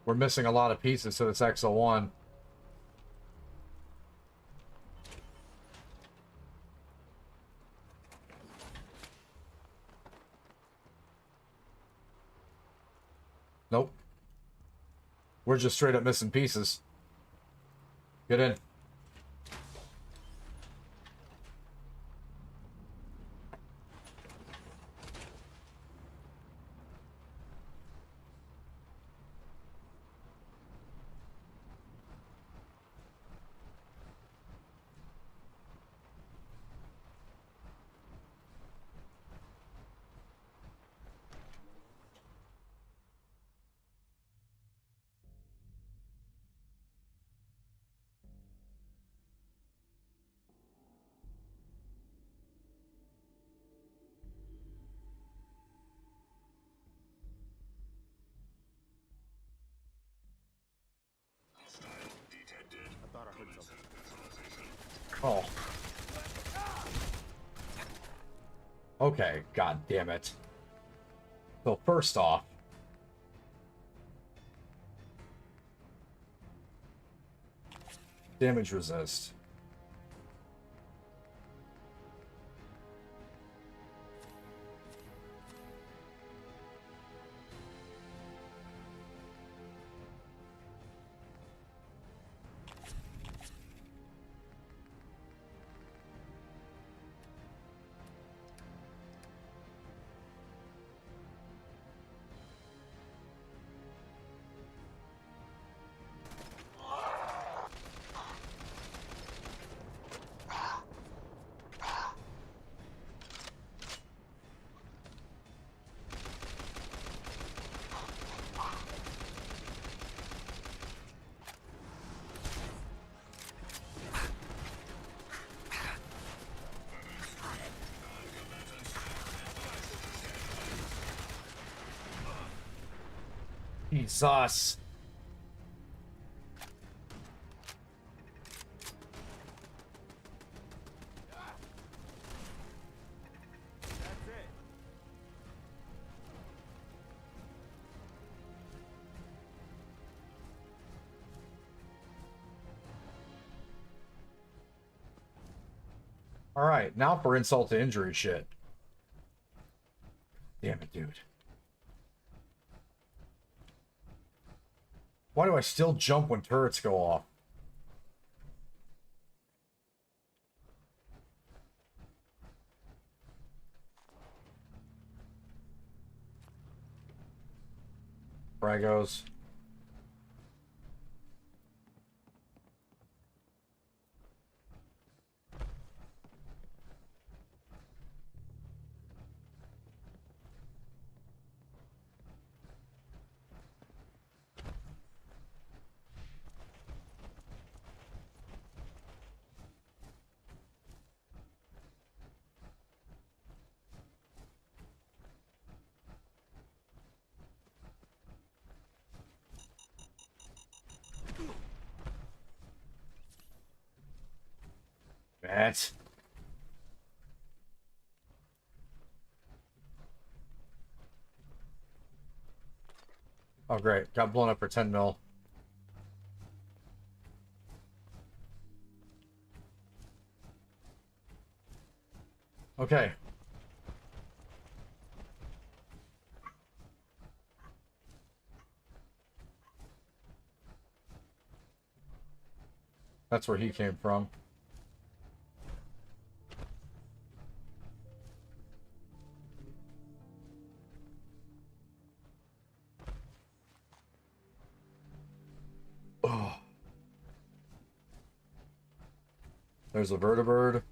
We're missing a lot of pieces to this Exo 1. Nope. We're just straight up missing pieces. Get in. I thought I heard something. Oh. Okay, god damn it. So first off, damage resist. Jesus. All right, now for insult to injury shit. Damn it, dude. Why do I still jump when turrets go off? Fragos. That. Oh, great. Got blown up for 10 mil. Okay. That's where he came from. Oh. There's a vertibird.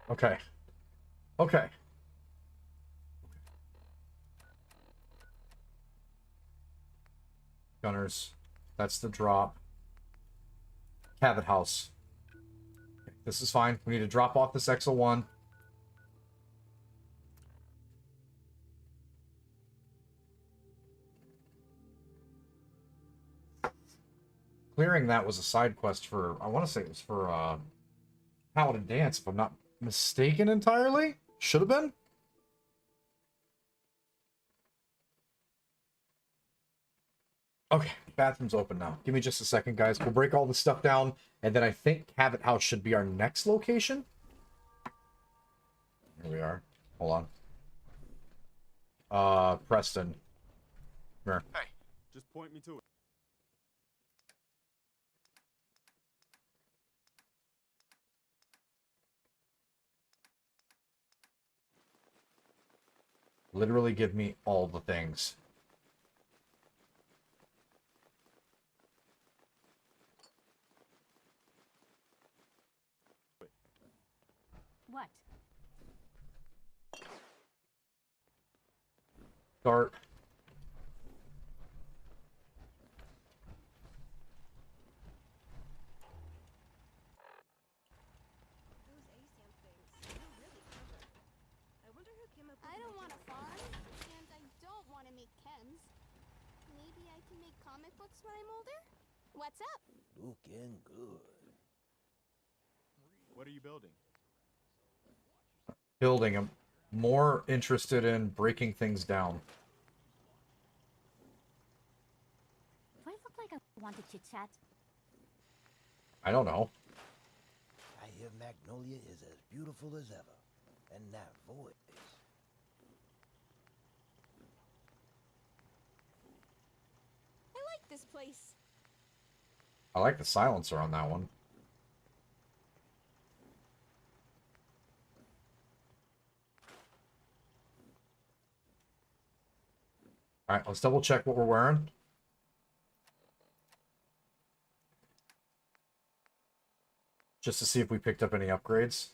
Okay. Okay. Gunners. That's the drop. Cabot House. Okay, this is fine. We need to drop off this XL1. Clearing that was a side quest for, I want to say it was for Paladin Dance, if I'm not mistaken entirely. Should have been. Okay, bathroom's open now. Give me just a second, guys. We'll break all this stuff down, and then I think Cabot House should be our next location. Here we are. Hold on. Preston. Come here. Hey, just point me to it. Literally give me all the things. What? Start. I don't want to farm, and I don't want to make chems. Maybe I can make comic books when I'm older? What's up? Looking good. What are you building? Building. I'm more interested in breaking things down. Do I look like I want to chit-chat? I don't know. I hear Magnolia is as beautiful as ever. And that voice. I like this place. I like the silencer on that one. Alright, let's double check what we're wearing. Just to see if we picked up any upgrades.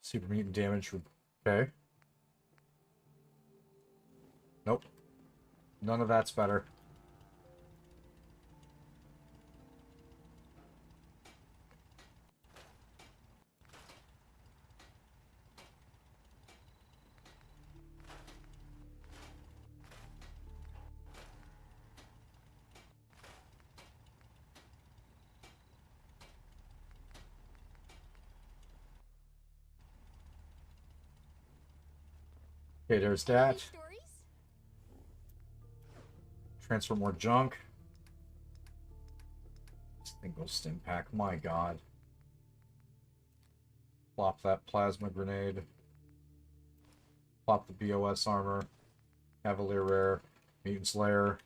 Super mutant damage. Okay. Nope. None of that's better. Okay, there's that. Transfer more junk. Single stim pack, my god. Plop that plasma grenade. Plop the BOS armor. Cavalier rare. Mutant Slayer.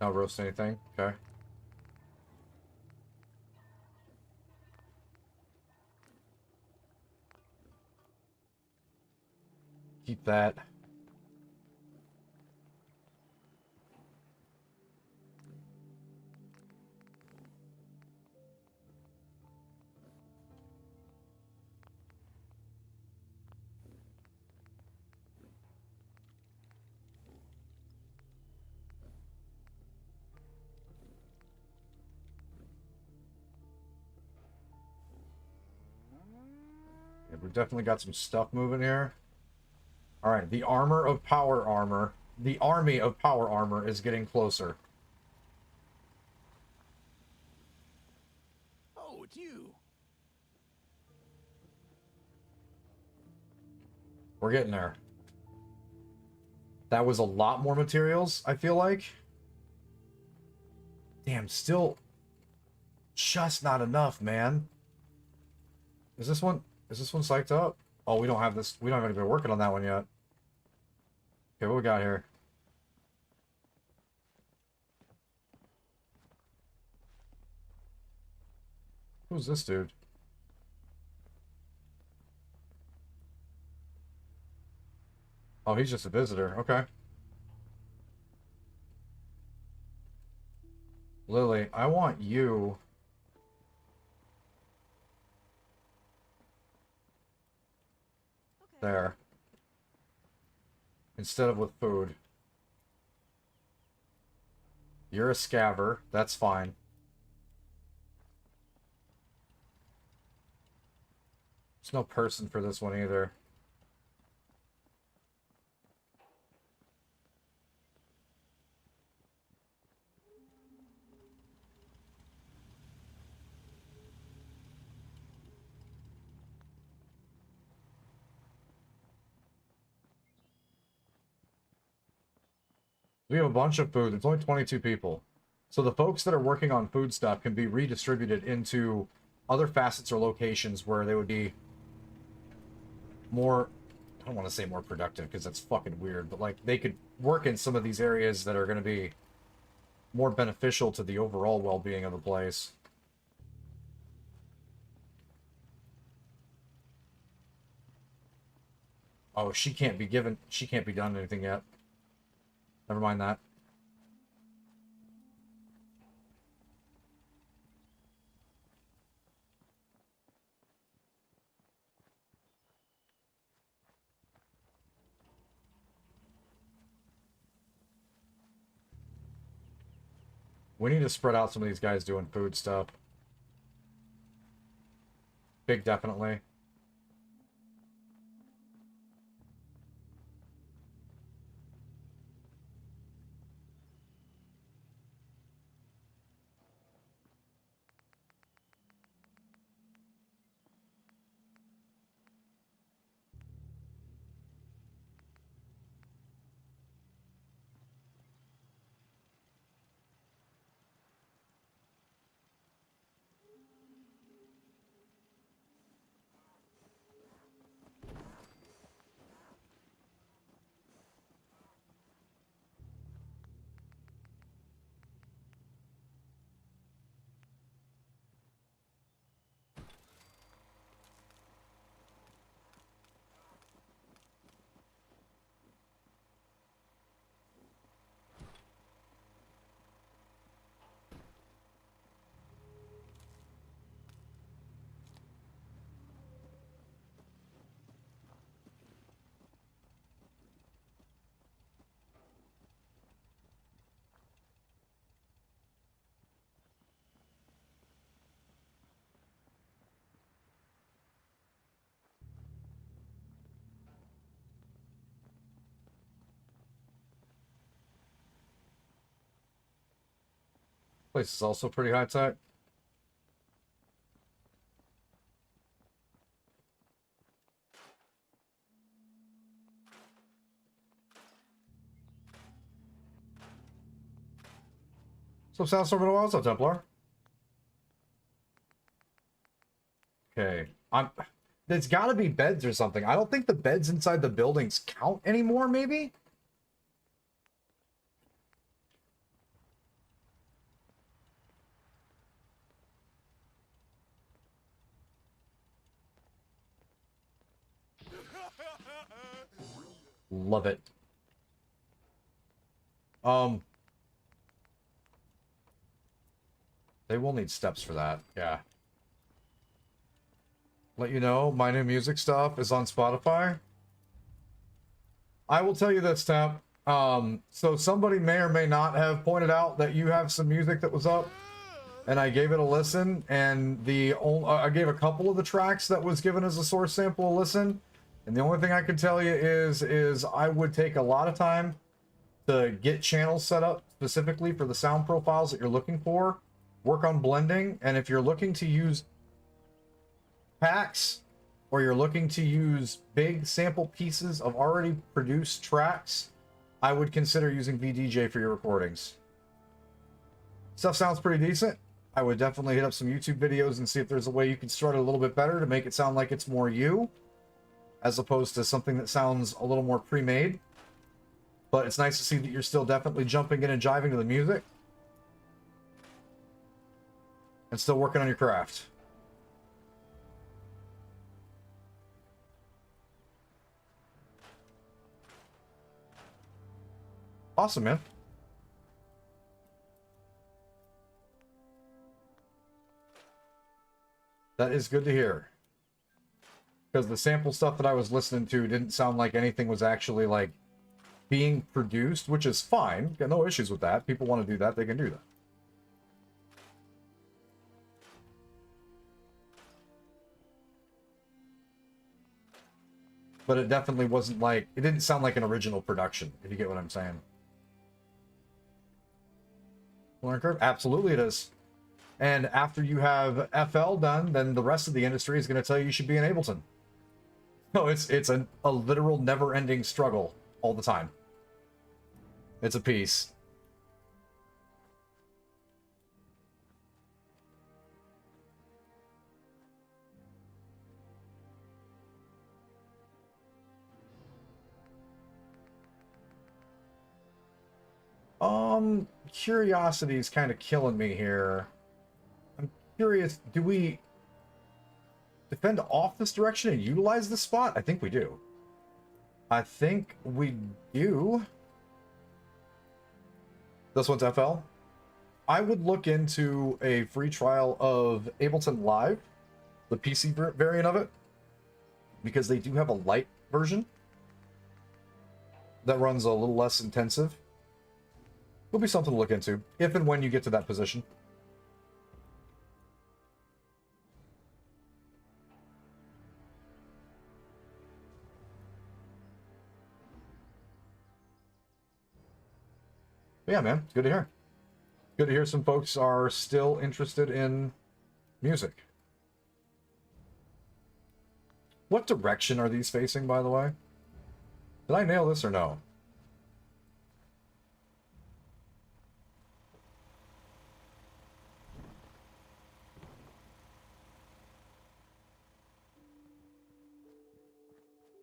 Not roast anything. Okay. Keep that. We've definitely got some stuff moving here. All right, the armor of power armor. The army of power armor is getting closer. Oh, it's you. We're getting there. That was a lot more materials, I feel like. Damn, still just not enough, man. Is this one psyched up? Oh, we don't have this. We don't have anybody working on that one yet. Okay, what we got here? Who's this dude? Oh, he's just a visitor. Okay. Lily, I want you. There. Instead of with food. You're a scaver. That's fine. There's no person for this one either. We have a bunch of food. There's only 22 people. So the folks that are working on food stuff can be redistributed into other facets or locations where they would be more, I don't want to say more productive because that's fucking weird, but like they could work in some of these areas that are going to be more beneficial to the overall well-being of the place. Oh, she can't be done anything yet. Never mind that. We need to spread out some of these guys doing food stuff. Big definitely. Place is also pretty high tech. So sounds over what's up, Templar? Okay. There's gotta be beds or something. I don't think the beds inside the buildings count anymore, maybe? Love it. They will need steps for that, yeah. Let you know, my new music stuff is on Spotify. I will tell you this, Temp. So somebody may or may not have pointed out that you have some music that was up. and I gave it a listen, and I gave a couple of the tracks that was given as a source sample a listen, and the only thing I can tell you is I would take a lot of time to get channels set up specifically for the sound profiles that you're looking for, work on blending, and if you're looking to use packs or you're looking to use big sample pieces of already produced tracks, I would consider using VDJ for your recordings. Stuff sounds pretty decent. I would definitely hit up some YouTube videos and see if there's a way you can start it a little bit better to make it sound like it's more you, as opposed to something that sounds a little more pre-made. But it's nice to see that you're still definitely jumping in and jiving to the music. And still working on your craft. Awesome, man. That is good to hear. Because the sample stuff that I was listening to didn't sound like anything was actually, like, being produced, which is fine. Got no issues with that. People want to do that, they can do that. But it definitely wasn't like, it didn't sound like an original production, if you get what I'm saying. Learning curve? Absolutely it is. And after you have FL done, then the rest of the industry is going to tell you should be in Ableton. No, it's a literal never-ending struggle all the time. It's a piece. Curiosity is kind of killing me here. I'm curious, do we defend off this direction and utilize this spot? I think we do. I think we do. This one's FL. I would look into a free trial of Ableton Live, the PC variant of it, because they do have a light version that runs a little less intensive. Will be something to look into, if and when you get to that position. But yeah, man, it's good to hear. Good to hear some folks are still interested in music. What direction are these facing, by the way? Did I nail this or no?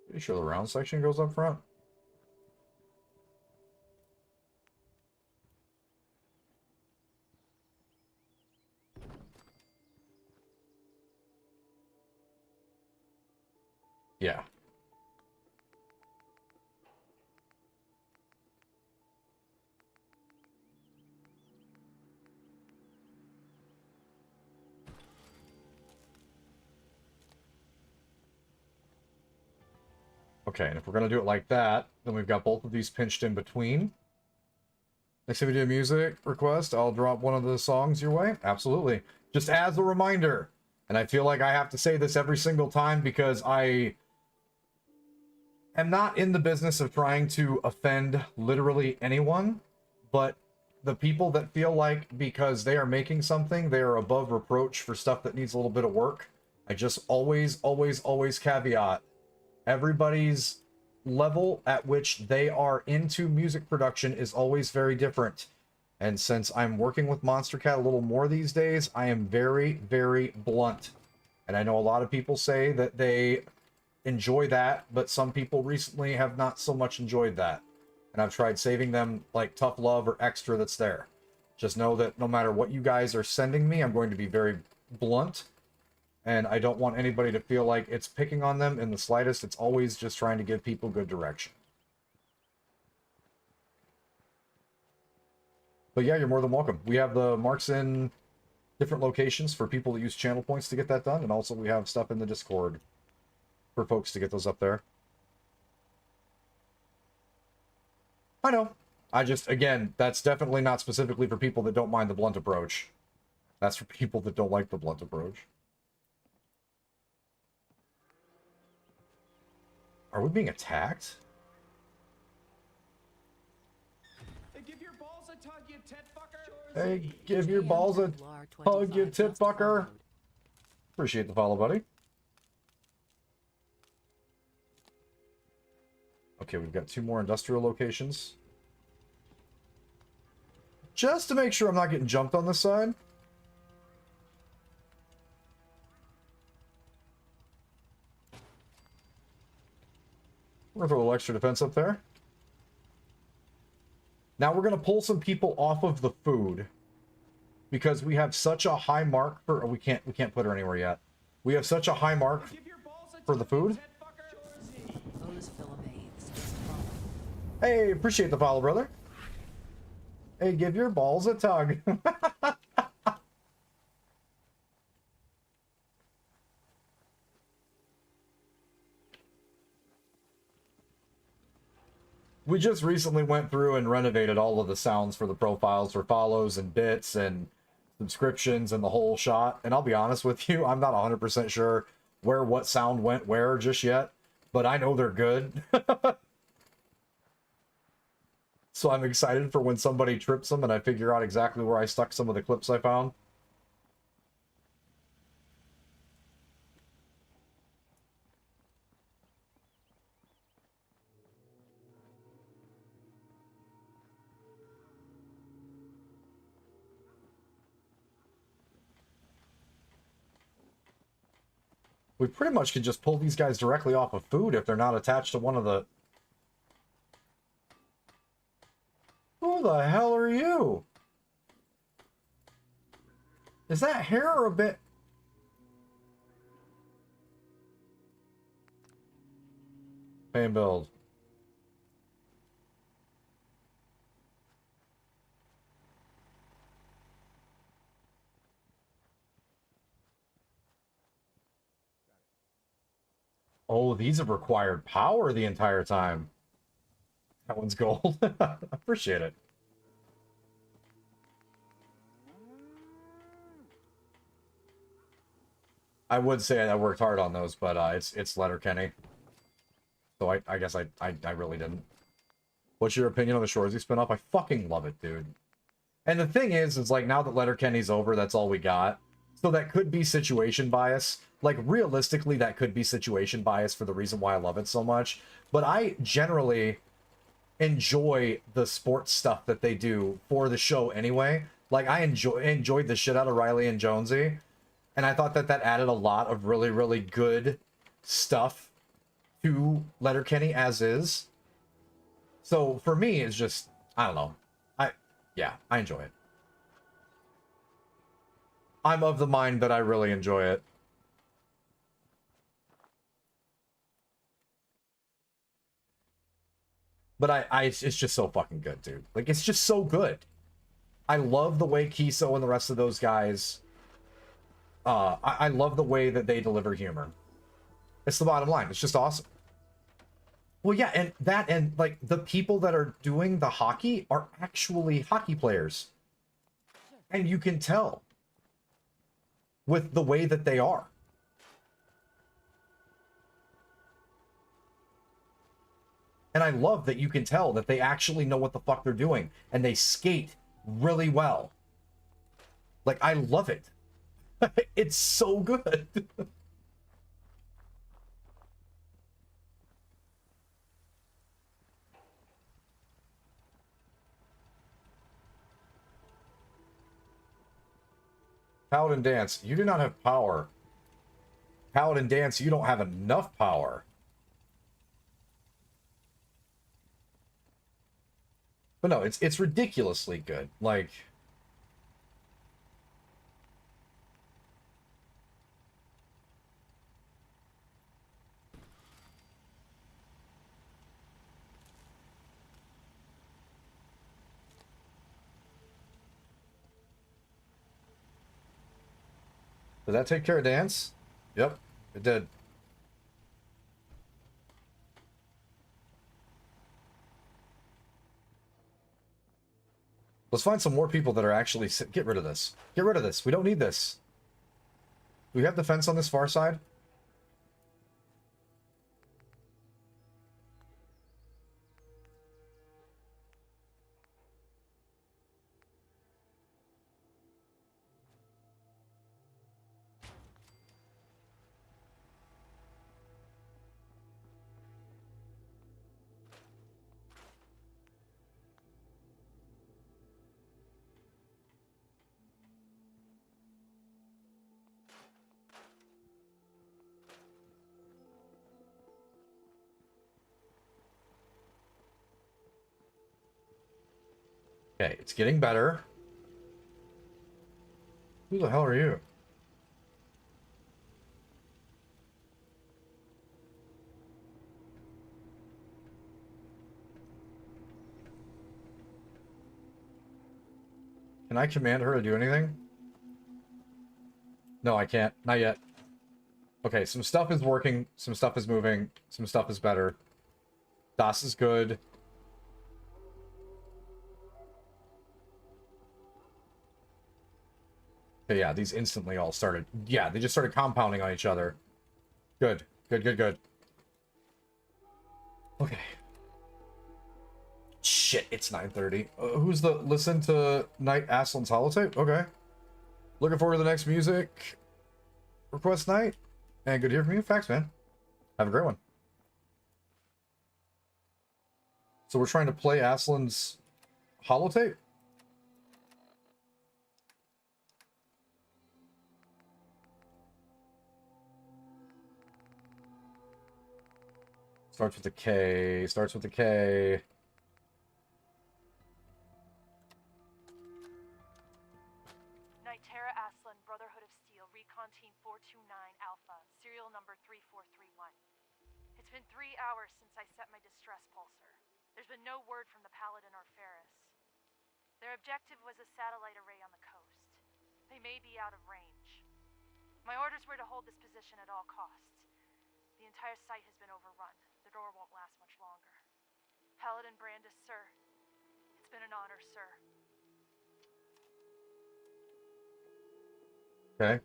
Pretty sure the round section goes up front. Yeah. Okay, and if we're going to do it like that, then we've got both of these pinched in between. Next time we do a music request, I'll drop one of the songs your way. Absolutely. Just as a reminder, and I feel like I have to say this every single time because I am not in the business of trying to offend literally anyone, but the people that feel like because they are making something, they are above reproach for stuff that needs a little bit of work. I just always caveat everybody's level at which they are into music production is always very different. And since I'm working with Monster Cat a little more these days, I am very blunt. And I know a lot of people say that they enjoy that, but some people recently have not so much enjoyed that. And I've tried saving them like tough love or extra that's there. Just know that no matter what you guys are sending me, I'm going to be very blunt. And I don't want anybody to feel like it's picking on them in the slightest. It's always just trying to give people good direction. But yeah, you're more than welcome. We have the marks in different locations for people that use channel points to get that done. And also we have stuff in the Discord for folks to get those up there. I know. I just, again, that's definitely not specifically for people that don't mind the blunt approach. That's for people that don't like the blunt approach. Are we being attacked? Hey, give your balls a tug, you tit fucker. Hey, give your balls a hug, you tit fucker. Appreciate the follow, buddy. Okay, we've got 2 more industrial locations. Just to make sure I'm not getting jumped on this side. We're gonna throw a little extra defense up there. Now we're gonna pull some people off of the food because we have such a high mark for. We can't put her anywhere yet. We have such a high mark for the food. Hey, appreciate the follow, brother. Hey, give your balls a tug. We just recently went through and renovated all of the sounds for the profiles for follows and bits and subscriptions and the whole shot. And I'll be honest with you, I'm not 100% sure where what sound went where just yet, but I know they're good. So I'm excited for when somebody trips them and I figure out exactly where I stuck some of the clips I found. We pretty much could just pull these guys directly off of food if they're not attached to one of the... Who the hell are you? Is that hair or a bit... Pay and build. Oh, these have required power the entire time. That one's gold. Appreciate it. I would say I worked hard on those, but it's Letterkenny. So I guess I really didn't. What's your opinion on the Shorzy spinoff? I fucking love it, dude. And the thing is like now that Letterkenny's over, that's all we got. So that could be situation bias. Like, realistically, that could be situation bias for the reason why I love it so much. But I generally enjoy the sports stuff that they do for the show anyway. Like, I enjoyed the shit out of Riley and Jonesy. And I thought that that added a lot of really, really good stuff to Letterkenny as is. So, for me, it's just, I don't know. Yeah, I enjoy it. I'm of the mind that I really enjoy it. But it's just so fucking good, dude. Like, it's just so good. I love the way Kiso and the rest of those guys... I love the way that they deliver humor. It's the bottom line. It's just awesome. Well, yeah, and like, the people that are doing the hockey are actually hockey players. And you can tell with the way that they are. And I love that you can tell that they actually know what the fuck they're doing. And they skate really well. Like, I love it. It's so good. Paladin Dance, you do not have power. Paladin Dance, you don't have enough power. But no, it's ridiculously good. Like... Did that take care of Dance? Yep, it did. Let's find some more people that are actually... Get rid of this. Get rid of this. We don't need this. Do we have the fence on this far side? Okay, it's getting better. Who the hell are you? Can I command her to do anything? No, I can't. Not yet. Okay, some stuff is working, some stuff is moving, some stuff is better. DOS is good. Okay, yeah, these instantly all started. Yeah, they just started compounding on each other. Good. Good, good, good. Okay. Shit, it's 9:30. Who's the... Listen to Night Aslan's holotape? Okay. Looking forward to the next music request night. And good to hear from you. Facts, man. Have a great one. So we're trying to play Aslan's holotape? Starts with a K. Starts with a K. Nightera Aslan, Brotherhood of Steel, Recon Team 429 Alpha, serial number 3431. It's been 3 hours since I set my distress pulsar. There's been no word from the Paladin or Ferris. Their objective was a satellite array on the coast. They may be out of range. My orders were to hold this position at all costs. The entire site has been overrun. The door won't last much longer. Paladin Brandis, sir. It's been an honor, sir. Okay.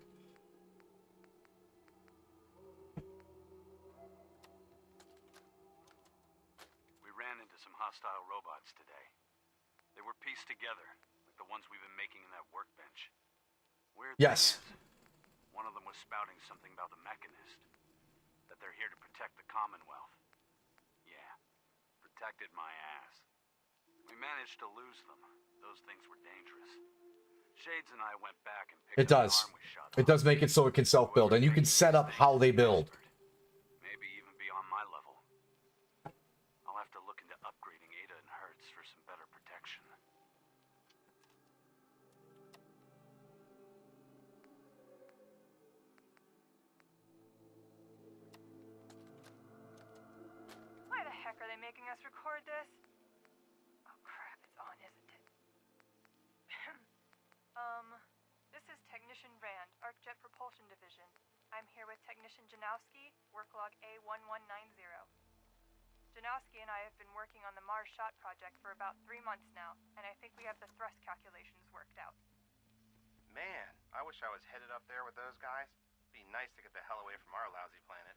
We ran into some hostile robots today. They were pieced together, like the ones we've been making in that workbench. Weird Yes. thing is, one of them was spouting something about the Mechanist. That they're here to protect the Commonwealth. Yeah, protected my ass. We managed to lose them. Those things were dangerous. Shades and I went back and picked It up an does. arm we shot It does make it so it can self-build, and you can set up how they build. Maybe even beyond my level. I'll have to look into upgrading Ada and Hertz for some better protection. Why the heck are they making us record this? Oh crap, it's on, isn't it? This is Technician Rand, ArcJet Propulsion Division. I'm here with Technician Janowski, work log A1190. Janowski and I have been working on the Mars Shot project for about 3 months now, and I think we have the thrust calculations worked out. Man, I wish I was headed up there with those guys. Be nice to get the hell away from our lousy planet.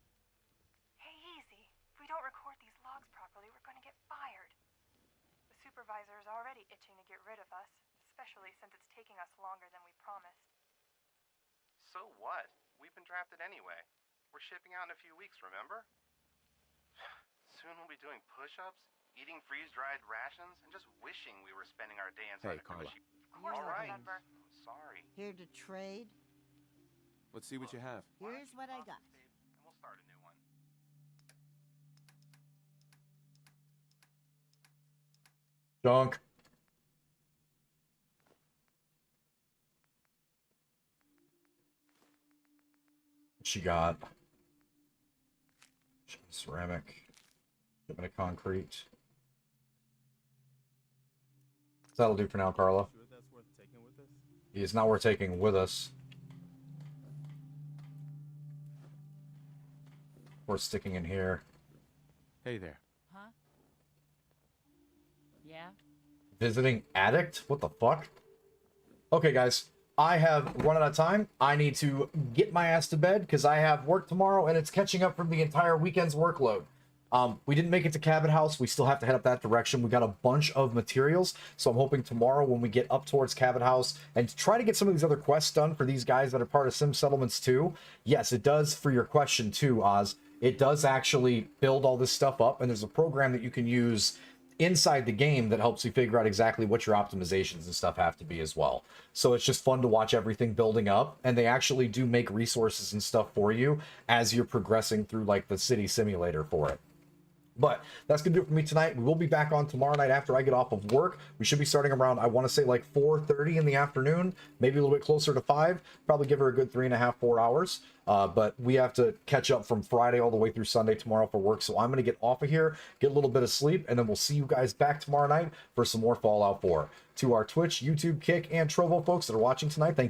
Hey, easy. If we don't record these logs properly, we're gonna get fired. The supervisor is already itching to get rid of us, especially since it's taking us longer than we promised. So what? We've been drafted anyway. We're shipping out in a few weeks, remember? Soon we'll be doing push-ups, eating freeze-dried rations, and just wishing we were spending our day inside Hey, a Carla. machine. Of course, All right. remember. Sorry. Here to trade? Let's see what you have. Here's what I got. And we'll start a new one. Junk. What she got? Ceramic. Shipment of concrete. That'll do for now, Carla. Sure that's worth taking with us? It's not worth taking with us. We're sticking in here. Hey there. Huh? Yeah? Visiting addict? What the fuck? Okay, guys. I have run out of time. I need to get my ass to bed because I have work tomorrow and it's catching up from the entire weekend's workload. We didn't make it to Cabin House. We still have to head up that direction. We got a bunch of materials, so I'm hoping tomorrow when we get up towards Cabin House and try to get some of these other quests done for these guys that are part of Sim Settlements too. Yes, it does for your question too, Oz. It does actually build all this stuff up, and there's a program that you can use inside the game that helps you figure out exactly what your optimizations and stuff have to be as well. So it's just fun to watch everything building up, and they actually do make resources and stuff for you as you're progressing through like the city simulator for it. But that's going to do it for me tonight. We will be back on tomorrow night after I get off of work. We should be starting around, I want to say like 4:30 in the afternoon, maybe a little bit closer to 5. Probably give her a good 3.5, 4 hours. But we have to catch up from Friday all the way through Sunday tomorrow for work. So I'm going to get off of here, get a little bit of sleep, and then we'll see you guys back tomorrow night for some more Fallout 4. To our Twitch, YouTube, Kick, and Trovo folks that are watching tonight, thank you.